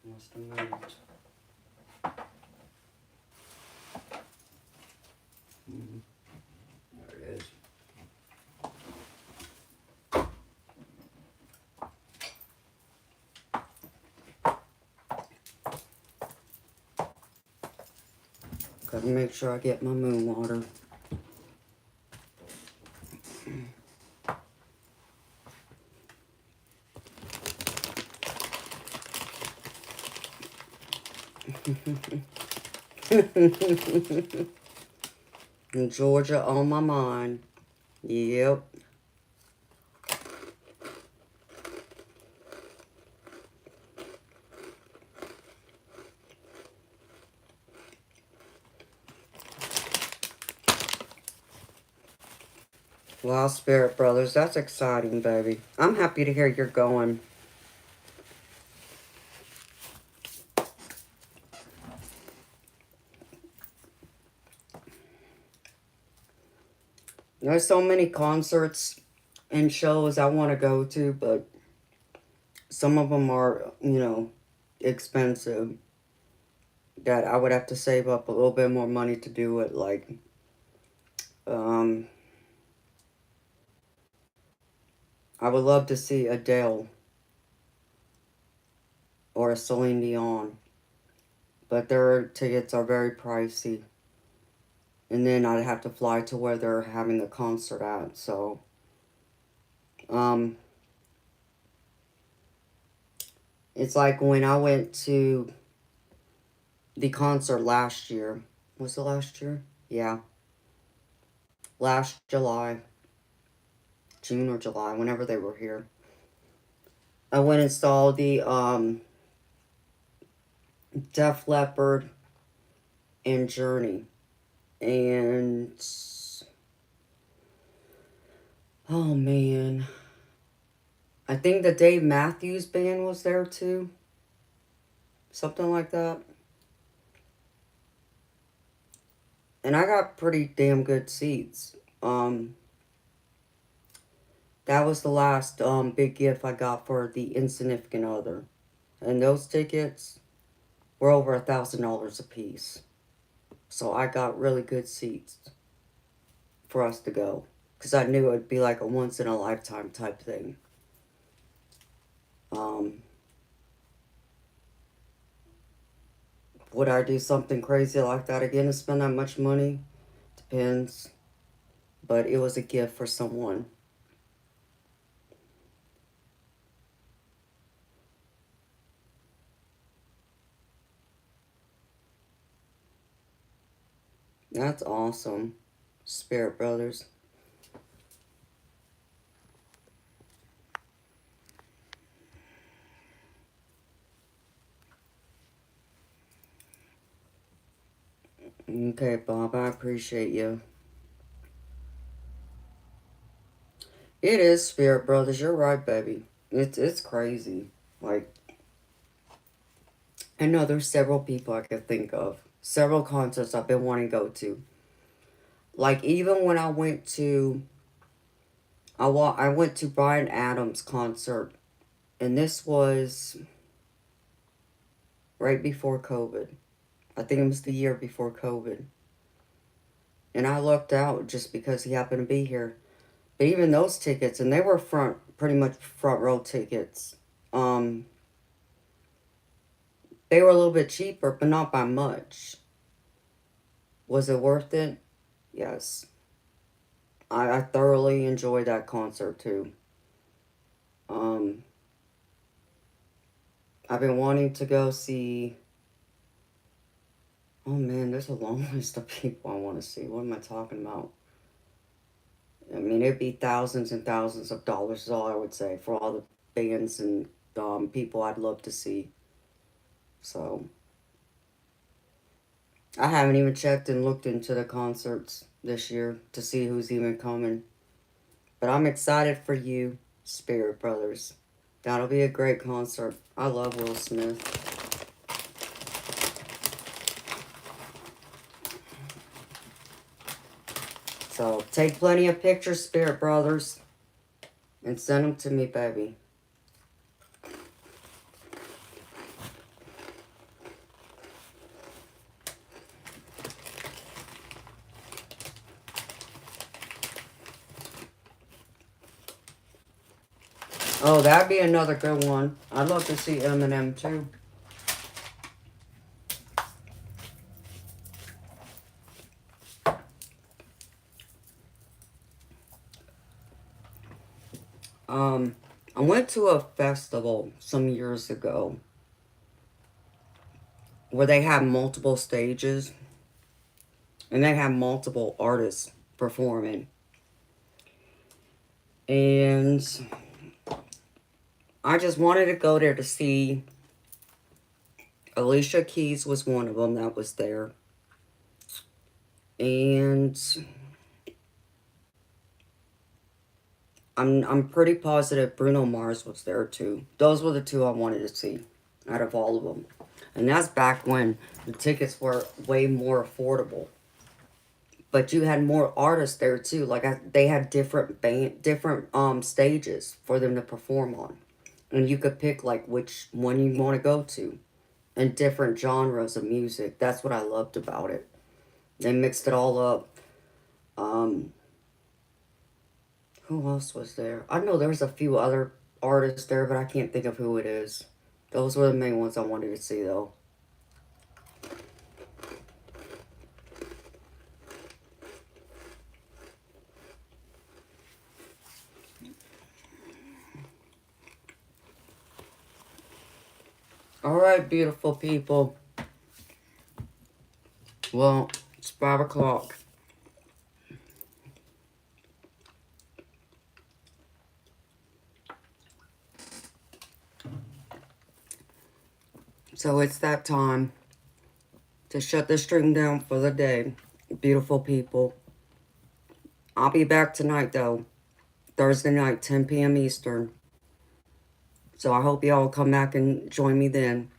Must have moved. There it is. Gotta make sure I get my moon water. Georgia on my mind. Yep. Wow, Spirit Brothers, that's exciting, baby. I'm happy to hear you're going. There's so many concerts and shows I want to go to, but some of them are, expensive. That I would have to save up a little bit more money to do it. Like, I would love to see Adele or a Celine Dion, but their tickets are very pricey. And then I'd have to fly to where they're having the concert at. So, it's like when I went to the concert last year. Was it last year? Yeah. Last July. June or July, whenever they were here. I went and saw the Def Leppard and Journey. And oh man, I think the Dave Matthews Band was there too, something like that. And I got pretty damn good seats. That was the last big gift I got for the insignificant other, and those tickets were over $1,000 a piece. So I got really good seats for us to go. Because I knew it would be like a once-in-a-lifetime type thing. Would I do something crazy like that again and spend that much money? Depends. But it was a gift for someone. That's awesome. Spirit Brothers. Okay, Bob, I appreciate you. It is Spirit Brothers. You're right, baby. It's crazy. Like, I know there's several people I could think of. Several concerts I've been wanting to go to. Like, even when I went to... I went to Bryan Adams' concert. And this was right before COVID. I think it was the year before COVID. And I lucked out just because he happened to be here. But even those tickets, and they were pretty much front row tickets. They were a little bit cheaper, but not by much. Was it worth it? Yes. I thoroughly enjoyed that concert too. I've been wanting to go see... Oh man, there's a long list of people I want to see. What am I talking about? I mean, it'd be thousands and thousands of dollars is all I would say for all the bands and people I'd love to see. So, I haven't even checked and looked into the concerts this year to see who's even coming. But I'm excited for you, Spirit Brothers. That'll be a great concert. I love Will Smith. So, take plenty of pictures, Spirit Brothers. And send them to me, baby. Oh, that'd be another good one. I'd love to see Eminem too. I went to a festival some years ago where they had multiple stages and they had multiple artists performing. And I just wanted to go there to see. Alicia Keys was one of them that was there. And I'm pretty positive Bruno Mars was there too. Those were the two I wanted to see out of all of them. And that's back when the tickets were way more affordable. But you had more artists there too. Like they had different stages for them to perform on. And you could pick like which one you want to go to. And different genres of music. That's what I loved about it. They mixed it all up. Who else was there? I know there's a few other artists there, but I can't think of who it is. Those were the main ones I wanted to see, though. Alright, beautiful people. Well, it's 5 o'clock. So it's that time to shut the stream down for the day. Beautiful people. I'll be back tonight, though. Thursday night, 10 p.m. Eastern. So I hope y'all come back and join me then.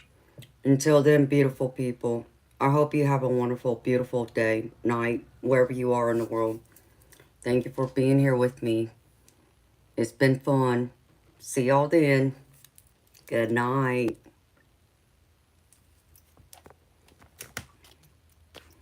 Until then, beautiful people, I hope you have a wonderful, beautiful day, night, wherever you are in the world. Thank you for being here with me. It's been fun. See y'all then. Good night.